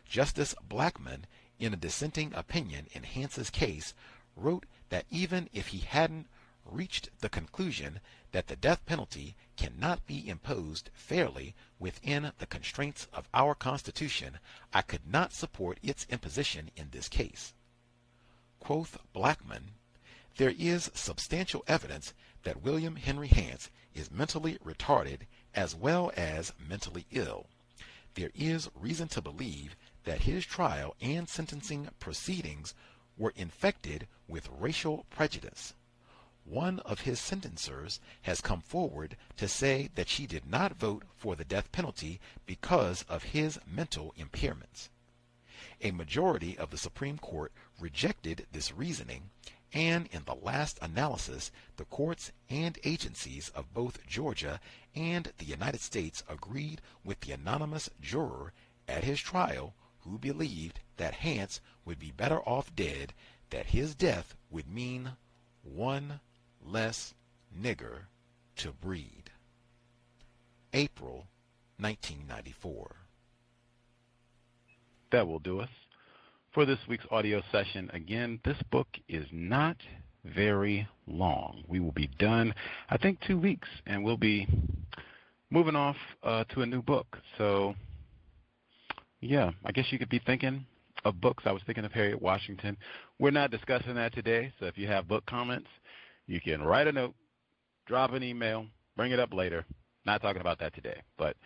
Justice Blackmun, in a dissenting opinion in Hance's case, wrote that even if he hadn't reached the conclusion that the death penalty cannot be imposed fairly within the constraints of our Constitution, I could not support its imposition in this case. Quoth Blackmun, there is substantial evidence that William Henry Hance is mentally retarded as well as mentally ill. There is reason to believe that his trial and sentencing proceedings were infected with racial prejudice. One of his sentencers has come forward to say that she did not vote for the death penalty because of his mental impairments. A majority of the Supreme Court rejected this reasoning, and in the last analysis, the courts and agencies of both Georgia and the United States agreed with the anonymous juror at his trial who believed that Hance would be better off dead, that his death would mean one less nigger to breed. April 1994. That will do us for this week's audio session. Again, this book is not very long. We will be done, I think, 2 weeks, and we'll be moving off to a new book. So, yeah, I guess you could be thinking of books. I was thinking of Harriet Washington. We're not discussing that today, so if you have book comments, you can write a note, drop an email, bring it up later. Not talking about that today, but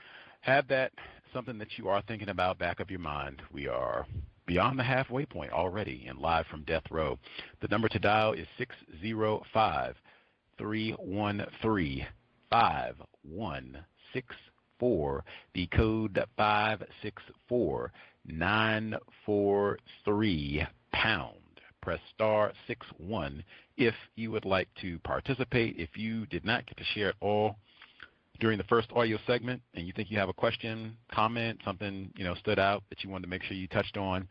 have that something that you are thinking about back of your mind. We are beyond the halfway point already and live from death row. The number to dial is 605-313-5164. The code 564-943#. Press star 61 if you would like to participate. If you did not get to share it all during the first audio segment and you think you have a question, comment, something stood out that you wanted to make sure you touched on,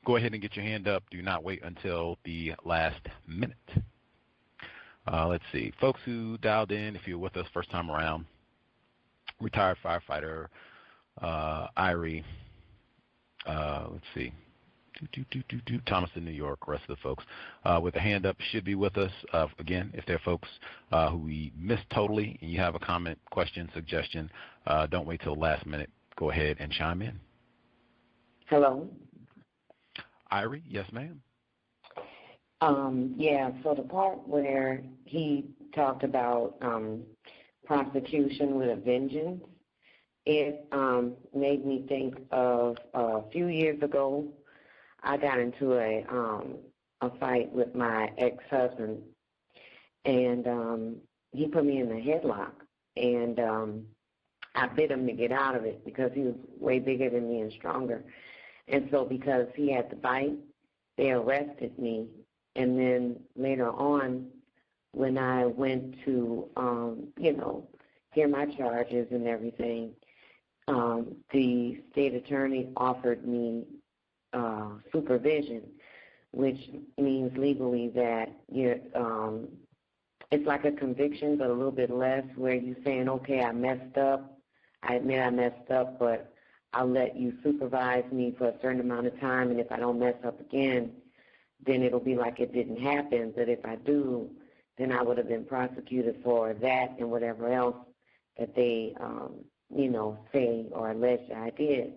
go ahead and get your hand up. Do not wait until the last minute. Let's see. Folks who dialed in, if you're with us first time around, retired firefighter, Irie, let's see. Thomaston, New York, rest of the folks with a hand up should be with us. Again, if there are folks who we missed totally and you have a comment, question, suggestion, don't wait till the last minute. Go ahead and chime in. Hello? Irie, yes, ma'am. Yeah, so the part where he talked about prosecution with a vengeance, it made me think of a few years ago, I got into a fight with my ex-husband, and he put me in a headlock, and I bid him to get out of it because he was way bigger than me and stronger. And so because he had the bite, they arrested me, and then later on, when I went to, hear my charges and everything, the state attorney offered me supervision, which means legally that it's like a conviction, but a little bit less, where you're saying, okay, I messed up. I admit I messed up, but I'll let you supervise me for a certain amount of time, and if I don't mess up again, then it'll be like it didn't happen. But if I do, then I would have been prosecuted for that and whatever else that they, say or allege that I did.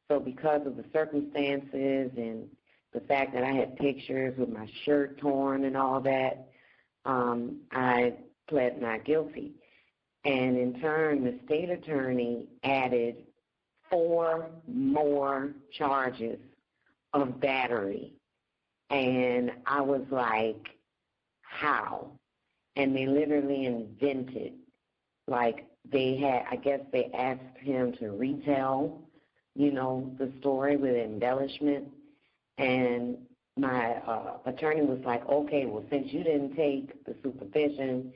So because of the circumstances and the fact that I had pictures with my shirt torn and all that, I pled not guilty. And in turn, the state attorney added 4 more charges of battery. And I was like, how? And they literally invented, like I guess they asked him to retell, the story with embellishment. And my attorney was like, okay, well, since you didn't take the supervision,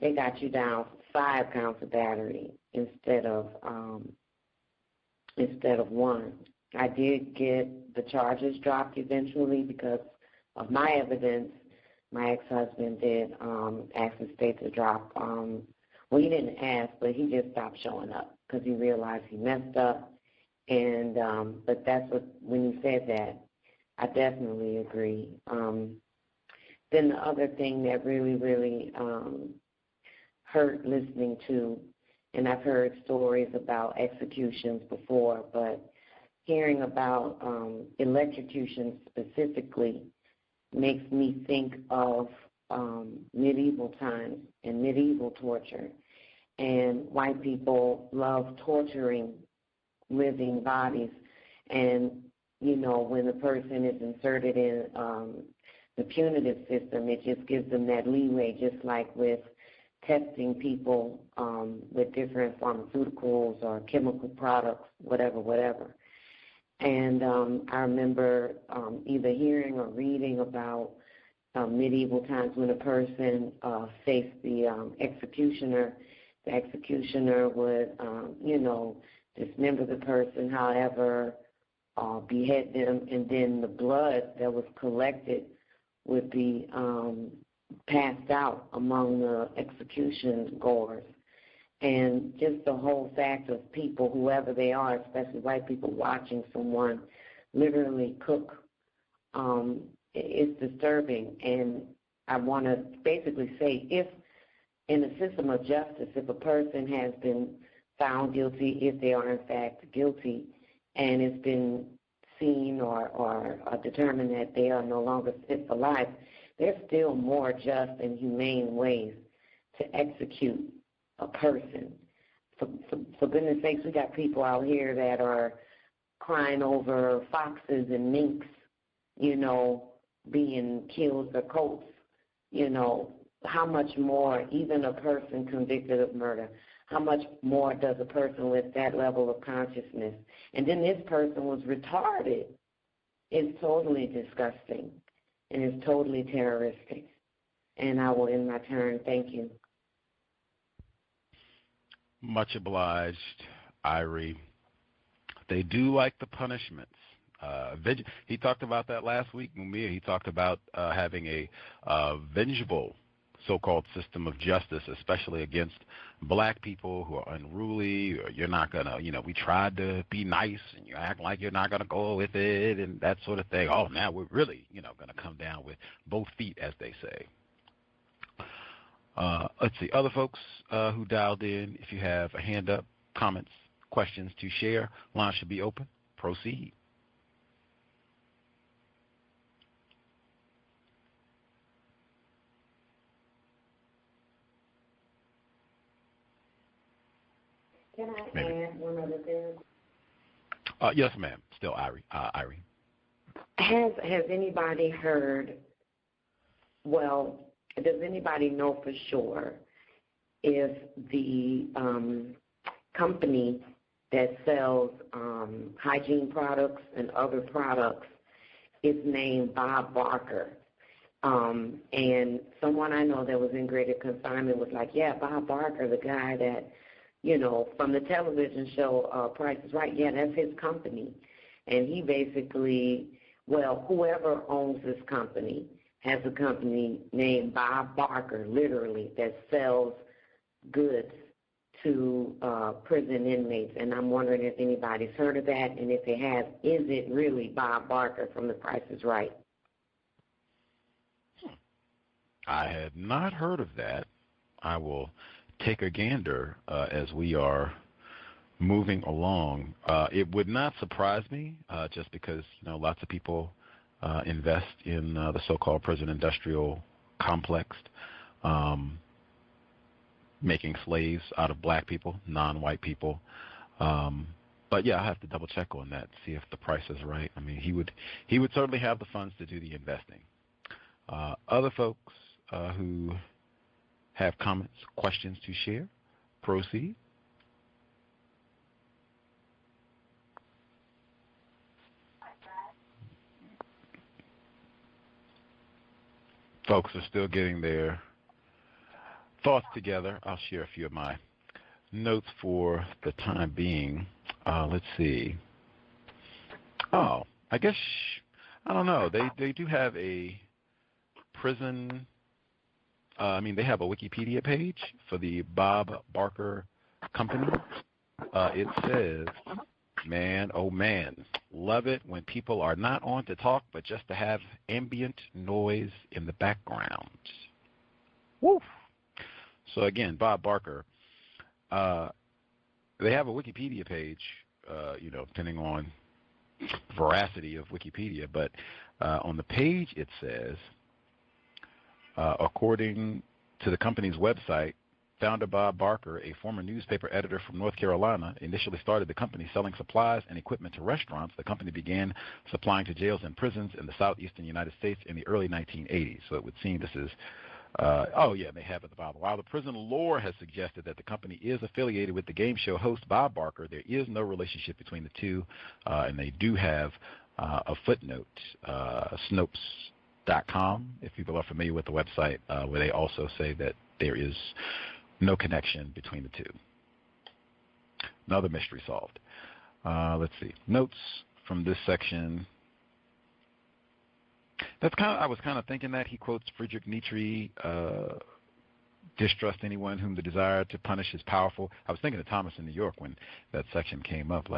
they got you down for 5 counts of battery instead of 1. I did get the charges dropped eventually because of my evidence. My ex-husband did ask the state to drop. Well, he didn't ask, but he just stopped showing up because he realized he messed up. And but that's what, when you said that, I definitely agree. Then the other thing that really, really hurt listening to, and I've heard stories about executions before, but hearing about electrocution specifically makes me think of medieval times and medieval torture. And white people love torturing living bodies. And, you know, when the person is inserted in the punitive system, it just gives them that leeway, just like with testing people with different pharmaceuticals or chemical products, whatever. And I remember either hearing or reading about medieval times when a person faced the executioner. The executioner would, dismember the person, however, behead them, and then the blood that was collected would be passed out among the execution goers. And just the whole fact of people, whoever they are, especially white people, watching someone literally cook, it's disturbing. And I want to basically say, if in the system of justice, if a person has been found guilty, if they are in fact guilty, and it's been seen or determined that they are no longer fit for life, there's still more just and humane ways to execute a person. For goodness sakes, we got people out here that are crying over foxes and minks, being killed or colts. How much more, even a person convicted of murder, how much more does a person with that level of consciousness? And then this person was retarded. It's totally disgusting, and it's totally terroristic. And I will end my turn. Thank you. Much obliged, Irie. They do like the punishments. He talked about that last week, Mumia. He talked about having a vengeful so-called system of justice, especially against black people who are unruly, or you're not going to, we tried to be nice and you act like you're not going to go with it and that sort of thing. Oh, now we're really, going to come down with both feet, as they say. Let's see, other folks who dialed in, if you have a hand up, comments, questions to share, line should be open. Proceed. Can I add one other thing? Yes, ma'am. Still Irie. Has anybody heard, well, does anybody know for sure if the company that sells hygiene products and other products is named Bob Barker? And someone I know that was in greater consignment was like, yeah, Bob Barker, the guy that, from the television show Price is Right, yeah, that's his company. And he basically, whoever owns this company has a company named Bob Barker, literally, that sells goods to prison inmates. And I'm wondering if anybody's heard of that, and if they have, is it really Bob Barker from The Price is Right? I had not heard of that. I will take a gander as we are moving along. It would not surprise me just because, lots of people invest in the so-called prison industrial complex, making slaves out of black people, non-white people. But yeah, I have to double check on that, see if the price is right. I mean, he would certainly have the funds to do the investing. Other folks who have comments, questions to share, proceed. folks are still getting their thoughts together, I'll share a few of my notes for the time being. Let's see. Oh, I guess, I don't know. They do have a prison, they have a Wikipedia page for the Bob Barker Company. It says, man, oh man, love it when people are not on to talk, but just to have ambient noise in the background. Woo! So again, Bob Barker, they have a Wikipedia page, depending on veracity of Wikipedia, but on the page it says, according to the company's website, founder Bob Barker, a former newspaper editor from North Carolina, initially started the company selling supplies and equipment to restaurants. The company began supplying to jails and prisons in the southeastern United States in the early 1980s. So it would seem this is, they have at the bottom. While the prison lore has suggested that the company is affiliated with the game show host Bob Barker, there is no relationship between the two, and they do have a footnote, Snopes.com, if people are familiar with the website, where they also say that there is no connection between the two. Another mystery solved. Let's see. Notes from this section. I was kind of thinking that. He quotes Friedrich Nietzsche, distrust anyone whom the desire to punish is powerful. I was thinking of Thomas in New York when that section came up,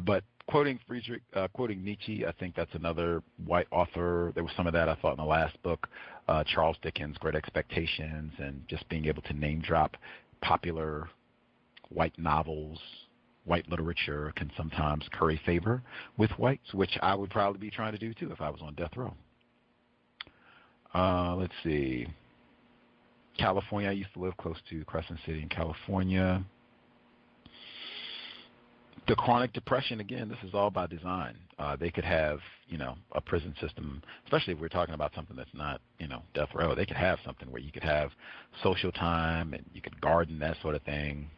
but quoting Nietzsche, I think that's another white author. There was some of that I thought in the last book, Charles Dickens' Great Expectations, and just being able to name drop popular white novels, white literature can sometimes curry favor with whites, which I would probably be trying to do too if I was on death row. Let's see. California, I used to live close to Crescent City in California. The chronic depression, again, this is all by design. They could have, a prison system, especially if we're talking about something that's not, death row. They could have something where you could have social time and you could garden, that sort of thing.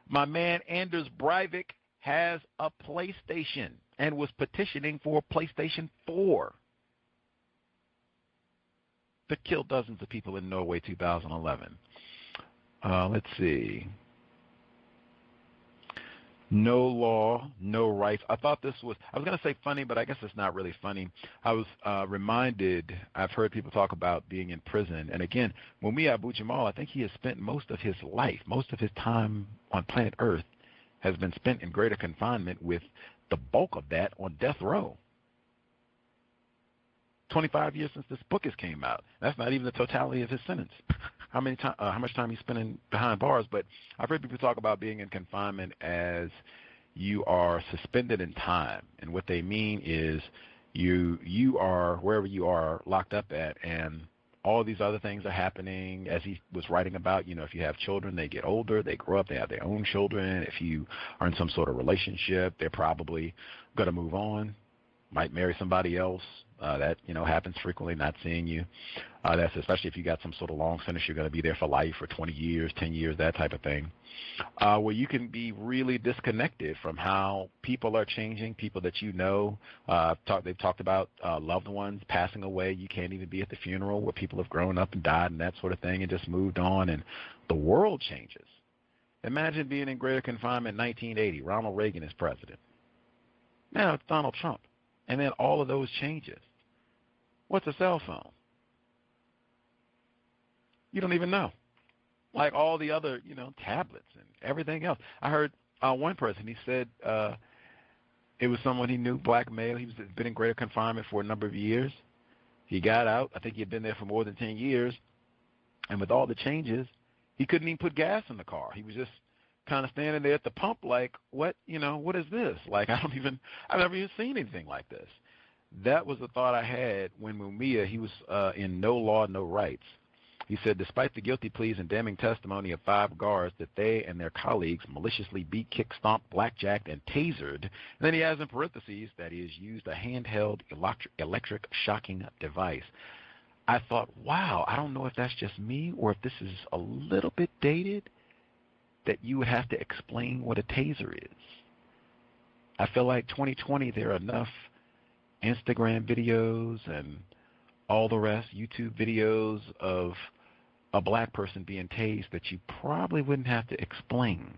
My man Anders Breivik has a PlayStation and was petitioning for a PlayStation 4. That killed dozens of people in Norway 2011. Let's see. No law, no rights. I thought this was, I was going to say funny, but I guess it's not really funny. I was reminded, I've heard people talk about being in prison. And again, Mumia Abu-Jamal, I think he has spent most of his life, most of his time on planet Earth has been spent in greater confinement, with the bulk of that on death row. 25 years since this book has came out. That's not even the totality of his sentence. How much time he's spending behind bars. But I've heard people talk about being in confinement as you are suspended in time, and what they mean is you are wherever you are locked up at, and all these other things are happening. As he was writing about, if you have children, they get older, they grow up, they have their own children. If you are in some sort of relationship, they're probably going to move on, might marry somebody else. That happens frequently, not seeing you. That's especially if you got some sort of long sentence, you're going to be there for life, for 20 years, 10 years, that type of thing, where you can be really disconnected from how people are changing, people that they've talked about loved ones passing away. You can't even be at the funeral where people have grown up and died and that sort of thing and just moved on, and the world changes. Imagine being in greater confinement in 1980. Ronald Reagan is president. Now it's Donald Trump. And then all of those changes. What's a cell phone? You don't even know. Like all the other, tablets and everything else. I heard one person, he said it was someone he knew, black male. He was been in greater confinement for a number of years. He got out. I think he had been there for more than 10 years. And with all the changes, he couldn't even put gas in the car. He was just kind of standing there at the pump like, what is this? Like, I've never even seen anything like this. That was the thought I had when Mumia, he was in No Law, No Rights. He said, despite the guilty pleas and damning testimony of 5 guards that they and their colleagues maliciously beat, kicked, stomped, blackjacked, and tasered, and then he has in parentheses that he has used a handheld electric shocking device. I thought, wow, I don't know if that's just me or if this is a little bit dated, that you would have to explain what a taser is. I feel like 2020, there are enough Instagram videos and all the rest, YouTube videos of a black person being tased, that you probably wouldn't have to explain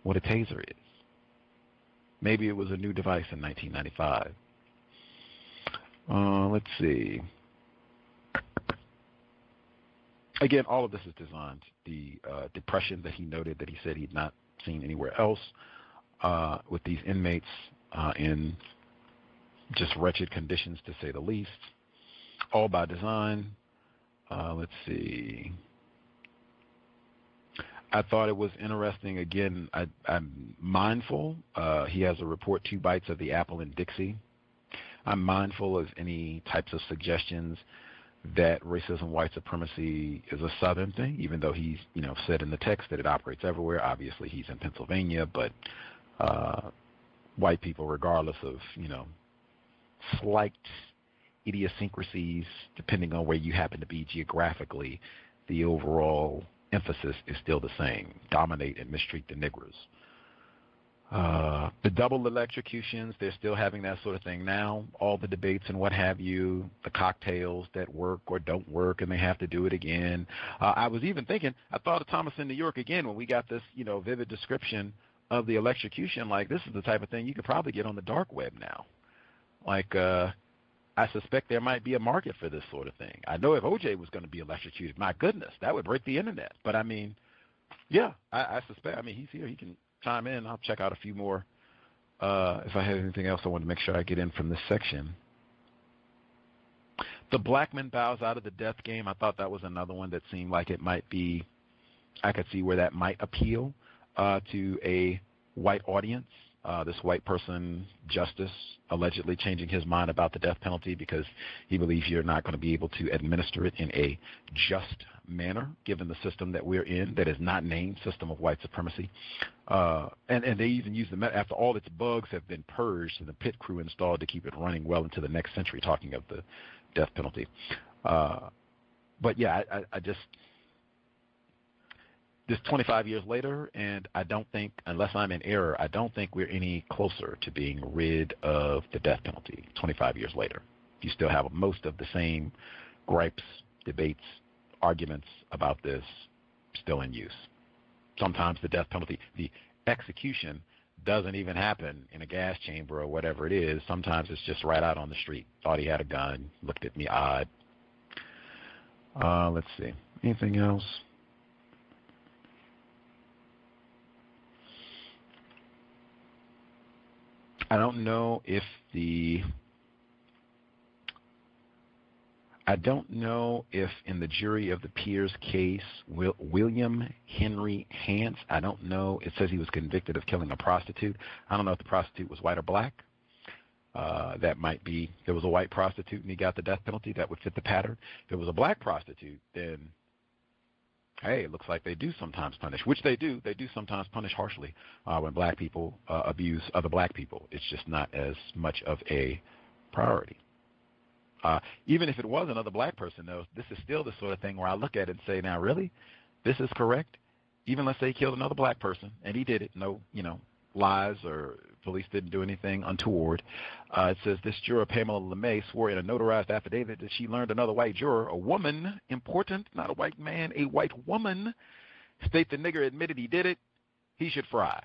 what a taser is. Maybe it was a new device in 1995. Let's see. Again, all of this is designed. The depression that he noted that he said he'd not seen anywhere else with these inmates in just wretched conditions, to say the least. All by design. Let's see. I thought it was interesting. Again, I'm mindful. He has a report, 2 bites of the apple in Dixie. I'm mindful of any types of suggestions that racism, white supremacy is a Southern thing, even though he's, said in the text that it operates everywhere. Obviously, he's in Pennsylvania, but white people, regardless of, slight idiosyncrasies, depending on where you happen to be geographically, the overall emphasis is still the same: dominate and mistreat the niggers. The double electrocutions, they're still having that sort of thing now. All the debates and what have you, the cocktails that work or don't work, and they have to do it again. I was even thinking, I thought of Thomas in New York again when we got this, vivid description of the electrocution. Like, this is the type of thing you could probably get on the dark web now. Like, I suspect there might be a market for this sort of thing. I know if OJ was going to be electrocuted, my goodness, that would break the internet. But I mean, yeah, I suspect. I mean, he's here. He can chime in. I'll check out a few more. If I have anything else, I want to make sure I get in from this section. The black man bows out of the death game. I thought that was another one that seemed like it might be, I could see where that might appeal to a white audience. This white person, Justice, allegedly changing his mind about the death penalty because he believes you're not going to be able to administer it in a just manner, given the system that we're in that is not named system of white supremacy. And they even use after all its bugs have been purged and the pit crew installed to keep it running well into the next century, talking of the death penalty. But yeah, I just... This 25 years later, and I don't think, unless I'm in error, I don't think we're any closer to being rid of the death penalty 25 years later. You still have most of the same gripes, debates, arguments about this still in use. Sometimes the death penalty, the execution, doesn't even happen in a gas chamber or whatever it is. Sometimes it's just right out on the street. Thought he had a gun, looked at me odd. Let's see. Anything else? I don't know if in the jury of the Pierce case, William Henry Hance, I don't know, it says he was convicted of killing a prostitute. I don't know if the prostitute was white or black. That might be, if it was a white prostitute and he got the death penalty, that would fit the pattern. If it was a black prostitute, then, hey, it looks like they do sometimes punish, which they do. They do sometimes punish harshly when black people abuse other black people. It's just not as much of a priority. Even if it was another black person, though, this is still the sort of thing where I look at it and say, now, really? This is correct? Even let's say he killed another black person, and he did it, no, lies or police didn't do anything untoward. It says this juror, Pamela LeMay, swore in a notarized affidavit that she learned another white juror, a woman, important, not a white man, a white woman, state the nigger admitted he did it, he should fry.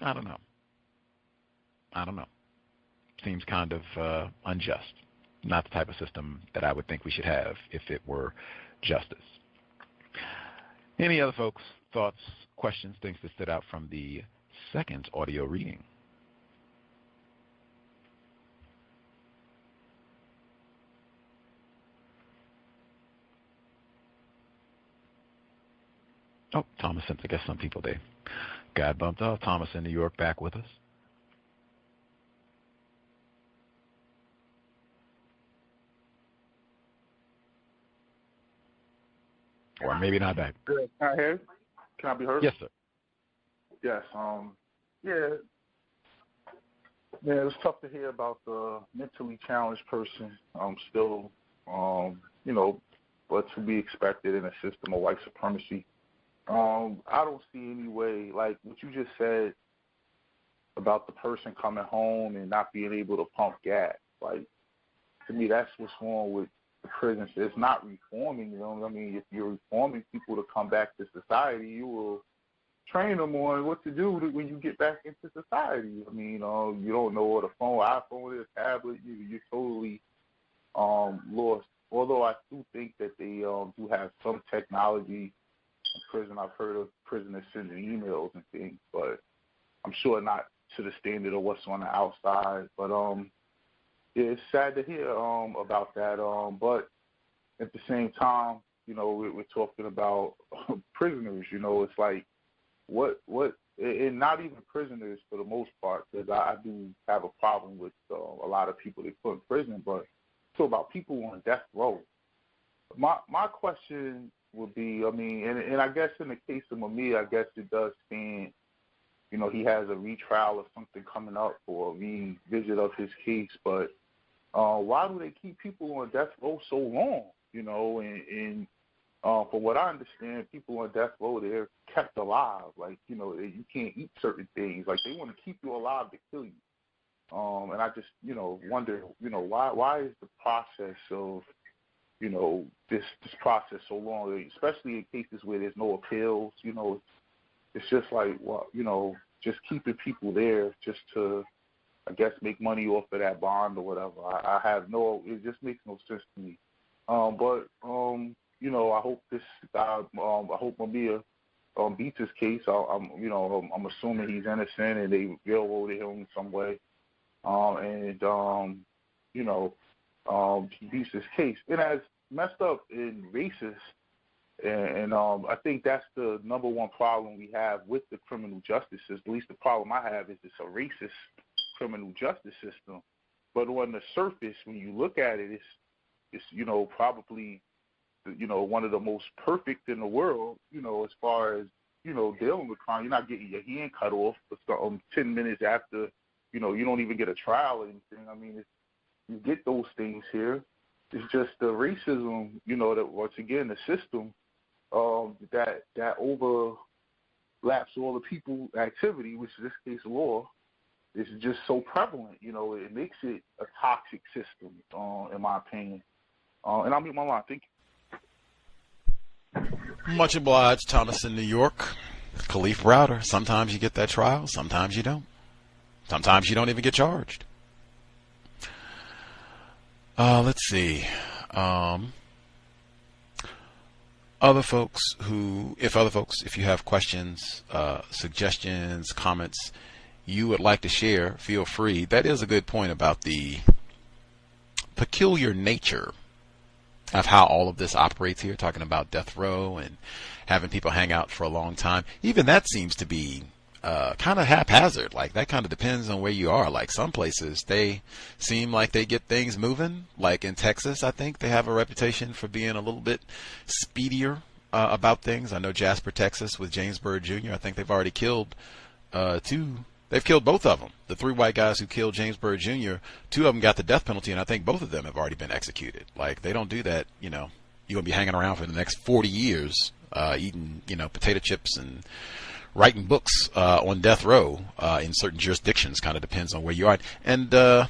I don't know. Seems kind of unjust. Not the type of system that I would think we should have if it were justice. Any other folks, thoughts, questions, things that stood out from the second audio reading? Oh, Thomas, I guess some people, they got bumped off. Thomas in New York back with us. Or maybe not back. Good. Can I hear? Can I be heard? Yes, sir. Yes. Yeah, it's tough to hear about the mentally challenged person. Still, but to be expected in a system of white supremacy. I don't see any way, like what you just said about the person coming home and not being able to pump gas. Like, to me, that's what's wrong with the prison. It's not reforming, you know what I mean? If you're reforming people to come back to society, you will train them on what to do when you get back into society. I mean, you don't know what a iPhone is, tablet, you're totally lost. Although I do think that they do have some technology in prison. I've heard of prisoners sending emails and things, but I'm sure not to the standard of what's on the outside. But it's sad to hear about that. But at the same time, we're talking about prisoners. It's like and not even prisoners for the most part, because I do have a problem with a lot of people they put in prison, but so about people on death row. My question would be, and I guess in the case of Mumia, I guess it does stand, he has a retrial or something coming up or a revisit of his case, but why do they keep people on death row so long? And from what I understand, people on death row, they're kept alive. Like, you can't eat certain things. Like, they want to keep you alive to kill you. And I just, wonder, why is the process of, this process so long, especially in cases where there's no appeals, it's just like, well, just keeping people there just to, I guess, make money off of that bond or whatever. It just makes no sense to me. But I hope this guy, I hope Mumia beats his case. I'm assuming he's innocent and they railroaded him in some way. He beats his case. And as messed up and racist, and I think that's the number one problem we have with the criminal justice system. At least the problem I have is it's a racist criminal justice system. But on the surface, when you look at it, it's probably one of the most perfect in the world, as far as, dealing with crime. You're not getting your hand cut off 10 minutes after, you don't even get a trial or anything. You get those things here. It's just the racism, that once again, the system that overlaps all the people activity, which in this case law, is just so prevalent. It makes it a toxic system, in my opinion. And I'll mute my line. Thank you. Much obliged, Thomas in New York. Khalif Browder. Sometimes you get that trial, sometimes you don't. Sometimes you don't even get charged. Let's see. Other folks, if you have questions, suggestions, comments you would like to share, feel free. That is a good point about the peculiar nature of how all of this operates here, talking about death row and having people hang out for a long time. Even that seems to be kind of haphazard. Like, that kind of depends on where you are. Like, some places, they seem like they get things moving. Like in Texas, I think they have a reputation for being a little bit speedier about things. I know Jasper, Texas, with James Byrd Jr., I think they've already killed They've killed both of them. The 3 white guys who killed James Byrd Jr., 2 of them got the death penalty, and I think both of them have already been executed. Like, they don't do that, you're going to be hanging around for the next 40 years eating, potato chips and writing books on death row in certain jurisdictions. Kind of depends on where you are. And the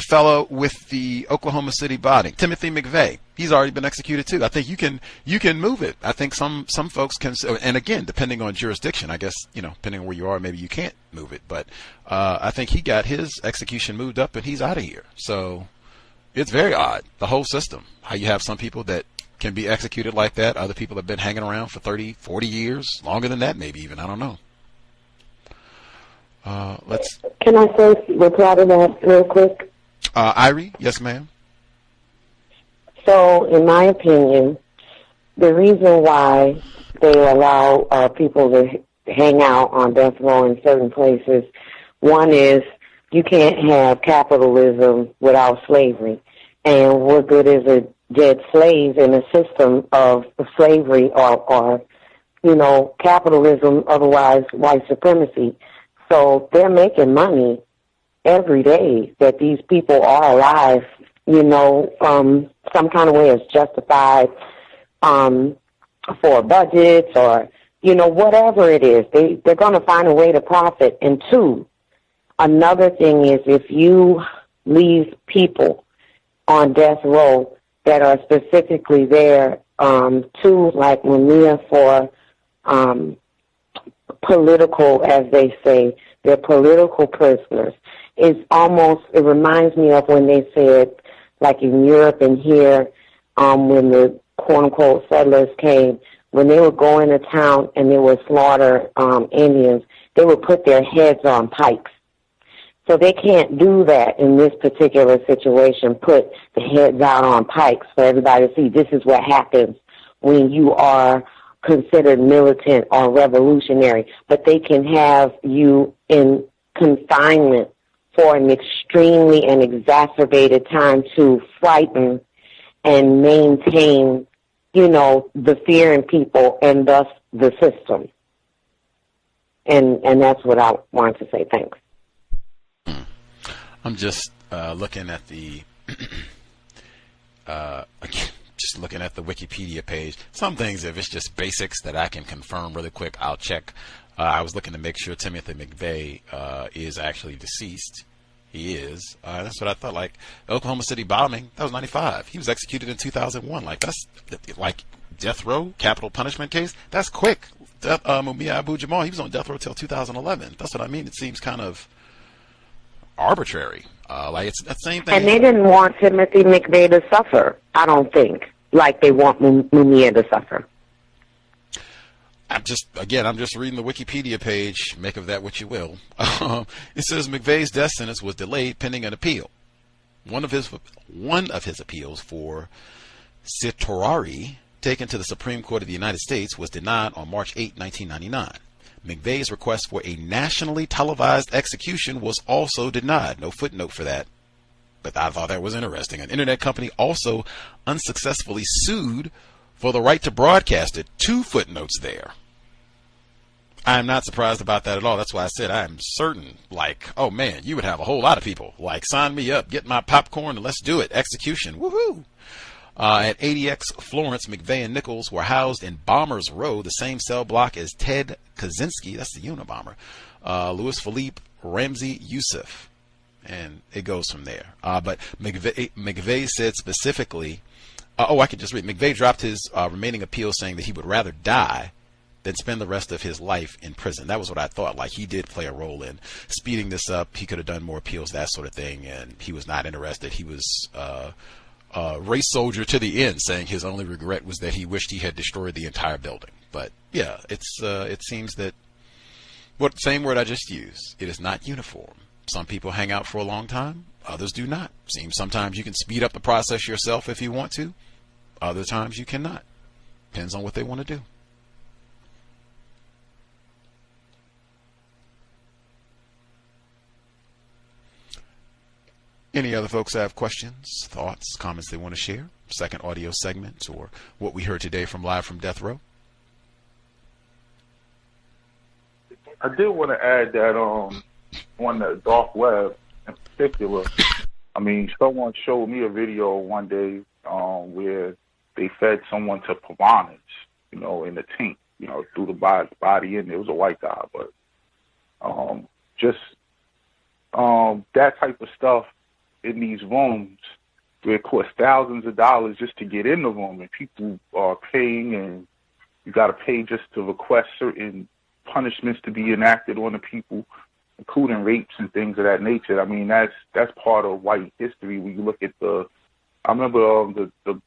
fellow with the Oklahoma City bombing, Timothy McVeigh, he's already been executed too. I think you can move it. I think some folks can, and again, depending on jurisdiction, I guess, depending on where you are, maybe you can't move it. But I think he got his execution moved up and he's out of here. So it's very odd, the whole system, how you have some people that can be executed like that. Other people have been hanging around for 30, 40 years, longer than that maybe even. I don't know. Can I first reply to that real quick? Irie, yes, ma'am. So, in my opinion, the reason why they allow people to hang out on death row in certain places, one is you can't have capitalism without slavery. And what good is a dead slave in a system of slavery or capitalism, otherwise white supremacy? So they're making money every day that these people are alive, some kind of way is justified for budgets or, whatever it is. They're going to find a way to profit. And 2, another thing is if you leave people on death row that are specifically there to, like Mumia, for political, as they say, they're political prisoners. It reminds me of when they said, like in Europe and here, when the quote-unquote settlers came, when they would go into town and they would slaughter Indians, they would put their heads on pikes. So they can't do that in this particular situation, put the heads out on pikes for everybody to see. This is what happens when you are considered militant or revolutionary. But they can have you in confinement for an extremely and exacerbated time to frighten and maintain, the fear in people and thus the system. And that's what I wanted to say. Thanks. I'm just looking at the Wikipedia page. Some things, if it's just basics that I can confirm really quick, I'll check. I was looking to make sure Timothy McVeigh is actually deceased. He is. That's what I thought. Like Oklahoma City bombing, that was 95. He was executed in 2001. Like that's like death row, capital punishment case. That's quick. Mumia Abu-Jamal, he was on death row till 2011. That's what I mean. It seems kind of arbitrary. Like it's that same thing. And they didn't want Timothy McVeigh to suffer, I don't think, like they want Mumia to suffer. I'm just reading the Wikipedia page. Make of that what you will. It says McVeigh's death sentence was delayed pending an appeal. One of his appeals for certiorari taken to the Supreme Court of the United States was denied on March 8, 1999. McVeigh's request for a nationally televised execution was also denied. No footnote for that, but I thought that was interesting. An internet company also unsuccessfully sued for the right to broadcast it. 2 footnotes there. I'm not surprised about that at all. That's why I said I'm certain, like, oh man, you would have a whole lot of people, like, sign me up, get my popcorn, and let's do it. Execution. Woohoo! At ADX Florence, McVeigh and Nichols were housed in Bombers Row, the same cell block as Ted Kaczynski, that's the Unabomber, Louis Philippe, Ramsey Youssef, and it goes from there. But McVeigh said specifically, I could just read. McVeigh dropped his remaining appeal, saying that he would rather die than spend the rest of his life in prison. That was what I thought. Like, he did play a role in speeding this up. He could have done more appeals, that sort of thing, and he was not interested. He was race soldier to the end, saying his only regret was that he wished he had destroyed the entire building. But yeah, it seems that same word I just used. It is not uniform. Some people hang out for a long time, others do not. Seems sometimes you can speed up the process yourself if you want to. Other times you cannot. Depends on what they want to do. Any other folks have questions, thoughts, comments they want to share? Second audio segment or what we heard today from Live from Death Row? I did want to add that on the dark web in particular, I mean, someone showed me a video one day where they fed someone to piranhas, in the tank, threw the body in there. It was a white guy, but that type of stuff in these rooms where it costs thousands of dollars just to get in the room, and people are paying, and you got to pay just to request certain punishments to be enacted on the people, including rapes and things of that nature. I mean, that's part of white history. When you look at I remember the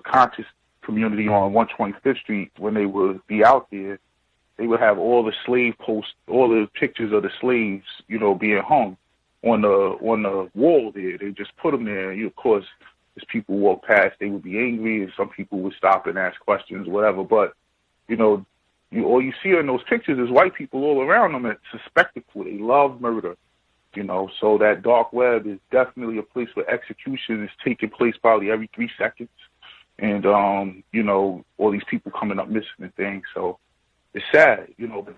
conscious community on 125th Street, when they would be out there, they would have all the slave posts, all the pictures of the slaves, being hung on the wall there. They just put them there. Of course, as people walk past, they would be angry, and some people would stop and ask questions, whatever. But, all you see in those pictures is white people all around them. It's a spectacle. They love murder, So that dark web is definitely a place where execution is taking place probably every 3 seconds. And, all these people coming up missing and things. So it's sad, but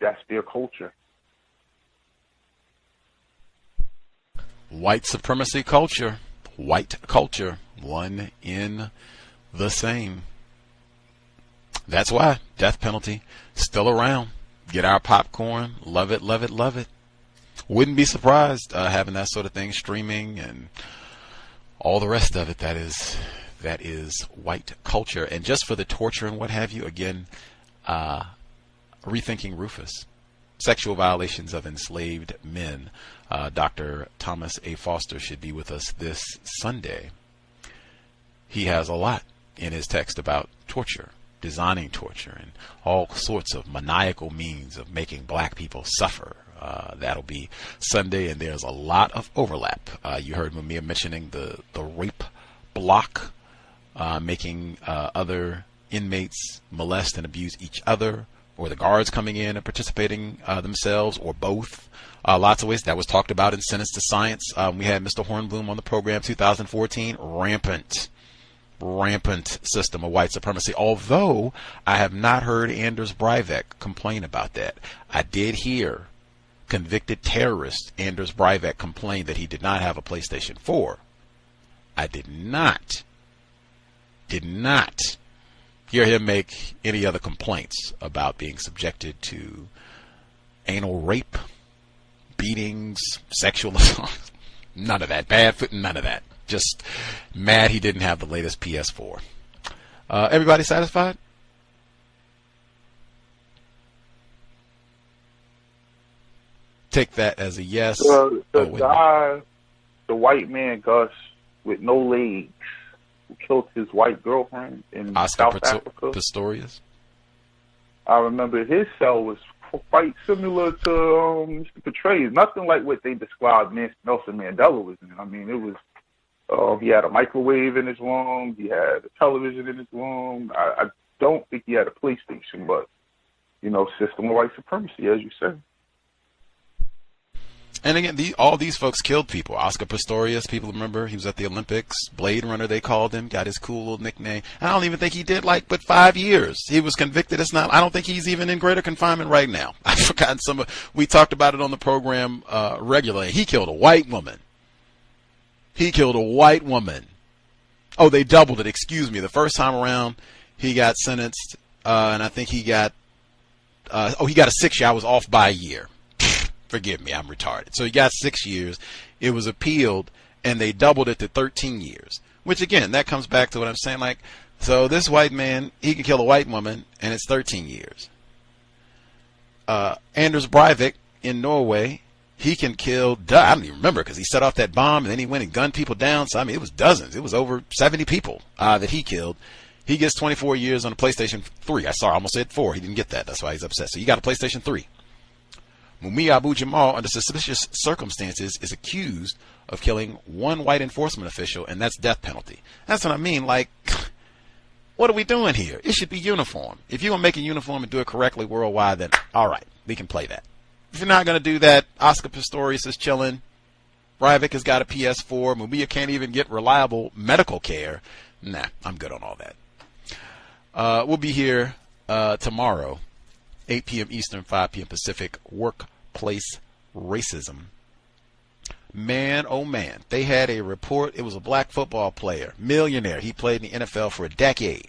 that's their culture. White supremacy culture, white culture, one in the same. That's why death penalty still around. Get our popcorn. Love it, love it, love it. Wouldn't be surprised having that sort of thing streaming and all the rest of it. That is white culture. And just for the torture and what have you, again, rethinking Rufus. Sexual violations of enslaved men. Dr. Thomas A. Foster should be with us this Sunday. He has a lot in his text about torture, designing torture, and all sorts of maniacal means of making black people suffer. That'll be Sunday, and there's a lot of overlap. You heard Mumia mentioning the rape block, making other inmates molest and abuse each other, or the guards coming in and participating themselves, or both. Lots of ways. That was talked about in Sentence to Science. We had Mr. Hornbloom on the program 2014. Rampant system of white supremacy, although I have not heard Anders Breivik complain about that. I did hear convicted terrorist Anders Breivik complain that he did not have a PlayStation 4. I did not hear him make any other complaints about being subjected to anal rape, beatings, sexual assault. None of that. Bad foot, none of that. Just mad he didn't have the latest PS4. Everybody satisfied? Take that as a yes. The white man Gus with no legs, who killed his white girlfriend in South Africa. Pistorius. I remember his cell was quite similar to Mr. Petraeus. Nothing like what they described Nelson Mandela was in. I mean, it was. He had a microwave in his room. He had a television in his room. I don't think he had a PlayStation, but, system of white supremacy, as you said. And again, all these folks killed people. Oscar Pistorius, people remember, he was at the Olympics. Blade Runner, they called him, got his cool little nickname. I don't even think he did but 5 years. He was convicted. I don't think he's even in greater confinement right now. I've forgotten we talked about it on the program regularly. He killed a white woman. Oh, they doubled it. Excuse me. The first time around, he got sentenced, and I think he got a 6 year. I was off by a year. Forgive me, I'm retarded. So he got 6 years. It was appealed, and they doubled it to 13 years. Which, again, that comes back to what I'm saying. So this white man, he could kill a white woman, and it's 13 years. Anders Breivik in Norway, he can kill, I don't even remember, because he set off that bomb and then he went and gunned people down. So, I mean, it was dozens. It was over 70 people that he killed. He gets 24 years on a PlayStation 3. I almost said 4. He didn't get that. That's why he's upset. So you got a PlayStation 3. Mumia Abu-Jamal, under suspicious circumstances, is accused of killing one white enforcement official, and that's death penalty. That's what I mean. What are we doing here? It should be uniform. If you're going to make it uniform and do it correctly worldwide, then all right, we can play that. If you're not going to do that, Oscar Pistorius is chilling. Breivik has got a PS4. Mumia can't even get reliable medical care. Nah, I'm good on all that. We'll be here tomorrow, 8 p.m. Eastern, 5 p.m. Pacific. Workplace racism. Man, oh man. They had a report. It was a black football player, millionaire. He played in the NFL for a decade.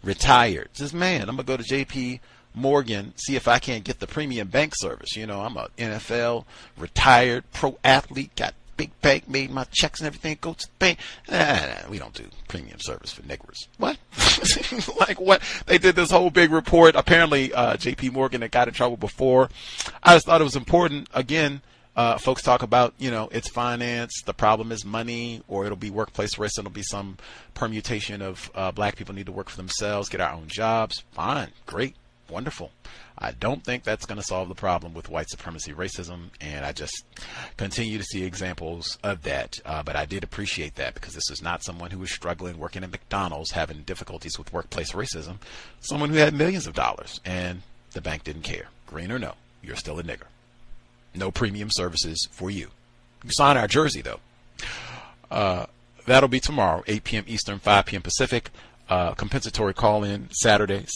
Retired. Says, man, I'm going to go to J.P. Morgan, see if I can't get the premium bank service. I'm a NFL, retired, pro athlete, got big bank, made my checks and everything, go to the bank. We don't do premium service for niggers. What? What? They did this whole big report. Apparently, J.P. Morgan had got in trouble before. I just thought it was important. Again, folks talk about, it's finance, the problem is money, or it'll be workplace risk, it'll be some permutation of black people need to work for themselves, get our own jobs. Fine, great. Wonderful. I don't think that's going to solve the problem with white supremacy racism, and I just continue to see examples of that. But I did appreciate that, because this is not someone who was struggling working at McDonald's, having difficulties with workplace racism. Someone who had millions of dollars, and the bank didn't care. Green or no, you're still a nigger. No premium services for you. You sign our jersey, though. That'll be tomorrow, 8 p.m. Eastern, 5 p.m. Pacific. Compensatory call-in Saturday,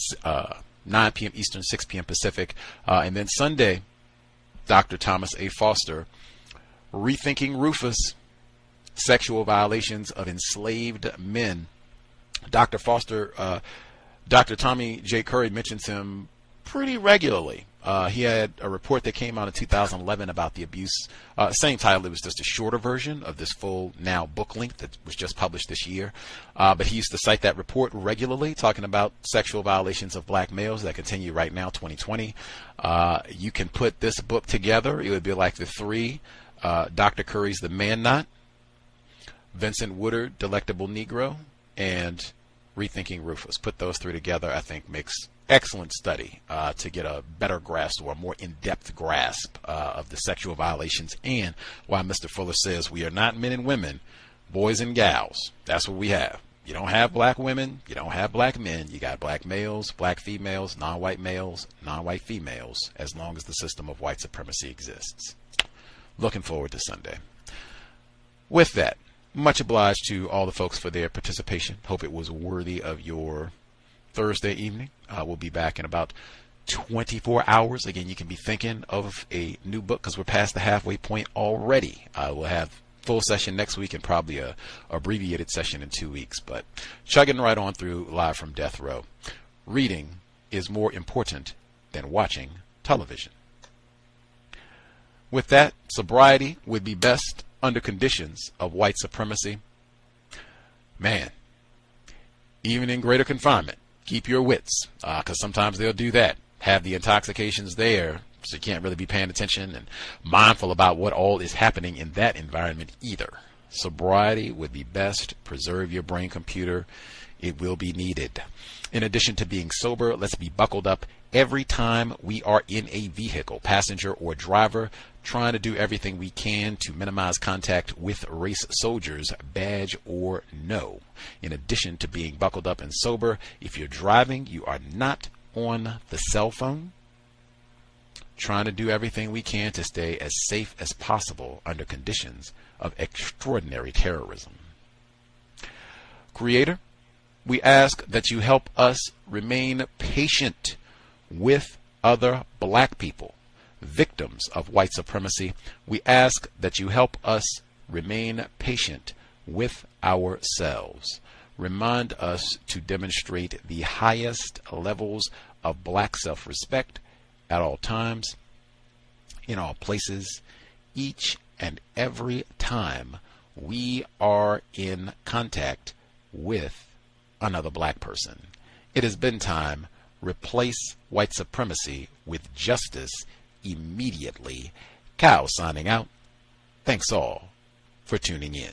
9 p.m. Eastern, 6 p.m. Pacific. And then Sunday, Dr. Thomas A. Foster, Rethinking Rufus, Sexual Violations of Enslaved Men. Dr. Foster, Dr. Tommy J. Curry mentions him pretty regularly He had a report that came out in 2011 about the abuse. Same title. It was just a shorter version of this full, now book length that was just published this year. But he used to cite that report regularly, talking about sexual violations of black males that continue right now, 2020. You can put this book together. It would be like the three. Dr. Curry's The Man Knot, Vincent Woodard, Delectable Negro, and Rethinking Rufus. Put those three together, I think, makes excellent study to get a better grasp or a more in-depth grasp of the sexual violations and why Mr. Fuller says we are not men and women, boys and gals. That's what we have. You don't have black women, you don't have black men, you got black males, black females, non-white females, as long as the system of white supremacy exists. Looking forward to Sunday. With that, much obliged to all the folks for their participation. Hope it was worthy of your Thursday evening. We'll be back in about 24 hours. Again, you can be thinking of a new book because we're past the halfway point already. We'll have full session next week and probably a abbreviated session in 2 weeks. But chugging right on through live from death row. Reading is more important than watching television. With that, sobriety would be best under conditions of white supremacy. Man, even in greater confinement, keep your wits, because sometimes they'll do that. Have the intoxications there, so you can't really be paying attention and mindful about what all is happening in that environment either. Sobriety would be best. Preserve your brain computer. It will be needed. In addition to being sober, let's be buckled up every time we are in a vehicle, passenger or driver, trying to do everything we can to minimize contact with race soldiers, badge or no. In addition to being buckled up and sober, if you're driving, you are not on the cell phone. Trying to do everything we can to stay as safe as possible under conditions of extraordinary terrorism. Creator, we ask that you help us remain patient with other black people, victims of white supremacy. We ask that you help us remain patient with ourselves. Remind us to demonstrate the highest levels of black self-respect at all times, in all places, each and every time we are in contact with another black person. It has been time. Replace white supremacy with justice immediately. Cow signing out. Thanks all for tuning in.